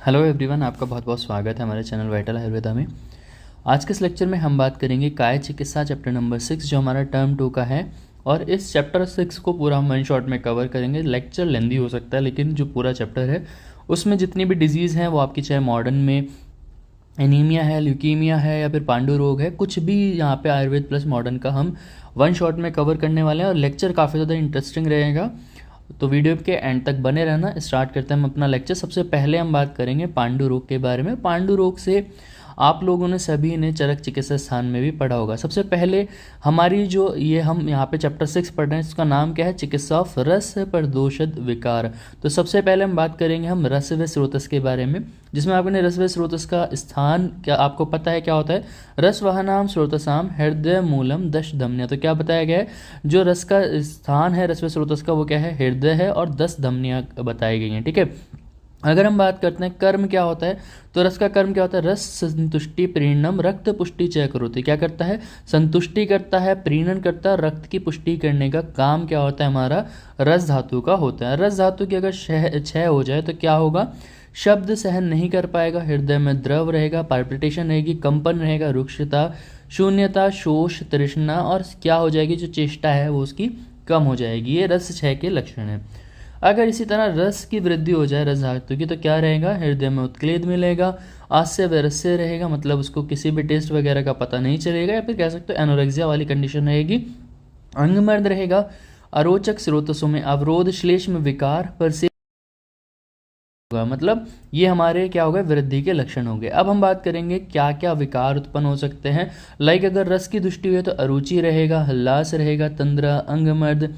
Hello everyone, आपका बहुत बहुत स्वागत है हमारे चैनल वाइटल आयुर्वेदा में। आज के इस लेक्चर में हम बात करेंगे काय चिकित्सा चैप्टर नंबर 6 जो हमारा टर्म 2 का है। और इस चैप्टर 6 को पूरा हम वन शॉट में कवर करेंगे। लेक्चर लेंदी हो सकता है लेकिन जो पूरा चैप्टर है उसमें जितनी भी डिजीज़ हैं वो आपकी, चाहे मॉडर्न में एनीमिया है, ल्यूकीमिया है या फिर पांडु रोग है, कुछ भी यहाँ पे आयुर्वेद प्लस मॉडर्न का हम वन शॉट में कवर करने वाले हैं। और लेक्चर काफ़ी ज़्यादा इंटरेस्टिंग रहेगा, तो वीडियो के एंड तक बने रहना। स्टार्ट करते हैं हम अपना लेक्चर। सबसे पहले हम बात करेंगे पांडु रोग के बारे में। पांडु रोग से आप लोगों ने सभी ने चरक चिकित्सा स्थान में भी पढ़ा होगा। सबसे पहले हमारी जो ये हम यहाँ पे चैप्टर 6 पढ़ रहे हैं, इसका नाम क्या है? चिकित्सा ऑफ रस प्रदोषित विकार। तो सबसे पहले हम बात करेंगे हम रस व स्रोतस के बारे में, जिसमें आपने रस व स्रोतस का स्थान क्या आपको पता है क्या होता है? रस वहनाम स्रोतसाम हृदय मूलम दश धमनिया। तो क्या बताया गया है? जो रस का स्थान है रस व स्रोतस का वो क्या है? हृदय है और 10 धमनियाँ बताई गई हैं। ठीक है। अगर हम बात करते हैं कर्म क्या होता है, तो रस का कर्म क्या होता है? रस संतुष्टि प्रीणनम रक्त पुष्टि चय करोति। क्या करता है? संतुष्टि करता है, प्रीणन करता है, रक्त की पुष्टि करने का काम क्या होता है? हमारा रस धातु का होता है। रस धातु की अगर क्षय हो जाए तो क्या होगा? शब्द सहन नहीं कर पाएगा, हृदय में द्रव रहेगा, पाल्पिटेशन रहेगी, कंपन रहेगा, रुक्षता, शून्यता, शोष, तृष्णा, और क्या हो जाएगी? जो चेष्टा है वो उसकी कम हो जाएगी। ये रस क्षय के लक्षण है। अगर इसी तरह रस की वृद्धि हो जाए रस धातु की, तो क्या रहेगा? हृदय में उत्क्लेद मिलेगा, आस्य वैरस्य रहेगा, मतलब उसको किसी भी टेस्ट वगैरह का पता नहीं चलेगा, या फिर कह सकते हो एनोरेक्सिया वाली कंडीशन रहेगी। अंगमर्द रहेगा, अरोचक स्रोतसों में अवरोध, श्लेष्म विकार पर से मतलब ये हमारे क्या हो गए? वृद्धि के लक्षण हो गए। अब हम बात करेंगे क्या क्या विकार उत्पन्न हो सकते हैं। लाइक अगर रस की दृष्टि हुई तो अरुचि रहेगा, हल्लास रहेगा, तंद्रा, अंगमर्द,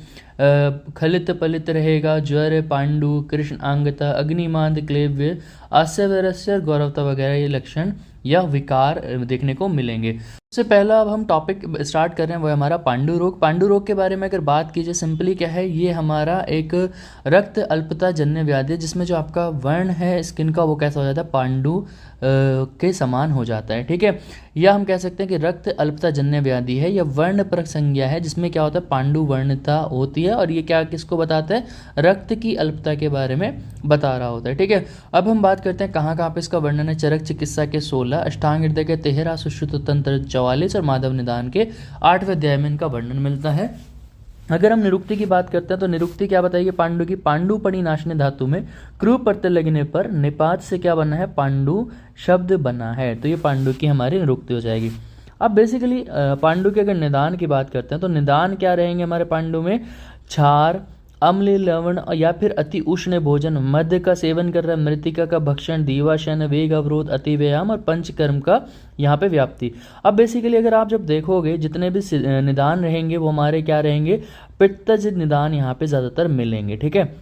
खलित पलित रहेगा, ज्वर, पांडु, कृष्ण आंगता, अग्निमांद, क्लेव्य, आस्यवरस्य, गौरवता वगैरह ये लक्षण या विकार देखने को मिलेंगे। सबसे पहला अब हम टॉपिक स्टार्ट कर रहे हैं वो है हमारा पांडु रोग। पांडु रोग के बारे में अगर बात कीजिए सिंपली क्या है, ये हमारा एक रक्त अल्पता जन्य व्याधि है, जिसमें जो आपका वर्ण है स्किन का वो कैसा हो जाता है? पांडु के समान हो जाता है। ठीक है। या हम कह सकते हैं कि रक्त अल्पता जन्य व्याधि है या वर्ण परक संज्ञा है, जिसमें क्या होता है? पांडु वर्णता होती है। और ये क्या किसको बताता है? रक्त की अल्पता के बारे में बता रहा होता है। ठीक है। अब हम बात करते हैं कहाँ कहाँ पे इसका वर्णन है। चरक चिकित्सा के 16, अष्टांग हृदय के 13, सुश्रुत तंत्र 44 और माधव निदान के 8वें अध्याय में इनका वर्णन मिलता है। अगर हम निरुक्ति की बात करते हैं तो निरुक्ति क्या बताइए? पांडु की पांडु पड़ी नाशने धातु में क्रू प्रत्यय लगने पर निपात से क्या बना है? पांडु शब्द बना है। तो ये पांडु की हमारी निरुक्ति हो जाएगी। अब बेसिकली पांडु के अगर निदान की बात करते हैं तो निदान क्या रहेंगे हमारे पांडु में? क्षार, अम्ल, लवण या फिर अति उष्ण भोजन, मद्य का सेवन कर रहा है, मृतिका का भक्षण, दीवाशन, वेग अवरोध, अति व्यायाम और पंचकर्म का यहाँ पे व्याप्ति। अब बेसिकली अगर आप जब देखोगे जितने भी निदान रहेंगे वो हमारे क्या रहेंगे? पित्तज निदान यहाँ पे ज़्यादातर मिलेंगे। ठीक है।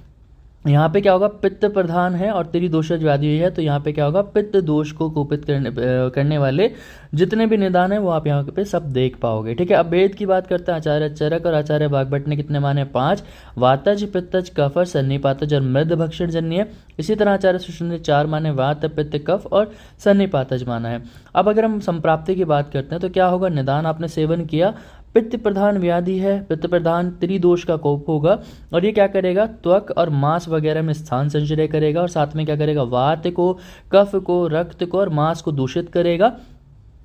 यहाँ पे क्या होगा? पित्त प्रधान है और त्रिदोषज व्याधि है, तो यहाँ पे क्या होगा? पित्त दोष को कुपित करने वाले जितने भी निदान है वो आप यहाँ पे सब देख पाओगे। ठीक है। अब वेद की बात करते हैं। आचार्य चरक और आचार्य वाग्भट ने कितने माने? 5। वातज, पित्तज, कफर, सन्निपातज और मृद भक्षण जन्य। इसी तरह आचार्य सुश्रुत ने 4 माने, वात, पित्त, कफ और सन्निपातज माना है। अब अगर हम संप्राप्ति की बात करते हैं तो क्या होगा? निदान आपने सेवन किया, पित्त प्रधान व्याधि है, पित्त प्रधान त्रिदोष का कोप होगा, और ये क्या करेगा? त्वक और मांस वगैरह में स्थान संचय करेगा, और साथ में क्या करेगा? वात को, कफ को, रक्त को और मांस को दूषित करेगा,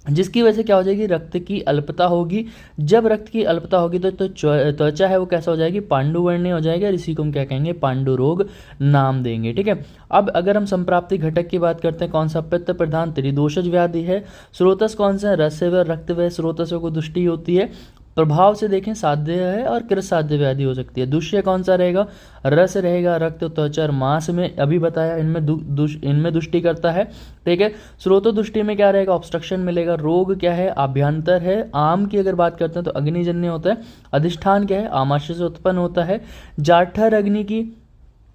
जिसकी वजह से क्या हो जाएगी? रक्त की अल्पता होगी। जब रक्त की अल्पता होगी तो त्वचा है वो कैसा हो जाएगी? पांडु वर्णीय हो जाएगा, और इसी को हम क्या कहेंगे? पांडु रोग नाम देंगे। ठीक है। अब अगर हम संप्राप्ति घटक की बात करते हैं, कौन सा? पित्त प्रधान त्रिदोषज व्याधि है। स्रोतस कौन सा है? रस व रक्त व स्रोतसों को दृष्टि होती है। प्रभाव से देखें साध्य है और कृत साध्य व्याधि हो सकती है। दुष्य कौन सा रहेगा? रस रहेगा, रक्त, त्वचा और मांस में अभी बताया इनमें दुष्टि करता है। ठीक है। स्रोतो दृष्टि में क्या रहेगा? ऑब्स्ट्रक्शन मिलेगा। रोग क्या है? आभ्यंतर है। आम की अगर बात करते हैं तो अग्निजन्य होता है। अधिष्ठान क्या है? आमाशय से उत्पन्न होता है। जाठर अग्नि की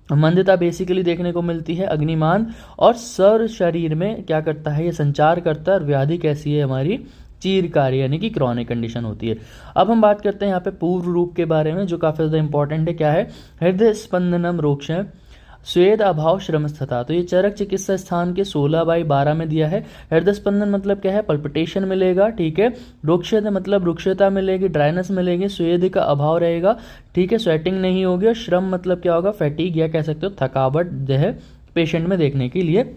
मंदता बेसिकली देखने को मिलती है। अग्निमान और सर शरीर में क्या करता है? ये संचार करता है। और व्याधि कैसी है हमारी? चीरकारी यानी कि क्रॉनिक कंडीशन होती है। अब हम बात करते हैं यहाँ पे पूर्व रूप के बारे में, जो काफ़ी ज़्यादा इंपॉर्टेंट है। क्या है? हृदय स्पंदनम रोक्षण, स्वेद अभाव श्रमस्थता। तो ये चरक चिकित्सा स्थान के 16/12 में दिया है। हृदय स्पंदन मतलब क्या है? पल्पिटेशन मिलेगा। ठीक है। रुक्षता मतलब रुक्षता मिलेगी, ड्राइनेस मिलेगी, स्वेद का अभाव रहेगा। ठीक है। स्वेटिंग नहीं होगी। और श्रम मतलब क्या होगा? फैटीग या कह सकते हो थकावट जो है पेशेंट में देखने के लिए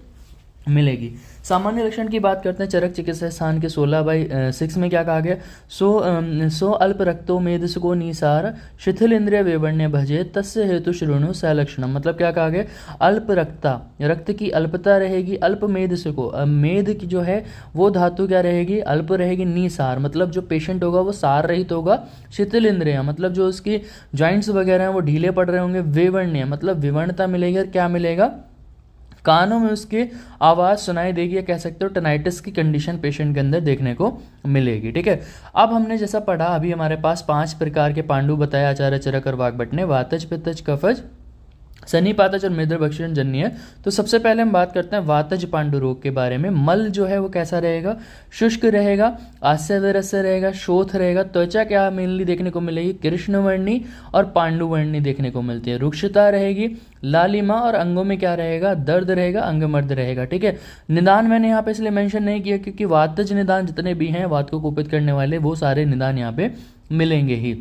मिलेगी। सामान्य लक्षण की बात करते हैं, चरक चिकित्सा स्थान के 16/6 में क्या कहा गया, सो अल्प रक्तो मेदसको निसार शिथिल इंद्रिय विवर्ण्य भजे तस्य हेतु श्रृणु स लक्षणम। मतलब क्या कहा गया, अल्प रक्ता, रक्त की अल्पता रहेगी, अल्प मेदसको, मेद की जो है वो धातु क्या रहेगी, अल्प रहेगी, निसार मतलब जो पेशेंट होगा वो सार रहित होगा, शिथिल इंद्रिय मतलब जो उसकी जॉइंट्स वगैरह हैं वो ढीले पड़ रहे होंगे, विवर्ण्य मतलब विवर्णता मिलेगी, और क्या मिलेगा, कानों में उसकी आवाज़ सुनाई देगी, या कह सकते हो टेनाइटिस की कंडीशन पेशेंट के अंदर देखने को मिलेगी। ठीक है, अब हमने जैसा पढ़ा, अभी हमारे पास 5 प्रकार के पांडु बताया आचार्य चरक और वाग्भट ने, वातज, पित्तज, कफज, सन्निपातज और मृदभक्षण जन्य। तो सबसे पहले हम बात करते हैं वातज पांडु रोग के बारे में। मल जो है वो कैसा रहेगा, शुष्क रहेगा, आस्यवरस्य रहेगा, शोथ रहेगा, त्वचा क्या मेनली देखने को मिलेगी, कृष्णवर्णी और पांडुवर्णी देखने को मिलती है, रुक्षता रहेगी, लालिमा, और अंगों में क्या रहेगा, दर्द रहेगा, अंगमर्द रहेगा। ठीक है, निदान मैंने यहाँ पे इसलिए मेंशन नहीं किया क्योंकि वातज निदान जितने भी हैं वात को कुपित करने वाले, वो सारे निदान यहाँ पे मिलेंगे ही।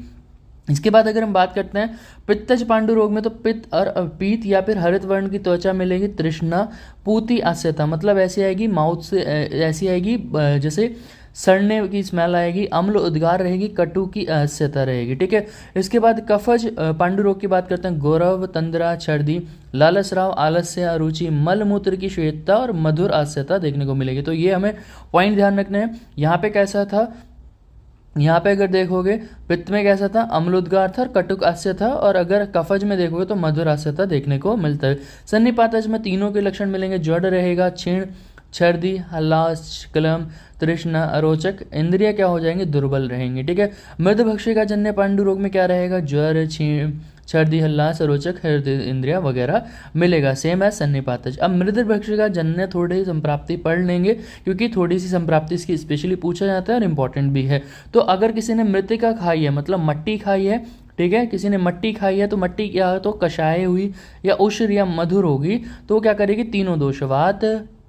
इसके बाद अगर हम बात करते हैं पित्तज पांडु रोग में, तो पित्त और पीत या फिर हरित वर्ण की त्वचा मिलेगी, तृष्णा, पूती आस्यता मतलब ऐसी आएगी माउथ से, ऐसी आएगी जैसे सड़ने की स्मेल आएगी, अम्ल उद्गार रहेगी, कटु की आस्यता रहेगी। ठीक है, इसके बाद कफज पांडु रोग की बात करते हैं, गौरव, तंद्रा, छर्दी, लालसराव, आलस्य, अरुचि, मल मूत्र की श्वेतता और मधुर आस्यता देखने को मिलेगी। तो ये हमें पॉइंट ध्यान रखने हैं। यहाँ पे कैसा था, यहाँ पे अगर देखोगे पित्त में कैसा था, अम्लोद्गार था और कटुक आस्य था, और अगर कफज में देखोगे तो मधुर आस्यता देखने को मिलता है। सन्निपातज में तीनों के लक्षण मिलेंगे, जड़ रहेगा, क्षीण, छर्दी, हलास, कलम, तृष्णा, अरोचक, इंद्रिय क्या हो जाएंगे, दुर्बल रहेंगे। ठीक है, मृदभक्षिका जन्य पांडु रोग में क्या रहेगा, ज्वर, क्षीण, छर्दी, हल्लास, रोचक, हृदय इंद्रिया वगैरह मिलेगा, सेम है सन्निपातज। अब मृदभक्षिका जन्य थोड़ी संप्राप्ति पढ़ लेंगे क्योंकि थोड़ी सी संप्राप्ति इसकी स्पेशली पूछा जाता है और इंपॉर्टेंट भी है। तो अगर किसी ने मृतिका खाई है मतलब मट्टी खाई है, ठीक है, किसी ने मट्टी खाई है, तो मट्टी क्या तो कषाय हुई या उष्र या मधुर होगी, तो क्या करेगी, तीनों दोष वात,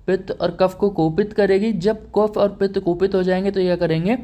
पित्त और कफ को कोपित करेगी। जब कफ और पित्त कोपित हो जाएंगे तो क्या करेंगे,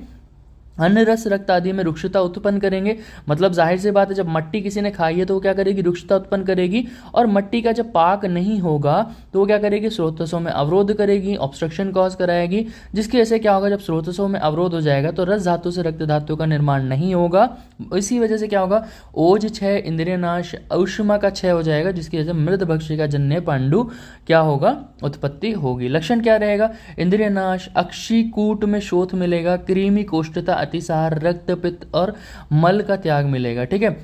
अन्न, रस, रक्त आदि में रुक्षता उत्पन्न करेंगे। मतलब जाहिर सी बात है, जब मट्टी किसी ने खाई है तो वो क्या करेगी, रुक्षता उत्पन्न करेगी, और मट्टी का जब पाक नहीं होगा तो वो क्या करेगी, स्रोतसों में अवरोध करेगी, ऑब्स्ट्रक्शन कॉज कराएगी, जिसकी वजह से क्या होगा, जब स्रोतसों में अवरोध हो जाएगा तो रस धातु से रक्त धातु का निर्माण नहीं होगा। इसी वजह से क्या होगा, ओज क्षय, इंद्रिय नाश, औष्मा का क्षय हो जाएगा, जिसकी वजह से मृदभक्षिका जन्य पांडु क्या होगा, उत्पत्ति होगी। लक्षण क्या रहेगा, इंद्रिय नाश, अक्षिकूट में शोथ मिलेगा, कृमि, कोष्ठता, अतिसार, रक्त, पित्त और मल का त्याग मिलेगा। ठीक है,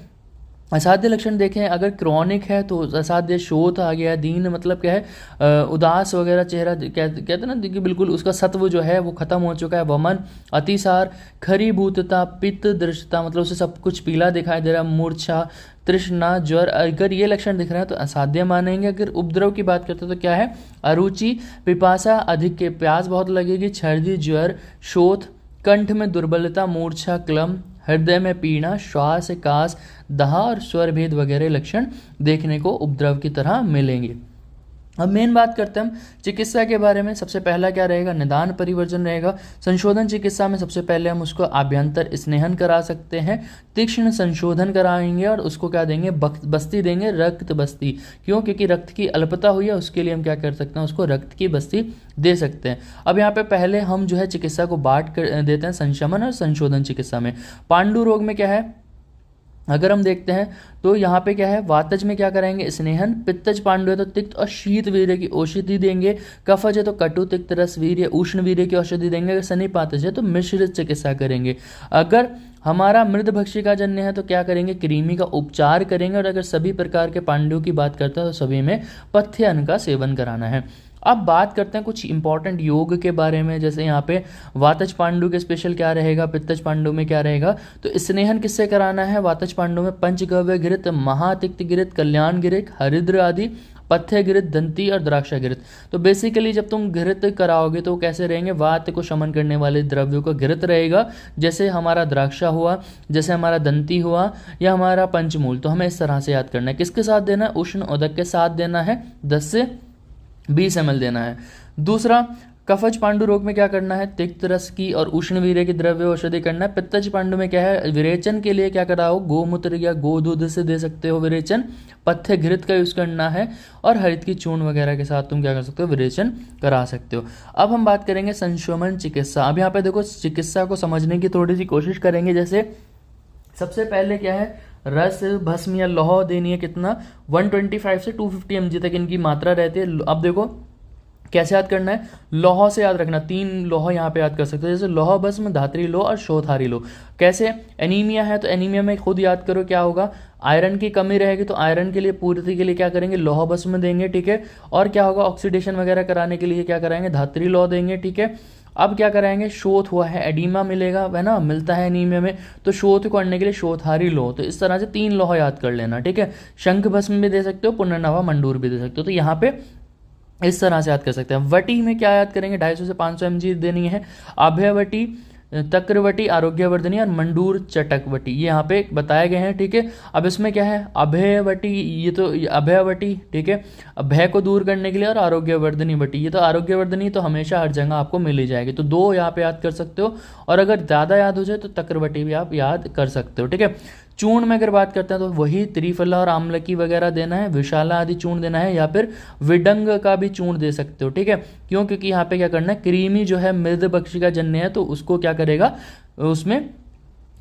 असाध्य लक्षण देखें, अगर क्रॉनिक है तो असाध्य शोथ आ गया, दीन मतलब क्या है, उदास वगैरह, चेहरा कहते हैं ना कि बिल्कुल उसका सत्व जो है वो खत्म हो चुका है, वमन, अतिसार, खरीभूतता, पित्त दृष्टता मतलब उसे सब कुछ पीला दिखाई दे रहा है, मूर्छा, तृष्णा, ज्वर, अगर ये लक्षण दिख रहे हैं तो असाध्य मानेंगे। अगर उपद्रव की बात करते हैं तो क्या है, अरुचि, पिपासा, अधिक के प्यास बहुत लगेगी, छर्दी, ज्वर, शोथ, कंठ में दुर्बलता, मूर्छा, क्लम, हृदय में पीड़ा, श्वास, कास, दहा और स्वर भेद वगैरह लक्षण देखने को उपद्रव की तरह मिलेंगे। अब मेन बात करते हैं हम चिकित्सा के बारे में। सबसे पहला क्या रहेगा, निदान परिवर्जन रहेगा। संशोधन चिकित्सा में सबसे पहले हम उसको आभ्यंतर स्नेहन करा सकते हैं, तीक्ष्ण संशोधन कराएंगे और उसको क्या देंगे, बस्ती देंगे, रक्त बस्ती। क्यों, क्योंकि रक्त की अल्पता हुई है, उसके लिए हम क्या कर सकते हैं, उसको रक्त की बस्ती दे सकते हैं। अब यहाँ पे पहले हम जो है चिकित्सा को बांट कर देते हैं संशमन और संशोधन चिकित्सा में। पांडु रोग में क्या है, अगर हम देखते हैं तो यहाँ पे क्या है, वातज में क्या कराएंगे, स्नेहन, पित्तज पांडु है तो तिक्त और शीत वीर्य की औषधि देंगे, कफज है तो कटु, तिक्त, रस वीर्य, उष्ण वीर्य की औषधि देंगे, अगर सन्निपातज है तो मिश्रित चिकित्सा करेंगे। अगर हमारा मृदभक्षिका जन्य है तो क्या करेंगे, कृमि का उपचार करेंगे, और अगर सभी प्रकार के पांडु की बात करते हैं तो सभी में पथ्य अन्न का सेवन कराना है। अब बात करते हैं कुछ इंपॉर्टेंट योग के बारे में, जैसे यहाँ पे वातज पांडु के स्पेशल क्या रहेगा, पित्तज पांडु में क्या रहेगा। तो स्नेहन किससे कराना है, वातज पांडु में पंचगव्य घृत, महातिक्त घृत, कल्याण घृत, हरिद्र आदि, पथ्य घृत, दंती और द्राक्षा घृत। तो बेसिकली जब तुम घृत कराओगे तो कैसे रहेंगे, वात को शमन करने वाले द्रव्यों का घृत रहेगा, जैसे हमारा द्राक्षा हुआ, जैसे हमारा दंती हुआ, या हमारा पंचमूल। तो हमें इस तरह से याद करना है। किसके साथ देना है, उष्ण उदक के साथ देना है, 10 से 20 ml देना है। दूसरा, कफज पांडु रोग में क्या करना है, तिक्त रस की और उष्ण वीर्य की द्रव्य औषधि करना है। पित्तज पांडु में क्या है, विरेचन के लिए क्या कराओ, गोमूत्र या गोदूध से दे सकते हो विरेचन, पथ्य घृत का यूज करना है, और हरित की चूर्ण वगैरह के साथ तुम क्या कर सकते हो, विरेचन करा सकते हो। अब हम बात करेंगे संशोधन चिकित्सा। अब यहाँ पे देखो चिकित्सा को समझने की थोड़ी सी कोशिश करेंगे। जैसे सबसे पहले क्या है, रस भस्म या लौह देनी है, कितना 125 से 250 mg तक इनकी मात्रा रहती है। अब देखो कैसे याद करना है, लौह से याद रखना, 3 लौह यहाँ पे याद कर सकते हो, जैसे लौह भस्म, धात्री लौह और शोधारी लौह। कैसे, एनीमिया है तो एनीमिया में खुद याद करो क्या होगा, आयरन की कमी रहेगी तो आयरन के लिए पूर्ति के लिए क्या करेंगे, लौह भस्म देंगे, ठीक है। और क्या होगा, ऑक्सीडेशन वगैरह कराने के लिए क्या कराएंगे, धात्री लौह देंगे, ठीक है। अब क्या कराएंगे, शोथ हुआ है, एडीमा मिलेगा, है ना, मिलता है एनीमिया में, तो शोथ करने के लिए शोथारी लौह। तो इस तरह से 3 लौह याद कर लेना, ठीक है। शंख भस्म भी दे सकते हो, पुनर्नवा मंडूर भी दे सकते हो। तो यहाँ पे इस तरह से याद कर सकते हैं। वटी में क्या याद करेंगे, 250 से 500 mg देनी है। अभयवटी, तक्रवटी, आरोग्यवर्धनी और मंडूर चटकवटी, ये यहाँ पे बताए गए हैं, ठीक है। अब इसमें क्या है, अभयवटी, ये तो अभयवटी, ठीक है, भय को दूर करने के लिए, और आरोग्यवर्धनी वटी, ये तो आरोग्यवर्धनी तो हमेशा हर जगह आपको मिल ही जाएगी, तो 2 यहाँ पे याद कर सकते हो। और अगर ज़्यादा याद हो जाए तो तक्रवटी भी आप याद कर सकते हो, ठीक है। चूर्ण में अगर बात करते हैं तो वही त्रिफला और आमलकी वगैरह देना है, विशाला आदि चूर्ण देना है, या फिर विडंग का भी चूर्ण दे सकते हो, ठीक है। क्यों, क्योंकि यहाँ पे क्या करना है, कृमि जो है मृद बक्षिका जन्य है, तो उसको क्या करेगा, उसमें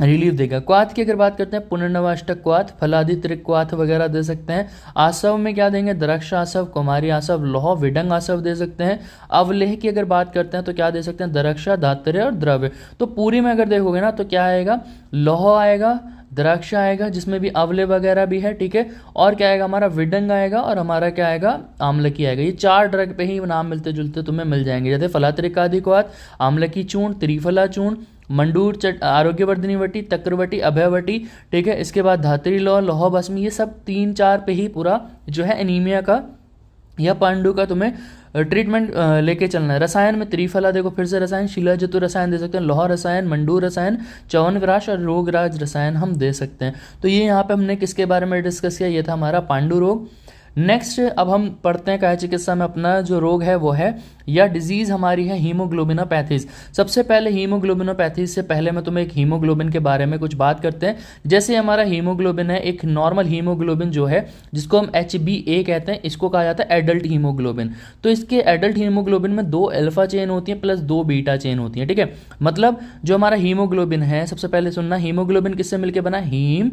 रिलीफ देगा। क्वाथ की अगर बात करते हैं, पुनर्नवाष्टक क्वाथ, फलादि त्रिक क्वाथ वगैरह दे सकते हैं। आसव में क्या देंगे, द्रक्ष आसव, कुमारी आसव, लौह, विडंग आसव दे सकते हैं। अवलेह की अगर बात करते हैं तो क्या दे सकते हैं, द्रक्षा, धात्र्य और द्रव्य। तो पूरी में अगर देखोगे ना तो क्या आएगा, लौह आएगा, द्राक्ष आएगा जिसमें भी अवले वगैरह भी है, ठीक है, और क्या आएगा हमारा, विडंग आएगा, और हमारा क्या आएगा, आम्लकी आएगा। ये 4 ड्रग पे ही नाम मिलते जुलते तुम्हें मिल जाएंगे, जैसे फलात्रिकादि क्वाथ, आम्लकी चूर्ण, त्रिफला चूर्ण, मंडूर आरोग्यवर्धनी वटी, तक्रवटी, अभयवटी, ठीक है। इसके बाद धात्री लौह, लौह भस्म, ये सब 3-4 पे ही पूरा जो है एनीमिया का या पांडु का तुम्हें ट्रीटमेंट लेके चलना है। रसायन में त्रिफला देखो, फिर से रसायन, शिला जतु रसायन दे सकते हैं, लौह रसायन, मंडूर रसायन, च्यवनग्रास और रोगराज रसायन हम दे सकते हैं। तो ये यहाँ पे हमने किसके बारे में डिस्कस किया, ये था हमारा पांडु रोग। नेक्स्ट अब हम पढ़ते हैं काय चिकित्सा में, अपना जो रोग है वो है या डिजीज हमारी है हीमोग्लोबिनोपैथीज। सबसे पहले हीमोग्लोबिनोपैथीज से पहले मैं तुम्हें एक हीमोग्लोबिन के बारे में कुछ बात करते हैं। जैसे हमारा हीमोग्लोबिन है, एक नॉर्मल हीमोग्लोबिन जो है जिसको हम HbA कहते हैं, इसको कहा जाता है एडल्ट हीमोग्लोबिन। तो इसके एडल्ट हीमोग्लोबिन में 2 अल्फा चेन होती है प्लस 2 बीटा चेन होती है, ठीक है। मतलब जो हमारा हीमोग्लोबिन है, सबसे पहले सुनना, हीमोग्लोबिन किससे मिलकर बना, हीम,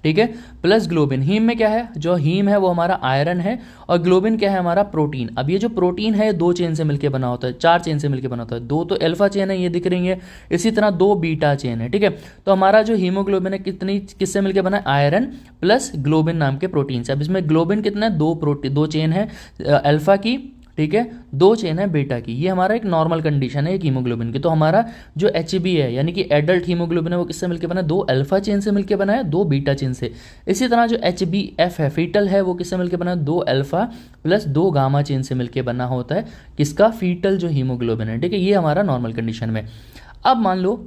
ठीक है, प्लस ग्लोबिन। हीम में क्या है, जो हीम है वो हमारा आयरन है, और ग्लोबिन क्या है, हमारा प्रोटीन। अब ये जो प्रोटीन है 2 चेन से मिलकर बना होता है, 4 चेन से मिलकर बना होता है। 2 तो अल्फा चेन है, ये दिख रही है, इसी तरह 2 बीटा चेन है, ठीक है। तो हमारा जो हीमोग्लोबिन है कितनी किससे मिलकर बना है, आयरन प्लस ग्लोबिन नाम के प्रोटीन से। अब इसमें ग्लोबिन कितना है, 2 चेन है अल्फा की, ठीक है, 2 चेन है बीटा की। ये हमारा एक नॉर्मल कंडीशन है एक हीमोग्लोबिन की। तो हमारा जो HB है यानी कि एडल्ट हीमोग्लोबिन है वो किससे मिलकर बना है, 2 अल्फा चेन से मिलकर बना है, 2 बीटा चेन से। इसी तरह जो HbF है, फीटल है, वो किससे मिलकर बना है, 2 अल्फा प्लस 2 गामा चेन से मिलकर बना होता है, किसका, फीटल जो हीमोग्लोबिन है, ठीक है। ये हमारा नॉर्मल कंडीशन में। अब मान लो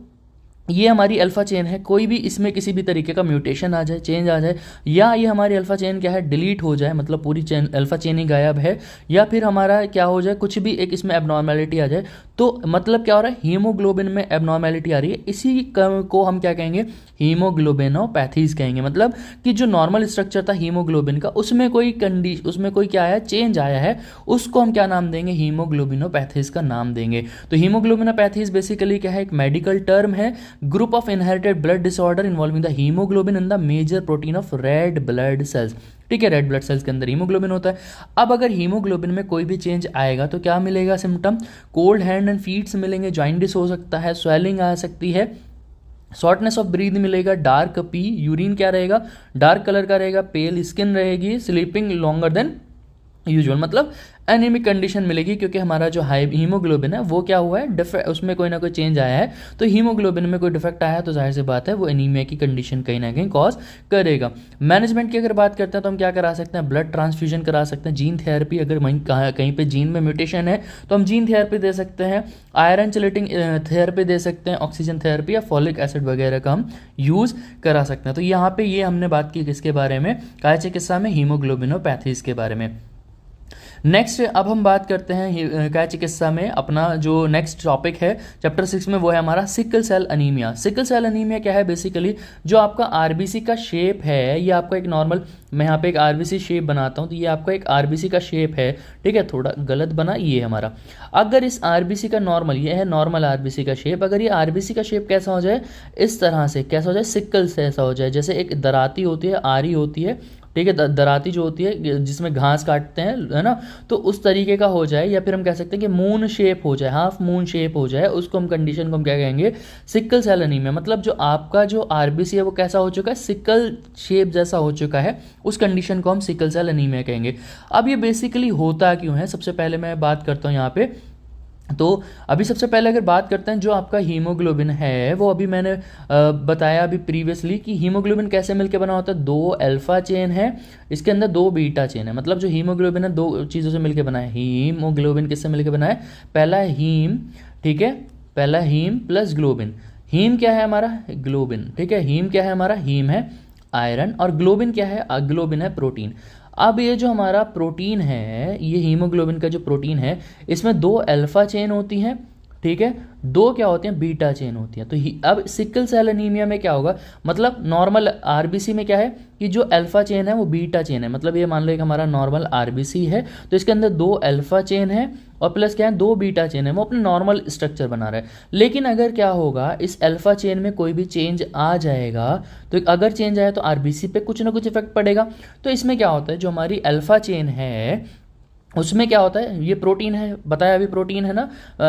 ये हमारी अल्फा चेन है, कोई भी इसमें किसी भी तरीके का म्यूटेशन आ जाए, चेंज आ जाए, या ये हमारी अल्फा चेन क्या है, डिलीट हो जाए, मतलब पूरी चेन अल्फा चेन ही गायब है, या फिर हमारा क्या हो जाए, कुछ भी एक इसमें एबनॉर्मेलिटी आ जाए, तो मतलब क्या हो रहा है, हीमोग्लोबिन में एबनॉर्मेलिटी आ रही है। इसी को हम क्या कहेंगे, हीमोग्लोबिनोपैथीज कहेंगे। मतलब कि जो नॉर्मल स्ट्रक्चर था हीमोग्लोबिन का, उसमें कोई क्या आया, चेंज आया है, उसको हम क्या नाम देंगे, हीमोग्लोबिनोपैथीज का नाम देंगे। तो हीमोग्लोबिनोपैथीज बेसिकली क्या है, एक मेडिकल टर्म है, group of inherited blood disorder involving the haemoglobin in the major protein of red blood cells, ठीक है। रेड ब्लड सेल्स के अंदर हीमोग्लोबिन होता है। अब अगर हीमोग्लोबिन में कोई भी चेंज आएगा तो क्या मिलेगा symptom, cold hand and feets मिलेंगे, जॉइंटिस हो सकता है, स्वेलिंग आ सकती है, शॉर्टनेस ऑफ ब्रीथ मिलेगा, डार्क पी, यूरिन क्या रहेगा, डार्क कलर का रहेगा, पेल स्किन रहेगी, स्लीपिंग लॉन्गर देन यूजुअल, मतलब एनीमिक कंडीशन मिलेगी, क्योंकि हमारा जो हाई हीमोग्लोबिन है वो क्या हुआ है, उसमें कोई ना कोई चेंज आया है, तो हीमोग्लोबिन में कोई डिफेक्ट आया है तो जाहिर सी बात है वो एनीमिया की कंडीशन कहीं ना कहीं कॉज करेगा। मैनेजमेंट की अगर बात करते हैं तो हम क्या करा सकते हैं, ब्लड ट्रांसफ्यूजन करा सकते हैं, जीन थेरेपी, अगर कहीं पे जीन में म्यूटेशन है तो हम जीन थेरेपी दे सकते हैं, आयरन चैलेटिंग थेरेपी दे सकते हैं, ऑक्सीजन थेरेपी या फॉलिक एसिड वगैरह का हम यूज़ करा सकते हैं। तो यहाँ पे ये हमने बात की किसके बारे में, काय चिकित्सा में, हीमोग्लोबिनोपैथीज के बारे में। नेक्स्ट अब हम बात करते हैं क्या चिकित्सा में अपना जो नेक्स्ट टॉपिक है चैप्टर 6 में, वो है हमारा sickle cell anaemia. Sickle cell anaemia क्या है? बेसिकली जो आपका आरबीसी का शेप है, ये आपका एक नॉर्मल, मैं यहाँ पे एक आरबीसी शेप बनाता हूँ, तो ये आपका एक आरबीसी का शेप है, ठीक है, थोड़ा गलत बना ये हमारा। अगर इस आरबीसी का नॉर्मल, ये है नॉर्मल आरबीसी का शेप, अगर ये आरबीसी का शेप कैसा हो जाए, इस तरह से कैसा हो जाए, सिकल से ऐसा हो जाए, जैसे एक दराती होती है, आरी होती है, ठीक है, दराती जो होती है जिसमें घास काटते हैं, है ना, तो उस तरीके का हो जाए, या फिर हम कह सकते हैं कि मून शेप हो जाए, हाफ मून शेप हो जाए, उसको हम कंडीशन को हम क्या कहेंगे, सिकल सेल एनीमिया। मतलब जो आपका जो आरबीसी है वो कैसा हो चुका है, सिकल शेप जैसा हो चुका है, उस कंडीशन को हम सिकल सेल एनीमिया कहेंगे। अब ये बेसिकली होता क्यों है, सबसे पहले मैं बात करता हूँ यहाँ पे। तो अभी सबसे पहले अगर बात करते हैं, जो आपका हीमोग्लोबिन है, वो अभी मैंने बताया अभी प्रीवियसली कि हीमोग्लोबिन कैसे मिलके बना होता है, 2 अल्फा चेन है, इसके अंदर 2 बीटा चेन है। मतलब जो हीमोग्लोबिन है 2 चीज़ों से मिलके बना है। हीमोग्लोबिन किससे मिलके बना है? पहला है हीम, ठीक है, पहला हीम प्लस ग्लोबिन। हीम क्या है हमारा? ग्लोबिन, ठीक है, हीम क्या है हमारा? हीम है आयरन, और ग्लोबिन क्या है? ग्लोबिन है प्रोटीन। अब ये जो हमारा प्रोटीन है, ये हीमोग्लोबिन का जो प्रोटीन है, इसमें 2 अल्फा चेन होती हैं, ठीक है, 2 क्या होती हैं? बीटा चेन होती हैं। तो अब सिकल सेल एनीमिया में क्या होगा, मतलब नॉर्मल आरबीसी में क्या है कि जो अल्फा चेन है वो बीटा चेन है। मतलब ये मान लो एक हमारा नॉर्मल आरबीसी है, तो इसके अंदर 2 अल्फा चेन है और प्लस क्या है, 2 बीटा चेन है, वो अपने नॉर्मल स्ट्रक्चर बना रहा है। लेकिन अगर क्या होगा, इस अल्फा चेन में कोई भी चेंज आ जाएगा, तो अगर चेंज आया तो आरबीसी पे कुछ ना कुछ इफेक्ट पड़ेगा। तो इसमें क्या होता है, जो हमारी अल्फा चेन है उसमें क्या होता है, ये प्रोटीन है, बताया अभी प्रोटीन है ना,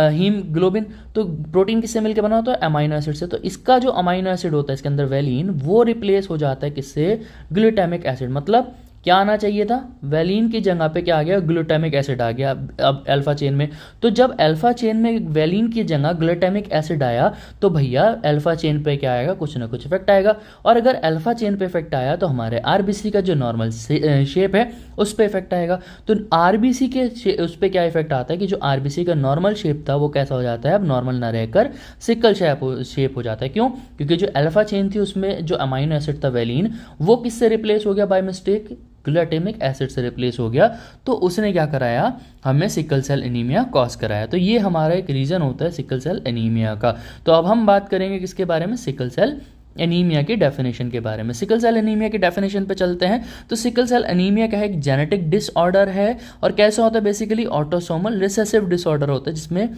हीमोग्लोबिन, तो प्रोटीन किससे मिलकर बना होता है? अमाइनो एसिड से। तो इसका जो अमाइनो एसिड होता है इसके अंदर वैलिन, वो रिप्लेस हो जाता है किससे? Glutamic acid. मतलब क्या आना चाहिए था, वैलिन की जगह पे क्या आ गया? ग्लूटामिक एसिड आ गया अब अल्फा चेन में। तो जब अल्फा चेन में वैलिन की जगह ग्लूटामिक एसिड आया, तो भैया अल्फा चेन पे क्या आएगा? कुछ ना कुछ इफेक्ट आएगा। और अगर अल्फा चेन पे इफेक्ट आया तो हमारे आरबीसी का जो नॉर्मल शेप है उस पर इफेक्ट आएगा। तो आरबीसी के उस पर क्या इफेक्ट आता है कि जो आरबीसी का नॉर्मल शेप था वो कैसा हो जाता है, अब नॉर्मल ना रहकर सिकल शेप हो जाता है। क्यों? क्योंकि जो अल्फा चेन थी उसमें जो अमाइनो एसिड था वैलिन, वो किससे रिप्लेस हो गया बाय मिस्टेक? ग्लूटामिक एसिड से रिप्लेस हो गया। तो उसने क्या कराया, हमें सिकल सेल एनीमिया कॉज कराया। तो ये हमारा एक रीज़न होता है सिकल सेल एनीमिया का। तो अब हम बात करेंगे किसके बारे में? सिकल सेल एनीमिया की डेफिनेशन के बारे में। सिकल सेल एनीमिया की डेफिनेशन पे चलते हैं। तो सिकल सेल एनीमिया क्या है? एक जेनेटिक डिसऑर्डर है, और कैसा होता है? बेसिकली ऑटोसोमल रिसेसिव डिसऑर्डर होता है, जिसमें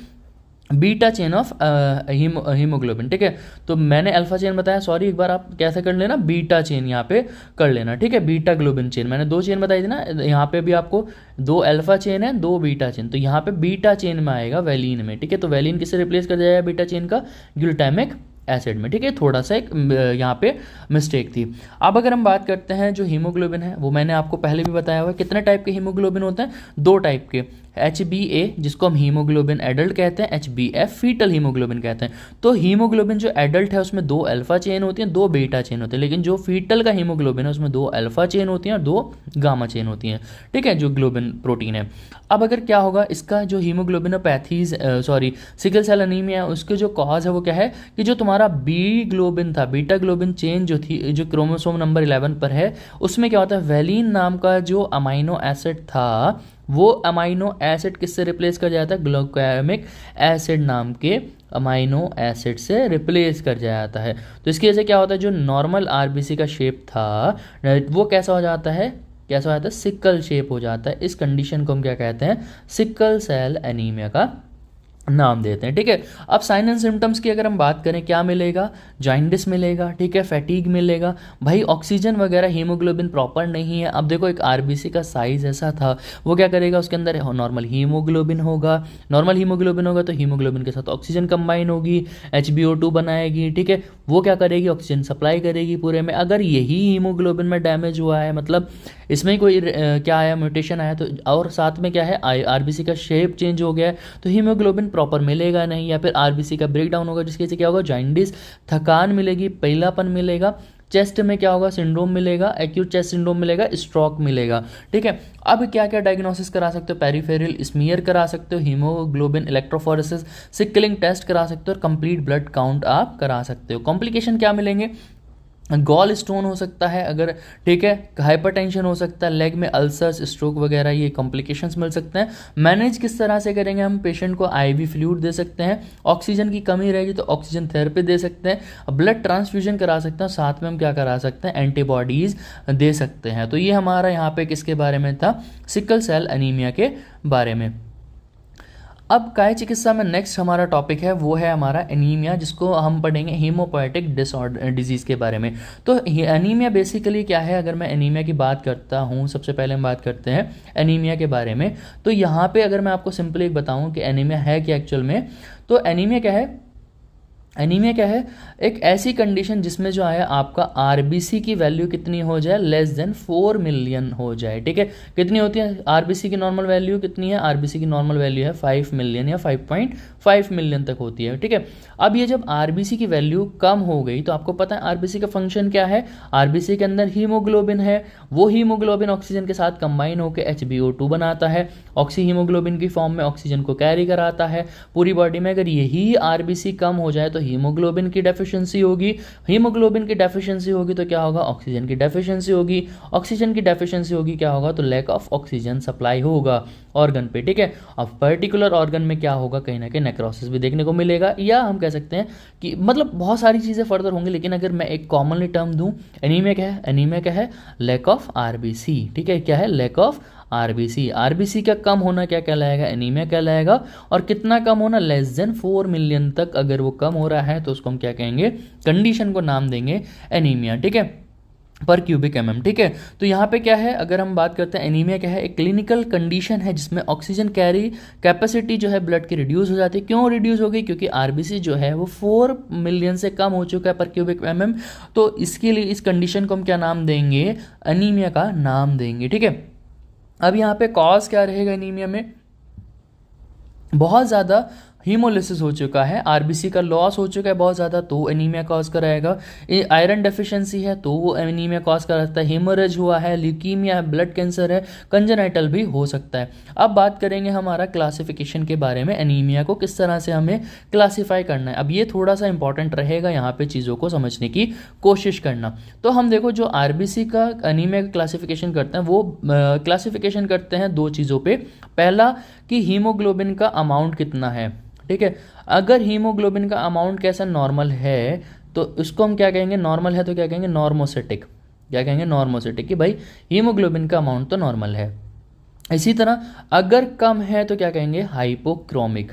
बीटा चेन ऑफ हीमोग्लोबिन, ठीक है। तो मैंने अल्फा चेन बताया, सॉरी, एक बार आप कैसे कर लेना, बीटा चेन यहाँ पे कर लेना, ठीक है। बीटा ग्लोबिन चेन मैंने 2 चेन बताई थी ना, यहाँ पे भी आपको 2 अल्फा चेन है, 2 बीटा चेन, तो यहाँ पे बीटा चेन में आएगा वैलिन में, ठीक है। तो वैलिन किससे रिप्लेस कर जाएगा बीटा चेन का? ग्लूटामिक एसिड में, ठीक है। थोड़ा सा एक यहाँ पे मिस्टेक थी। अब अगर हम बात करते हैं जो हीमोग्लोबिन है, वो मैंने आपको पहले भी बताया हुआ है। कितने टाइप के हीमोग्लोबिन होते हैं? 2 टाइप के। HbA जिसको हम हीमोग्लोबिन एडल्ट कहते हैं, HbF फीटल हीमोग्लोबिन कहते हैं। तो हीमोग्लोबिन जो एडल्ट है उसमें 2 अल्फा चेन होती हैं, 2 बीटा चेन होते हैं। लेकिन जो फीटल का हीमोग्लोबिन है उसमें 2 अल्फा चेन होती हैं और 2 गामा चेन होती हैं, ठीक है, जो ग्लोबिन प्रोटीन है। अब अगर क्या होगा, इसका जो हीमोग्लोबिनोपैथीज सिकल सेल एनीमिया है, उसके जो कॉज है वो क्या है कि जो तुम्हारा बी ग्लोबिन था, बीटा ग्लोबिन चेन जो थी, जो क्रोमोसोम नंबर 11 पर है, उसमें क्या होता है, वैलिन नाम का जो अमाइनो एसिड था, वो अमाइनो एसिड किससे रिप्लेस कर जाता है? ग्लूटामिक एसिड नाम के अमाइनो एसिड से रिप्लेस कर जाता है। तो इसकी वजह से क्या होता है, जो नॉर्मल आरबीसी का शेप था वो कैसा हो जाता है? कैसा हो जाता है? सिकल शेप हो जाता है। इस कंडीशन को हम क्या कहते हैं? सिकल सेल एनीमिया का नाम देते हैं, ठीक है। अब साइन एंड सिम्टम्स की अगर हम बात करें, क्या मिलेगा? जॉइंडिस मिलेगा, ठीक है, फैटीग मिलेगा, भाई ऑक्सीजन वगैरह, हीमोग्लोबिन प्रॉपर नहीं है। अब देखो एक आरबीसी का साइज ऐसा था, वो क्या करेगा, उसके अंदर नॉर्मल हीमोग्लोबिन होगा। नॉर्मल हीमोग्लोबिन होगा तो हीमोग्लोबिन के साथ ऑक्सीजन कंबाइन होगी, HbO2 बनाएगी, ठीक है, वो क्या करेगी? ऑक्सीजन सप्लाई करेगी पूरे में। अगर यही हीमोग्लोबिन में डैमेज हुआ है, मतलब इसमें कोई क्या आया, म्यूटेशन आया, तो और साथ में क्या है, आरबीसी का शेप चेंज हो गया है, तो हीमोग्लोबिन प्रॉपर मिलेगा नहीं, या फिर आरबीसी का ब्रेकडाउन होगा, जिसकी वजह से क्या होगा? जॉइंडिस, थकान मिलेगी, पीलापन मिलेगा, चेस्ट में क्या होगा? सिंड्रोम मिलेगा, एक्यूट चेस्ट सिंड्रोम मिलेगा, स्ट्रोक मिलेगा, ठीक है। अब क्या क्या डायग्नोसिस करा सकते हो? पेरिफेरल स्मीयर करा सकते हो, हीमोग्लोबिन इलेक्ट्रोफोरेसिस, सिकलिंग टेस्ट करा सकते हो, और कंप्लीट ब्लड काउंट आप करा सकते हो। कॉम्प्लिकेशन क्या मिलेंगे? गॉल स्टोन हो सकता है अगर, ठीक है, हाइपरटेंशन हो सकता है, लेग में अल्सर्स, स्ट्रोक वगैरह ये कॉम्प्लिकेशंस मिल सकते हैं। मैनेज किस तरह से करेंगे, हम पेशेंट को आईवी फ्लूइड दे सकते हैं, ऑक्सीजन की कमी रहेगी तो ऑक्सीजन थेरेपी दे सकते हैं, ब्लड ट्रांसफ्यूजन करा सकते हैं, साथ में हम क्या करा सकते हैं, एंटीबॉडीज़ दे सकते हैं। तो ये हमारा यहाँ पे किसके बारे में था, सिकल सेल एनीमिया के बारे में। अब काय चिकित्सा में नेक्स्ट हमारा टॉपिक है वो है हमारा एनीमिया, जिसको हम पढ़ेंगे हीमोपोएटिक डिसऑर्डर डिजीज़ के बारे में। तो एनीमिया बेसिकली क्या है, अगर मैं एनीमिया की बात करता हूँ, सबसे पहले हम बात करते हैं एनीमिया के बारे में। तो यहाँ पे अगर मैं आपको सिंपली बताऊँ कि एनीमिया है क्या एक्चुअल में, तो एनीमिया क्या है, एनीमिया क्या है, एक ऐसी कंडीशन जिसमें जो है आपका आरबीसी की वैल्यू कितनी हो जाए, लेस देन 4 मिलियन हो जाए, ठीक है। कितनी होती है आरबीसी की नॉर्मल वैल्यू, कितनी है, आरबीसी की नॉर्मल वैल्यू है 5 मिलियन या 5.5 मिलियन तक होती है, ठीक है। अब ये जब आरबीसी की वैल्यू कम हो गई तो आपको पता है आरबीसी का फंक्शन क्या है, आरबीसी के अंदर हीमोग्लोबिन है, वो हीमोग्लोबिन ऑक्सीजन के साथ कंबाइन होकर HbO2 बनाता है, ऑक्सी हीमोग्लोबिन की फॉर्म में ऑक्सीजन को कैरी कराता है पूरी बॉडी में। अगर यही आरबीसी कम हो जाए तो हीमोग्लोबिन की डेफिशिएंसी होगी, हीमोग्लोबिन की डेफिशिएंसी होगी तो क्या होगा, ऑक्सीजन की डेफिशिएंसी होगी, ऑक्सीजन की डेफिशिएंसी होगी क्या होगा, तो लैक ऑफ ऑक्सीजन सप्लाई होगा ऑर्गन पे, ठीक है। अब पर्टिकुलर ऑर्गन में क्या होगा, कहीं ना कहीं नेक्रोसिस भी देखने को मिलेगा, या हम कह सकते हैं कि मतलब बहुत सारी चीज़ें फर्दर होंगी, लेकिन अगर मैं एक कॉमनली टर्म दूं, एनीमिया क्या है, एनीमिया क्या है, लैक ऑफ आरबीसी, ठीक है, क्या है, लैक ऑफ आरबीसी। आरबीसी का कम होना क्या कहलाएगा, एनीमिया कहलाएगा, और कितना कम होना, लेस देन 4 मिलियन तक अगर वो कम हो रहा है तो उसको हम क्या कहेंगे, कंडीशन को नाम देंगे एनीमिया, ठीक है, पर क्यूबिक एमएम, ठीक है। तो यहाँ पे क्या है, अगर हम बात करते हैं एनीमिया क्या है, एक क्लिनिकल कंडीशन है जिसमें ऑक्सीजन कैरी कैपेसिटी जो है ब्लड की रिड्यूस हो जाती है। क्यों रिड्यूस हो गई, क्योंकि आरबीसी जो है वो 4 मिलियन से कम हो चुका है पर क्यूबिक एमएम। तो इसके लिए इस कंडीशन को हम क्या नाम देंगे, एनीमिया का नाम देंगे, ठीक है। अब यहाँ पे कॉज क्या रहेगा एनीमिया में, बहुत ज़्यादा हीमोलिसिस हो चुका है, आरबीसी का लॉस हो चुका है बहुत ज़्यादा, तो एनीमिया कॉज कराएगा। आयरन डेफिशिएंसी है तो वो एनीमिया कॉज कराता है, हेमोरेज हुआ है, ल्यूकीमिया है, ब्लड कैंसर है, कंजेनाइटल भी हो सकता है। अब बात करेंगे हमारा क्लासिफिकेशन के बारे में, एनीमिया को किस तरह से हमें क्लासीफाई करना है। अब ये थोड़ा सा इंपॉर्टेंट रहेगा यहाँ पे चीज़ों को समझने की कोशिश करना। तो हम देखो जो आरबीसी का एनीमिया का क्लासिफिकेशन करते हैं वो क्लासिफिकेशन करते हैं दो चीज़ों पे। पहला कि हीमोग्लोबिन का अमाउंट कितना है, ठीक है। अगर हीमोग्लोबिन का अमाउंट कैसा नॉर्मल है तो इसको हम क्या कहेंगे, नॉर्मल है तो क्या कहेंगे, नॉर्मोसिटिक, क्या कहेंगे, नॉर्मोसिटिक, कि भाई हीमोग्लोबिन का अमाउंट तो नॉर्मल है। इसी तरह अगर कम है तो क्या कहेंगे, हाइपोक्रोमिक,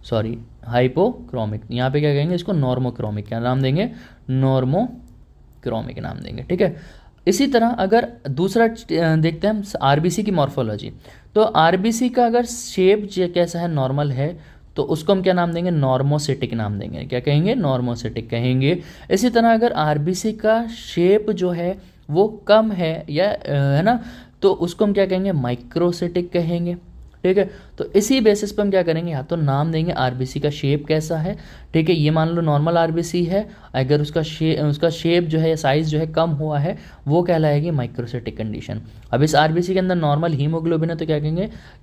सॉरी हाइपोक्रोमिक, यहाँ पे क्या कहेंगे, इसको नॉर्मोक्रोमिक, क्या नाम देंगे, नॉर्मोक्रोमिक नाम देंगे, ठीक है। इसी तरह अगर दूसरा देखते हैं हम आरबीसी की मॉर्फोलॉजी, तो आरबीसी का अगर शेप कैसा है, नॉर्मल है, तो उसको हम क्या नाम देंगे, नॉर्मोसिटिक नाम देंगे, क्या कहेंगे, नॉर्मोसिटिक कहेंगे। इसी तरह अगर आरबीसी का शेप जो है वो कम है या है ना, तो उसको हम क्या कहेंगे, माइक्रोसिटिक कहेंगे, ठीक है। तो इसी बेसिस पे हम क्या करेंगे, या तो नाम देंगे आरबीसी का शेप कैसा है, ठीक है, ये मान लो नॉर्मल आरबीसी है, अगर उसका शेप जो है, साइज जो है कम हुआ है, वो कहलाएगी माइक्रोसिटिक कंडीशन। अब इस आरबीसी के अंदर नॉर्मल हीमोग्लोबिन है तो क्या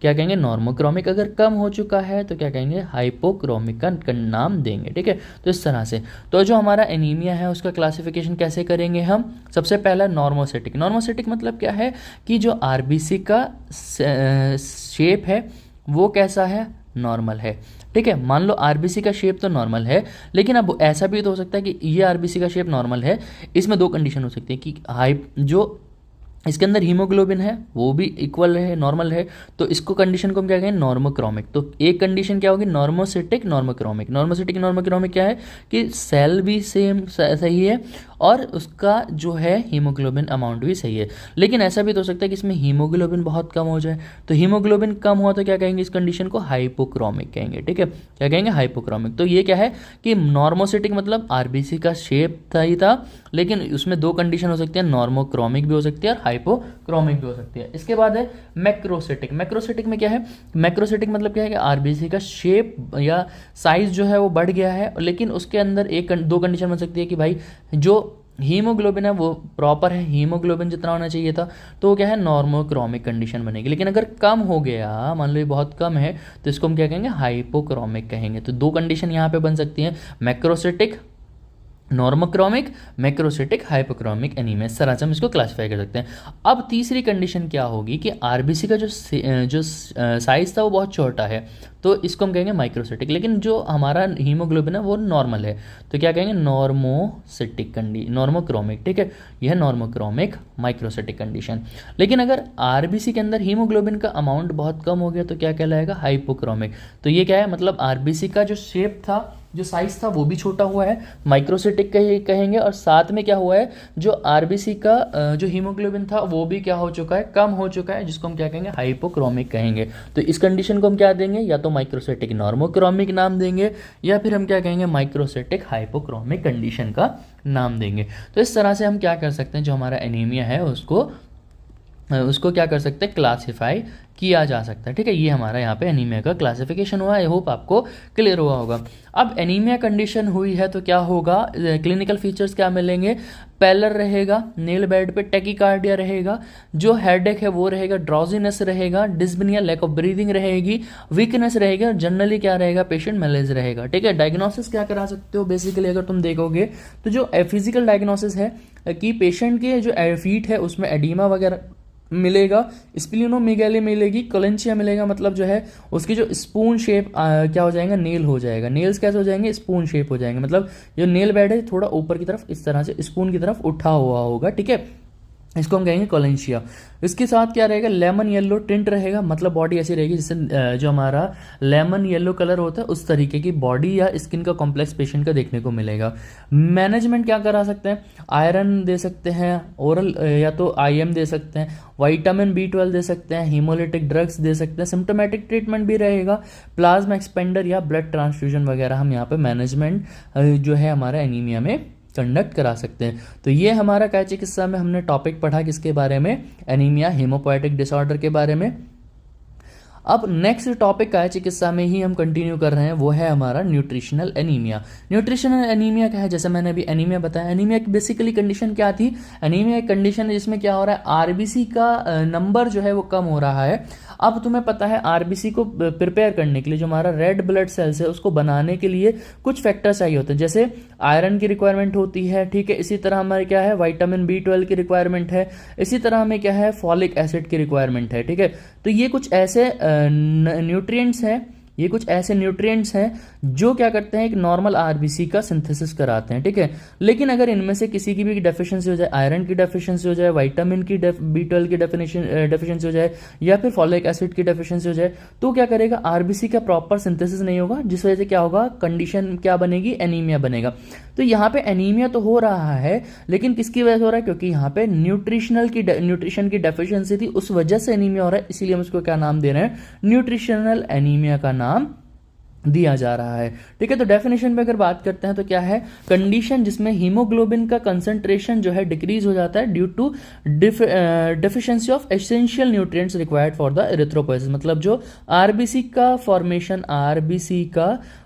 कहेंगे नॉर्मोक्रोमिक, अगर कम हो चुका है तो क्या कहेंगे, हाइपोक्रोमिक का नाम देंगे, ठीक है। तो इस तरह से तो जो हमारा एनीमिया है उसका क्लासिफिकेशन कैसे करेंगे हम, सबसे पहला नॉर्मोसिटिक। नॉर्मोसिटिक मतलब क्या है कि जो आरबीसी का शेप है वो कैसा है, नॉर्मल है, ठीक है। मान लो आरबीसी का शेप तो नॉर्मल है, लेकिन अब ऐसा भी तो हो सकता है कि ये आरबीसी का शेप नॉर्मल है, इसमें दो कंडीशन हो सकती है कि जो इसके अंदर हीमोग्लोबिन है वो भी इक्वल है, नॉर्मल है, तो इसको कंडीशन को हम क्या कहेंगे, नॉर्मोक्रोमिक। तो एक कंडीशन क्या होगी, नॉर्मोसिटिक नॉर्मोक्रोमिक। नॉर्मोसिटिक नॉर्मोक्रोमिक क्या है कि सेल भी सेम सही है और उसका जो है हीमोग्लोबिन अमाउंट भी सही है। लेकिन ऐसा भी तो हो सकता है कि इसमें हीमोग्लोबिन बहुत कम हो जाए, तो हीमोग्लोबिन कम हुआ तो क्या कहेंगे, इस कंडीशन को हाइपोक्रोमिक कहेंगे, ठीक है, क्या कहेंगे, हाइपोक्रोमिक। तो ये क्या है कि नॉर्मोसिटिक मतलब आरबीसी का शेप सही था, लेकिन उसमें दो कंडीशन हो सकती है, नॉर्मोक्रोमिक भी हो सकती है और हाइपोक्रोमिक भी हो सकती है। इसके बाद है मैक्रोसिटिक। मैक्रोसिटिक में क्या है, मैक्रोसिटिक मतलब क्या है कि आरबीसी का शेप या साइज जो है वो बढ़ गया है, लेकिन उसके अंदर दो कंडीशन बन सकती है कि भाई जो हीमोग्लोबिन है वो प्रॉपर है, हीमोग्लोबिन जितना होना चाहिए था, तो वो क्या है, नॉर्मोक्रोमिक कंडीशन बनेगी। लेकिन अगर कम हो गया, मान लो ये बहुत कम है, तो इसको हम क्या कहेंगे, हाइपोक्रोमिक कहेंगे। तो दो कंडीशन यहाँ पे बन सकती हैं, macrocytic normochromic, macrocytic, hypochromic anaemia, इस तरह से हम इसको क्लासिफाई कर सकते हैं। अब तीसरी कंडीशन क्या होगी कि आरबीसी का जो साइज़ था वो बहुत छोटा है, तो इसको हम कहेंगे माइक्रोसिटिक, लेकिन जो हमारा हीमोग्लोबिन है वो नॉर्मल है, तो क्या कहेंगे नॉर्मोक्रोमिक, ठीक है, यह नॉर्मोक्रोमिक माइक्रोसिटिक कंडीशन। लेकिन अगर आरबीसी के अंदर हीमोग्लोबिन का अमाउंट बहुत कम हो गया तो क्या कहलाएगा, हाइपोक्रोमिक। तो ये क्या है, मतलब आरबीसी का जो शेप था, जो साइज था वो भी छोटा हुआ है, माइक्रोसिटिक कहेंगे, और साथ में क्या हुआ है, जो आरबीसी का जो हीमोग्लोबिन था वो भी क्या हो चुका है, कम हो चुका है, जिसको हम क्या कहेंगे, हाइपोक्रोमिक कहेंगे। तो इस कंडीशन को हम क्या देंगे, या तो माइक्रोसिटिक नॉर्मोक्रोमिक नाम देंगे, या फिर हम क्या कहेंगे, माइक्रोसिटिक हाइपोक्रोमिक कंडीशन का नाम देंगे। तो इस तरह से हम क्या कर सकते हैं, जो हमारा एनीमिया है उसको क्या कर सकते हैं, क्लासिफाई किया जा सकता है, ठीक है। ये हमारा यहाँ पे एनीमिया का क्लासिफिकेशन हुआ। आई होप आपको क्लियर हुआ होगा। अब एनीमिया कंडीशन हुई है तो क्या होगा, क्लिनिकल फीचर्स क्या मिलेंगे, पैलर रहेगा, नेल बेड पे टेकिकार्डिया रहेगा, जो हेडेक है वो रहेगा, ड्रॉजीनेस रहेगा, डिस्पनिया, लैक ऑफ ब्रीदिंग रहेगी, वीकनेस रहेगी, और जनरली क्या रहेगा, पेशेंट मेलेज रहेगा, ठीक है। डायग्नोसिस क्या करा सकते हो, बेसिकली अगर तुम देखोगे तो जो फिजिकल डायग्नोसिस है कि पेशेंट के जो फीट है उसमें एडीमा वगैरह मिलेगा, स्प्लीनोमेगाली मिलेगी, कोलेंशिया मिलेगा, मतलब जो है उसकी जो स्पून शेप क्या हो जाएगा, नेल हो जाएगा, नेल्स कैसे हो जाएंगे, स्पून शेप हो जाएंगे, मतलब जो नेल बेड है थोड़ा ऊपर की तरफ इस तरह से स्पून की तरफ उठा हुआ होगा, ठीक है, इसको हम कहेंगे कोलेंशिया। इसके साथ क्या रहेगा, लेमन येलो टिंट रहेगा, मतलब बॉडी ऐसी रहेगी जिससे जो हमारा लेमन येलो कलर होता है उस तरीके की बॉडी या स्किन का कॉम्प्लेक्स पेशेंट का देखने को मिलेगा। मैनेजमेंट क्या करा सकते हैं, आयरन दे सकते हैं, ओरल या तो आईएम दे सकते हैं, विटामिन B12 दे सकते हैं, हीमोलिटिक ड्रग्स दे सकते हैं, सिम्टोमेटिक ट्रीटमेंट भी रहेगा, प्लाज्मा एक्सपेंडर या ब्लड ट्रांसफ्यूजन वगैरह हम यहाँ पे मैनेजमेंट जो है हमारा एनीमिया में कंडक्ट करा सकते हैं। तो ये हमारा क्या चिकित्सा में हमने टॉपिक पढ़ा किसके बारे में, एनीमिया, हीमोपोएटिक डिसऑर्डर के बारे में। अब नेक्स्ट टॉपिक काय चिकित्सा में ही हम कंटिन्यू कर रहे हैं, वो है हमारा न्यूट्रिशनल एनीमिया। न्यूट्रिशनल एनीमिया क्या है, जैसे मैंने अभी एनीमिया बताया, एनीमिया की बेसिकली कंडीशन क्या थी, एनीमिया एक कंडीशन है जिसमें क्या हो रहा है, आरबीसी का नंबर जो है वो कम हो रहा है। अब तुम्हें पता है आरबीसी को प्रिपेयर करने के लिए, जो हमारा रेड ब्लड सेल्स है उसको बनाने के लिए कुछ फैक्टर चाहिए होते हैं, जैसे आयरन की रिक्वायरमेंट होती है, ठीक है, इसी तरह हमारे क्या है, विटामिन B12 की रिक्वायरमेंट है, इसी तरह हमें क्या है, फॉलिक एसिड की रिक्वायरमेंट है, ठीक है। तो ये कुछ ऐसे न्यूट्रिएंट्स हैं, ये कुछ ऐसे न्यूट्रिएंट्स हैं जो क्या करते हैं, एक नॉर्मल आरबीसी का सिंथेसिस कराते हैं, ठीक है। लेकिन अगर इनमें से किसी की भी डेफिशिएंसी हो जाए, आयरन की डेफिशिएंसी हो जाए, विटामिन की B12 की डेफिशिएंसी हो जाए, या फिर फॉलिक एसिड की डेफिशिएंसी हो जाए, तो क्या करेगा, आरबीसी का प्रॉपर सिंथेसिस नहीं होगा, जिस वजह से क्या होगा, कंडीशन क्या बनेगी, एनीमिया बनेगा। तो यहाँ पे एनीमिया तो हो रहा है, लेकिन किसकी वजह से हो रहा है, क्योंकि यहाँ पे न्यूट्रिशन की डेफिशिएंसी थी, उस वजह से एनीमिया हो रहा है, इसीलिए हम इसको क्या नाम दे रहे हैं, न्यूट्रिशनल एनीमिया का नाम दिया जा रहा है, ठीक है। तो डेफिनेशन पे अगर बात करते हैं तो क्या है, कंडीशन जिसमें हीमोग्लोबिन का कंसंट्रेशन जो है डिक्रीज हो जाता है due to deficiency of essential nutrients required for the erythropoiesis, मतलब जो आरबीसी का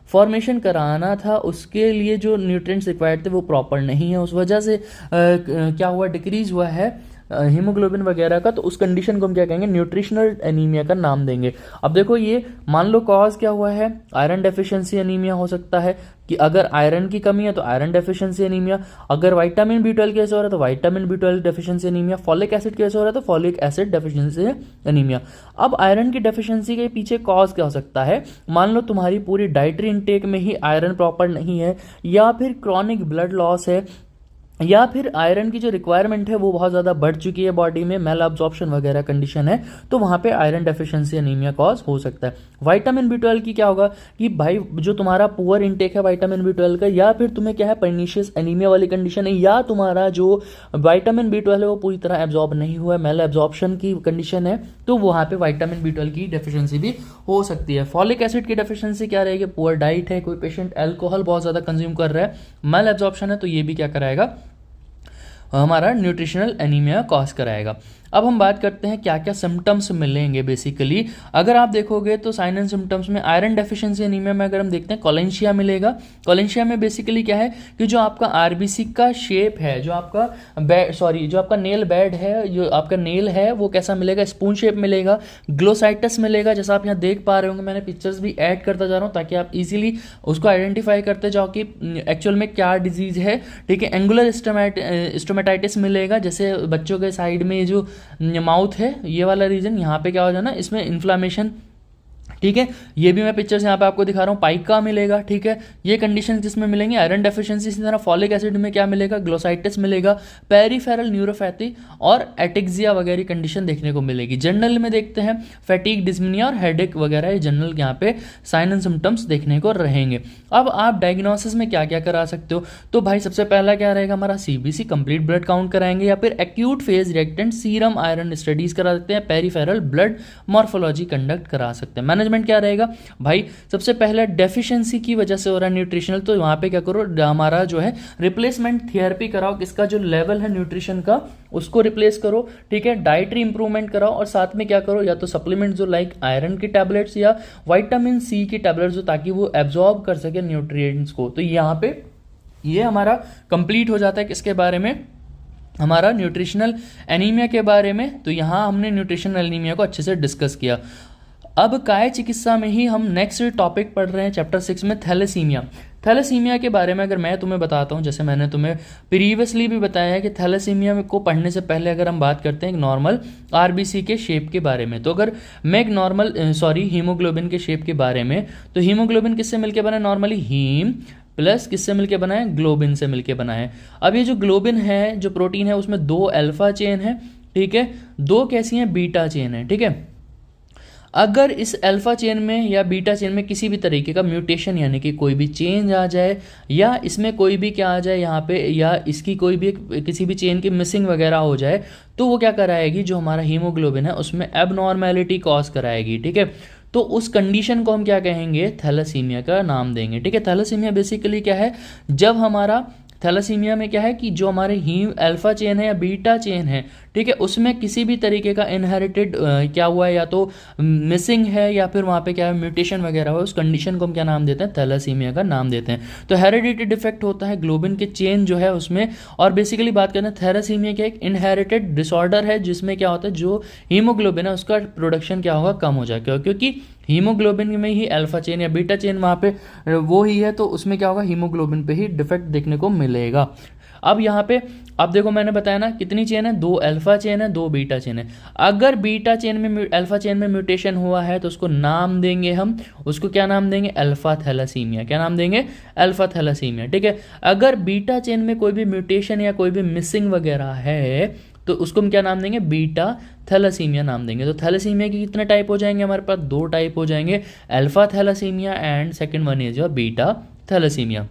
फॉर्मेशन कराना था उसके लिए जो न्यूट्रिएंट्स रिक्वायर्ड थे वो प्रॉपर नहीं है, उस वजह से क्या हुआ, डिक्रीज हुआ है हीमोग्लोबिन वगैरह का, तो उस कंडीशन को हम क्या कहेंगे, न्यूट्रिशनल एनीमिया का नाम देंगे। अब देखो ये मान लो कॉज क्या हुआ है, आयरन डेफिशिएंसी एनीमिया हो सकता है, कि अगर आयरन की कमी है तो आयरन डेफिशिएंसी एनीमिया, अगर विटामिन B12 की वजह से हो रहा है तो vitamin B12 deficiency anaemia, folic acid की वजह से हो रहा है तो फॉलिक एसिड डेफिशिएंसी एनीमिया। अब आयरन की डेफिशिएंसी के पीछे कॉज क्या हो सकता है, मान लो तुम्हारी पूरी डाइटरी इंटेक में ही आयरन प्रॉपर नहीं है, या फिर क्रॉनिक ब्लड लॉस है, या फिर आयरन की जो रिक्वायरमेंट है वो बहुत ज़्यादा बढ़ चुकी है बॉडी में, मेल अब्जॉर्प्शन वगैरह कंडीशन है, तो वहाँ पे आयरन डेफिशिएंसी एनीमिया कॉज हो सकता है। विटामिन B12 की क्या होगा कि भाई जो तुम्हारा पुअर इंटेक है विटामिन B12 का, या फिर तुम्हें क्या है, पर्नीशियस एनीमिया वाली कंडीशन है, या तुम्हारा जो विटामिन B12 है वो पूरी तरह एब्जॉर्ब नहीं हुआ है, मेल एब्जॉर्प्शन की कंडीशन है, तो वहाँ पे विटामिन B12 की डेफिशिएंसी भी हो सकती है। फॉलिक एसिड की डेफिशिएंसी क्या रहेगी, पुअर डाइट है, कोई पेशेंट अल्कोहल बहुत ज़्यादा कंज्यूम कर रहा है, मेल एब्जॉर्प्शन है, तो ये भी क्या कराएगा, हमारा न्यूट्रिशनल एनीमिया कॉज कराएगा। अब हम बात करते हैं क्या क्या सिम्टम्स मिलेंगे। बेसिकली अगर आप देखोगे तो साइन एंड सिम्टम्स में आयरन डेफिशिएंसी एनीमिया में अगर हम देखते हैं कोलेंशिया मिलेगा। कोलेंशिया में बेसिकली क्या है कि जो आपका आरबीसी का शेप है, जो आपका नेल बेड है, जो आपका नेल है वो कैसा मिलेगा, स्पून शेप मिलेगा। ग्लोसाइटस मिलेगा, जैसा आप यहाँ देख पा रहे होंगे, मैंने पिक्चर्स भी ऐड करता जा रहा हूँ ताकि आप इजीली उसको आइडेंटिफाई करते जाओ कि एक्चुअल में क्या डिजीज है। ठीक है, एंगुलर स्टोमेटाइटिस मिलेगा, जैसे बच्चों के साइड में जो माउथ है ये वाला रीजन, यहाँ पे क्या हो जाना, इसमें इन्फ्लामेशन। ठीक है, ये भी मैं पिक्चर्स यहाँ पे आपको दिखा रहा हूँ, पाइका मिलेगा। ठीक है, ये कंडीशन जिसमें मिलेंगे। आयरन डेफिशिएंसी, इसी तरह फॉलिक एसिड में क्या मिलेगा, ग्लोसाइटिस मिलेगा, पेरिफेरल न्यूरोपैथी और एटेक्सिया वगैरह कंडीशन देखने को मिलेगी। जनरल में देखते हैं फैटिग, डिस्मेनिया और हेडेक वगैरह, ये जनरल यहाँ पे साइन एंड सिम्टम्स देखने को रहेंगे। अब आप डायग्नोसिस में क्या क्या करा सकते हो, तो भाई सबसे पहला क्या रहेगा हमारा सीबीसी, कंप्लीट ब्लड काउंट कराएंगे, या फिर acute phase reactant serum iron studies करा सकते हैं, पेरिफेरल ब्लड मॉर्फोलॉजी कंडक्ट करा सकते हैं। मैनेजमेंट क्या रहेगा भाई, सबसे पहले डेफिशिएंसी की वजह से हो रहा है न्यूट्रिशनल, तो वहां पे क्या करो, हमारा जो है रिप्लेसमेंट थेरेपी कराओ, किसका जो लेवल है न्यूट्रिशन का उसको रिप्लेस करो। ठीक है, डाइटरी इंप्रूवमेंट कराओ, और साथ में क्या करो, या तो सप्लीमेंट जो लाइक आयरन की टैबलेट्स या विटामिन सी की टैबलेट्स, ताकि वो एब्जॉर्ब कर सके न्यूट्रिएंट्स को। तो यहाँ पे ये हमारा कंप्लीट हो जाता है किसके बारे में, हमारा न्यूट्रिशनल एनीमिया के बारे में। तो यहाँ हमने न्यूट्रिशनल एनीमिया को अच्छे से डिस्कस किया। अब काय चिकित्सा में ही हम नेक्स्ट टॉपिक पढ़ रहे हैं, चैप्टर 6 में थैलेसीमिया। थैलेसीमिया के बारे में अगर मैं तुम्हें बताता हूँ, जैसे मैंने तुम्हें प्रीवियसली भी बताया है कि थैलेसीमिया को पढ़ने से पहले अगर हम बात करते हैं एक नॉर्मल आरबीसी के शेप के बारे में, तो अगर मैं एक नॉर्मल हीमोग्लोबिन के शेप के बारे में, तो हीमोग्लोबिन किससे मिलकर बना है, नॉर्मली हीम प्लस किससे मिलके बना है, ग्लोबिन से मिलके बना है। अब ये जो ग्लोबिन है, जो प्रोटीन है, उसमें 2 अल्फा चेन है। ठीक है, 2 कैसी हैं, बीटा चेन है। ठीक है, अगर इस अल्फा चेन में या बीटा चेन में किसी भी तरीके का म्यूटेशन, यानी कि कोई भी चेंज आ जाए, या इसमें कोई भी क्या आ जाए यहाँ पे, या इसकी कोई भी किसी भी चेन की मिसिंग वगैरह हो जाए, तो वो क्या कराएगी, जो हमारा हीमोग्लोबिन है उसमें एबनॉर्मेलिटी कॉज कराएगी। ठीक है, तो उस कंडीशन को हम क्या कहेंगे, थैलेसीमिया का नाम देंगे। ठीक है, थैलेसीमिया बेसिकली क्या है, जब हमारा थैलेसीमिया में क्या है कि जो हमारे हीम अल्फा चेन है या बीटा चेन है, ठीक है, उसमें किसी भी तरीके का इनहेरिटेड क्या हुआ है, या तो मिसिंग है या फिर वहाँ पे क्या है म्यूटेशन वगैरह हो, उस कंडीशन को हम क्या नाम देते हैं, थैलेसीमिया का नाम देते हैं। तो हेरिडिटी डिफेक्ट होता है ग्लोबिन के चेन जो है उसमें। और बेसिकली बात करें, थैलेसीमिया क्या एक इनहेरिटेड डिसऑर्डर है, जिसमें क्या होता है, जो हीमोग्लोबिन है उसका प्रोडक्शन क्या होगा, कम हो जाएगा, क्योंकि हीमोग्लोबिन में ही अल्फा चेन या बीटा चेन वहाँ पे वो ही है, तो उसमें क्या होगा, हीमोग्लोबिन पे ही डिफेक्ट देखने को मिलेगा। अब यहाँ पे अब देखो मैंने बताया ना कितनी चेन है, 2 अल्फा चेन है, 2 बीटा चेन है। अगर बीटा चेन में अल्फा चेन में म्यूटेशन हुआ है तो उसको नाम देंगे हम, उसको क्या नाम देंगे, अल्फा थैलेसीमिया। क्या नाम देंगे, अल्फा थैलेसीमिया। ठीक है, अगर बीटा चेन में कोई भी म्यूटेशन या कोई भी मिसिंग वगैरह है तो उसको हम क्या नाम देंगे, बीटा थैलेसीमिया नाम देंगे। तो थैलेसीमिया के कितने टाइप हो जाएंगे, हमारे पास 2 टाइप हो जाएंगे, alpha thalassaemia and second one is beta thalassaemia.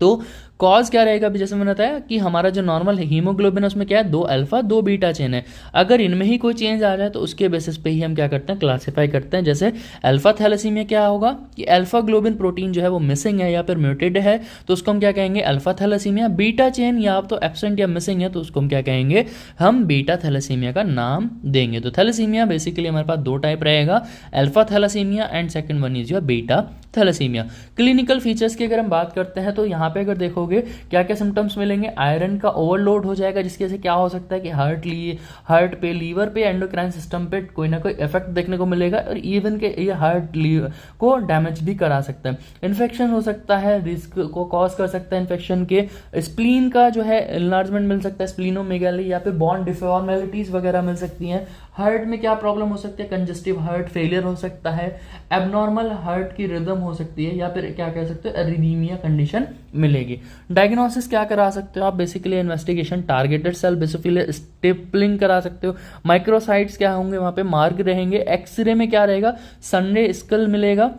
तो कॉज क्या रहेगा, अभी जैसे मैंने बताया कि हमारा जो नॉर्मल हीमोग्लोबिन है उसमें क्या है, 2 अल्फा 2 बीटा चेन है। अगर इनमें ही कोई चेंज आ जाए तो उसके बेसिस पे ही हम क्या करते हैं, क्लासीफाई करते हैं। जैसे अल्फा थैलेसीमिया क्या होगा कि अल्फा ग्लोबिन प्रोटीन जो है वो मिसिंग है या फिर म्यूटेड है, तो उसको हम क्या कहेंगे, अल्फा थैलेसीमिया। बीटा चेन या तो एब्सेंट या मिसिंग है तो उसको हम क्या कहेंगे, हम बीटा थैलेसीमिया का नाम देंगे। तो थैलेसीमिया बेसिकली हमारे पास 2 टाइप रहेगा, alpha thalassaemia and second one is your beta thalassaemia. Clinical features की अगर हम बात करते हैं तो यहाँ पे अगर देखोगे क्या क्या सिम्टम्स मिलेंगे, आयरन का ओवरलोड हो जाएगा, जिसकी वजह से क्या हो सकता है कि हार्ट पे, लीवर पे, एंडोक्राइन सिस्टम पे कोई ना कोई इफेक्ट देखने को मिलेगा, और इवन के ये हार्ट लीवर को डैमेज भी करा सकता है। इन्फेक्शन हो सकता है, रिस्क को कॉज कर सकता है इन्फेक्शन के। स्प्लीन का जो है इनलार्जमेंट मिल सकता है, स्प्लीनोमेगाली, या फिर बॉन डिफॉर्मेलिटीज वगैरह मिल सकती हैं। हार्ट में क्या प्रॉब्लम हो सकती है, कंजस्टिव हार्ट फेलियर हो सकता है, एबनॉर्मल हार्ट की रिदम हो सकती है, या फिर क्या कह सकते हो, एरिदीमिया कंडीशन मिलेगी। डायग्नोसिस क्या करा सकते हो आप, बेसिकली इन्वेस्टिगेशन टारगेटेड सेल बेसिफिल स्टेपलिंग करा सकते हो। माइक्रोसाइट्स क्या होंगे, वहां पे मार्क रहेंगे। एक्सरे में क्या रहेगा, संडे स्कल मिलेगा।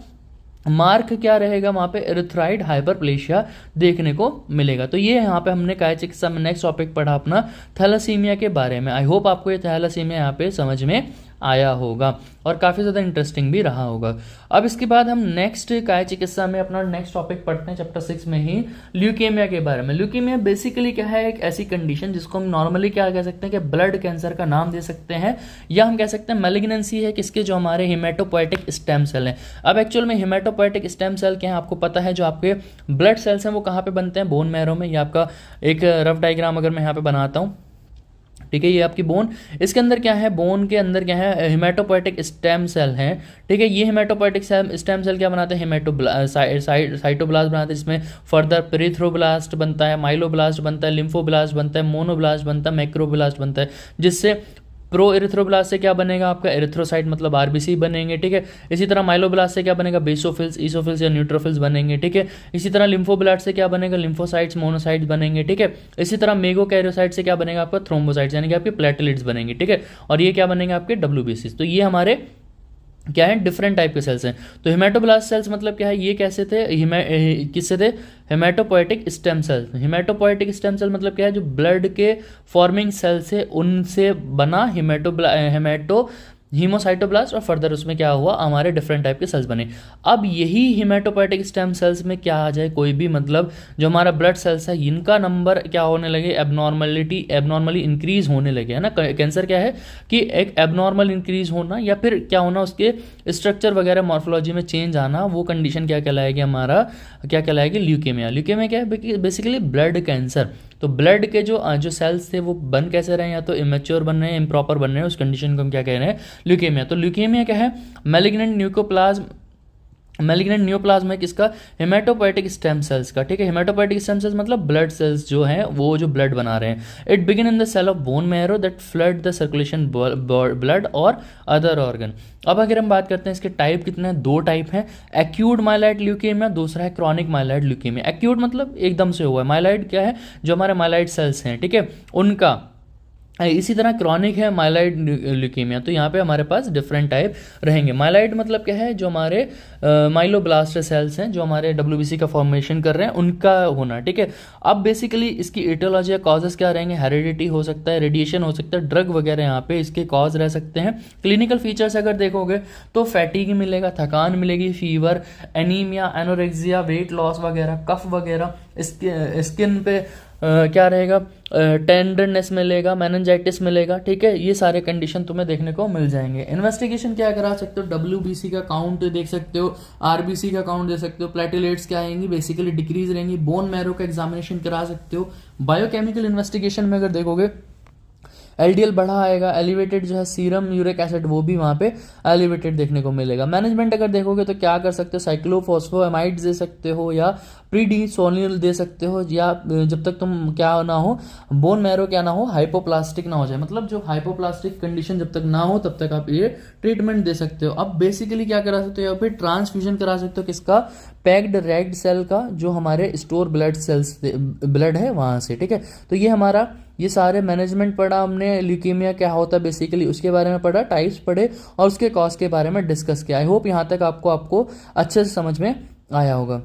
मार्क क्या रहेगा, वहां पे एरिथ्राइड हाइपरप्लेशिया देखने को मिलेगा। तो ये यहाँ पे हमने काय चिकित्सा में नेक्स्ट टॉपिक पढ़ा अपना थैलेसीमिया के बारे में। आई होप आपको ये थैलेसीमिया यहाँ पे समझ में आया होगा और काफ़ी ज़्यादा इंटरेस्टिंग भी रहा होगा। अब इसके बाद हम नेक्स्ट काय चिकित्सा में अपना नेक्स्ट टॉपिक पढ़ते हैं चैप्टर 6 में ही ल्यूकेमिया के बारे में। ल्यूकेमिया बेसिकली क्या है, एक ऐसी कंडीशन जिसको हम नॉर्मली क्या कह सकते हैं कि ब्लड कैंसर का नाम दे सकते हैं, या हम कह सकते हैं मैलिग्नेंसी है किसके, जो हमारे हिमेटोपोएटिक स्टेम सेल हैं। अब एक्चुअल में हिमेटोपोएटिक स्टेम सेल क्या है आपको पता है, जो आपके ब्लड सेल्स हैं वो कहाँ पे बनते हैं, बोन मैरो में। ये आपका एक रफ डायग्राम अगर मैं यहाँ पे बनाता हूँ, ठीक है, ये आपकी बोन, इसके अंदर क्या है, बोन के अंदर क्या है, हिमेटोपोएटिक स्टेम सेल हैं, ठीक है। ये हिमेटोपोएटिक स्टेम सेल क्या बनाते हैं, साइटोब्लास्ट बनाते हैं, जिसमें फर्दर पेरिथ्रोब्लास्ट बनता है, माइलोब्लास्ट बनता है, लिम्फोब्लास्ट बनता है, मोनोब्लास्ट बनता है, मैक्रोब्लास्ट बनता है, जिससे प्रो एरिथ्रोब्लास्ट से क्या बनेगा आपका एरिथ्रोसाइट मतलब आरबीसी बनेंगे, ठीक है। इसी तरह माइलोब्लास्ट से क्या बनेगा, बेसोफिल्स, ईसोफिल्स या न्यूट्रोफिल्स बनेंगे, ठीक है। इसी तरह लिम्फोब्लास्ट से क्या बनेगा, लिम्फोसाइट्स, मोनोसाइट्स बनेंगे, ठीक है। इसी तरह मेगोकैरियोसाइट से क्या बनेगा आपका थ्रोम्बोसाइट्स यानी कि आपके प्लेटलेट्स बनेंगे, ठीक है। और ये क्या बनेंगे आपके डब्ल्यूबीसीज। तो ये हमारे क्या है, डिफरेंट टाइप के सेल्स हैं। तो हिमेटोब्लास्ट सेल्स मतलब क्या है, ये कैसे थे, किससे थे, haematopoietic stem cell. Haematopoietic stem cell मतलब क्या है, जो ब्लड के फॉर्मिंग सेल्स है उनसे बना हीमोसाइटोब्लास्ट, और फर्दर उसमें क्या हुआ, हमारे डिफरेंट टाइप के सेल्स बने। अब यही हिमेटोपोएटिक स्टेम सेल्स में क्या आ जाए, कोई भी मतलब जो हमारा ब्लड सेल्स है इनका नंबर क्या होने लगे, एबनॉर्मली इंक्रीज होने लगे, है ना। कैंसर क्या है कि एक एबनॉर्मल इंक्रीज होना या फिर क्या होना, उसके स्ट्रक्चर वगैरह मॉर्फोलॉजी में चेंज आना, वो कंडीशन क्या कहलाएगी, हमारा क्या कहलाएगी, ल्यूकेमिया। ल्यूकेमिया क्या है, बेसिकली ब्लड कैंसर। तो ब्लड के जो सेल्स थे वो बन कैसे रहे हैं, या तो इमेच्योर बन रहे हैं, इम्प्रॉपर बन रहे हैं, उस कंडीशन को हम क्या कह रहे हैं, ल्यूकेमिया। तो ल्यूकेमिया क्या है, मैलिग्नेंट न्यूप्लाज्म है किसका, हिमेटोपोएटिक स्टेम सेल्स का, ठीक है। हिमेटोपोएटिक स्टेम सेल्स मतलब ब्लड सेल्स जो हैं वो जो ब्लड बना रहे हैं। It begin in the cell of bone marrow that flood the circulation blood और अदर ऑर्गन। अब अगर हम बात करते हैं इसके टाइप कितने हैं, 2 टाइप हैं, एक्यूट माइलॉइड ल्यूकेमिया, दूसरा है क्रॉनिक माइलॉइड ल्यूकेमिया। एक्यूट मतलब एकदम से हुआ है, माइलॉइड क्या है, जो हमारे माइलॉइड सेल्स हैं, ठीक है, उनका। इसी तरह क्रॉनिक है माइलॉइड ल्यूकेमिया। तो यहाँ पे हमारे पास डिफरेंट टाइप रहेंगे। माइलॉइड मतलब क्या है, जो हमारे माइलोब्लास्ट सेल्स हैं जो हमारे डब्ल्यूबीसी का फॉर्मेशन कर रहे हैं उनका होना, ठीक है। अब बेसिकली इसकी इटियोलॉजी या कॉजेस क्या रहेंगे, हेरिडिटी हो सकता है, रेडिएशन हो सकता है, ड्रग वगैरह यहाँ पे इसके कॉज रह सकते हैं। क्लिनिकल फीचर्स अगर देखोगे तो फैटीग मिलेगा, थकान मिलेगी, fever, anaemia, anorexia, weight loss वगैरह, कफ वगैरह, स्किन पे क्या रहेगा, टेंडरनेस मिलेगा, मेनिंजाइटिस मिलेगा, ठीक है। ये सारे कंडीशन तुम्हें देखने को मिल जाएंगे। इन्वेस्टिगेशन क्या करा सकते हो, डब्ल्यूबीसी का काउंट देख सकते हो, आरबीसी का काउंट दे सकते हो, प्लेटलेट्स क्या आएंगी, बेसिकली डिक्रीज रहेंगी, बोन मैरो का एग्जामिनेशन करा सकते हो। बायोकेमिकल इन्वेस्टिगेशन में अगर देखोगे एलडीएल बढ़ा आएगा, एलिवेटेड जो है सीरम यूरिक एसिड वो भी वहाँ पे एलिवेटेड देखने को मिलेगा। मैनेजमेंट अगर देखोगे तो क्या कर सकते हो, साइक्लोफॉस्फोएमाइड्स दे सकते हो या प्रीडिसोनियल दे सकते हो, या जब तक तुम क्या ना हो, बोन मैरो क्या ना हो, हाइपोप्लास्टिक ना हो जाए, मतलब जो हाइपोप्लास्टिक कंडीशन जब तक ना हो तब तक आप ये ट्रीटमेंट दे सकते हो। अब बेसिकली क्या करा सकते हो, या फिर ट्रांसफ्यूजन करा सकते हो किसका, पैक्ड रेड सेल का, जो हमारे स्टोर ब्लड है वहां से, ठीक है। तो ये हमारा ये सारे मैनेजमेंट पढ़ा हमने, ल्यूकेमिया क्या होता है बेसिकली उसके बारे में पढ़ा, टाइप्स पढ़े और उसके कॉज के बारे में डिस्कस किया। आई होप यहाँ तक आपको अच्छे से समझ में आया होगा।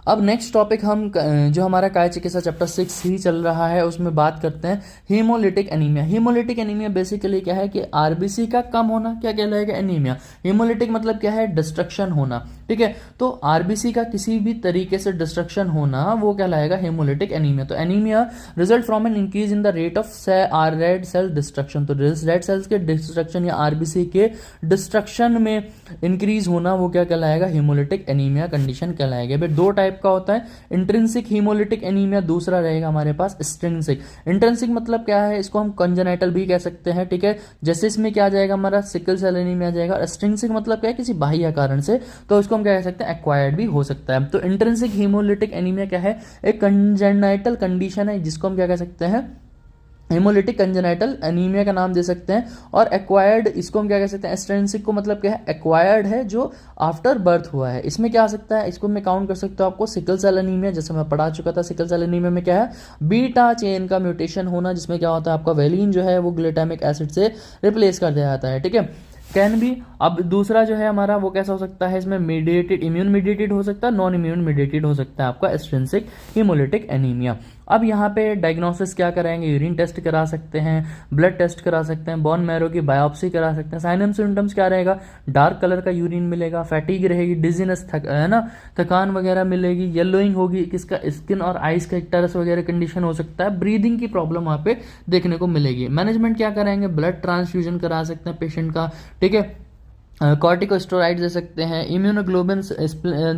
अब नेक्स्ट टॉपिक हम जो हमारा काय चिकित्सा चैप्टर 6 ही चल रहा है उसमें बात करते हैं haemolytic anaemia. Haemolytic anaemia basically क्या है कि आरबीसी का कम होना क्या कहलाएगा, एनीमिया। हीमोलिटिक मतलब क्या है, डिस्ट्रक्शन होना, ठीक है। तो आरबीसी का किसी भी तरीके से डिस्ट्रक्शन होना वो कहलाएगा हीमोलिटिक एनीमिया। तो anaemia result from an increase in the rate of red cell destruction. तो रेड सेल्स के डिस्ट्रक्शन या आरबीसी के डिस्ट्रक्शन में इंक्रीज होना वो क्या कहलाएगा, हीमोलिटिक एनीमिया कंडीशन कहलाएगा। भाई 2 टाइप का होता है, इंट्रिंसिक हीमोलिटिक एनीमिया, दूसरा रहेगा हमारे पास एक्सट्रिंसिक। इंट्रिंसिक मतलब क्या है, इसको हम कंजेनाइटल भी कह सकते हैं, ठीक है। जैसे इसमें क्या आ जाएगा हमारा सिकल सेल एनीमिया आ जाएगा। एक्सट्रिंसिक मतलब क्या है, किसी बाह्य कारण से, तो इसको हम क्या कह सकते हैं, एक्वायर्ड भी हो सकता है। तो इंट्रिंसिक हीमोलिटिक एनीमिया क्या है, एक कंजेनाइटल कंडीशन है जिसको हम क्या कह सकते हैं, हेमोलिटिक कंजेनाइटल एनीमिया का नाम दे सकते हैं। और एक्वायर्ड इसको हम क्या कह सकते हैं, एक्सट्रिंसिक को मतलब क्या है, एक्वायर्ड है जो आफ्टर बर्थ हुआ है। इसमें क्या आ सकता है, इसको मैं काउंट कर सकता हूँ आपको सिकल सेल एनीमिया, जैसे मैं पढ़ा चुका था। सिकल सेल एनीमिया में क्या है, बीटा चेन का म्यूटेशन होना, जिसमें क्या होता है आपका वेलिन जो है वो ग्लूटामिक एसिड से रिप्लेस कर दिया जाता है, ठीक है। कैन भी। अब दूसरा जो है हमारा वो कैसा हो सकता है, इसमें मीडिएटेड, इम्यून मीडिएटेड हो सकता है, नॉन इम्यून मीडिएटेड हो सकता है आपका एक्सट्रिंसिक हीमोलिटिक एनीमिया। अब यहाँ पे डायग्नोसिस क्या कराएंगे, यूरिन टेस्ट करा सकते हैं, ब्लड टेस्ट करा सकते हैं, बोन मैरो की बायोप्सी करा सकते हैं। साइन एंड सिम्टम्स क्या रहेगा, डार्क कलर का यूरिन मिलेगा, फैटीग रहेगी, डिजीनेस है ना, थकान वगैरह मिलेगी, येलोइंग होगी, किसका स्किन और आइस का एक टरस वगैरह कंडीशन हो सकता है, ब्रीदिंग की प्रॉब्लम वहाँ पे देखने को मिलेगी। मैनेजमेंट क्या कराएंगे, ब्लड ट्रांसफ्यूजन करा सकते हैं पेशेंट का, ठीक है, कॉर्टिकोस्टेरॉइड दे सकते हैं, इम्यूनोग्लोबिन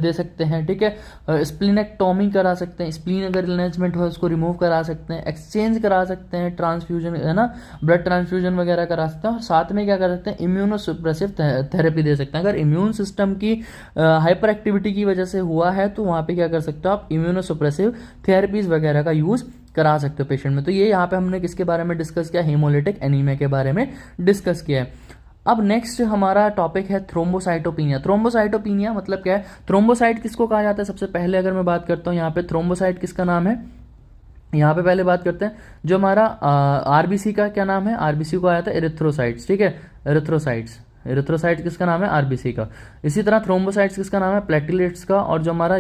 दे सकते हैं, ठीक है, स्प्लीनेक्टोमी करा सकते हैं, स्प्लीन अगर इनहेंसमेंट हो उसको रिमूव करा सकते हैं, एक्सचेंज करा सकते हैं, ट्रांसफ्यूजन है ना, ब्लड ट्रांसफ्यूजन वगैरह करा सकते हैं, और साथ में क्या कर सकते हैं, इम्यूनोसुप्रेसिव थेरेपी दे सकते हैं। अगर इम्यून सिस्टम की हाइपर एक्टिविटी की वजह से हुआ है तो वहाँ पे क्या कर सकते हो आप, इम्यूनोसुप्रेसिव थेरेपीज वगैरह का यूज़ करा सकते हो पेशेंट में। तो ये यहाँ पे हमने किसके बारे में डिस्कस किया, हेमोलिटिक एनीमिया के बारे में डिस्कस किया है। अब नेक्स्ट हमारा टॉपिक है थ्रोम्बोसाइटोपिनिया। थ्रोम्बोसाइटोपिनिया मतलब क्या है, थ्रोम्बोसाइट किसको कहा जाता है, सबसे पहले अगर मैं बात करता हूँ यहाँ पे थ्रोम्बोसाइट किसका नाम है, यहाँ पे पहले बात करते हैं जो हमारा आरबीसी का क्या नाम है, आरबीसी को आया था एरिथ्रोसाइट्स, ठीक है, एरिथ्रोसाइट्स, एरिथ्रोसाइट किसका नाम है, आरबीसी का। इसी तरह थ्रोम्बोसाइट्स किसका नाम है, प्लेटलेट्स का। और जो हमारा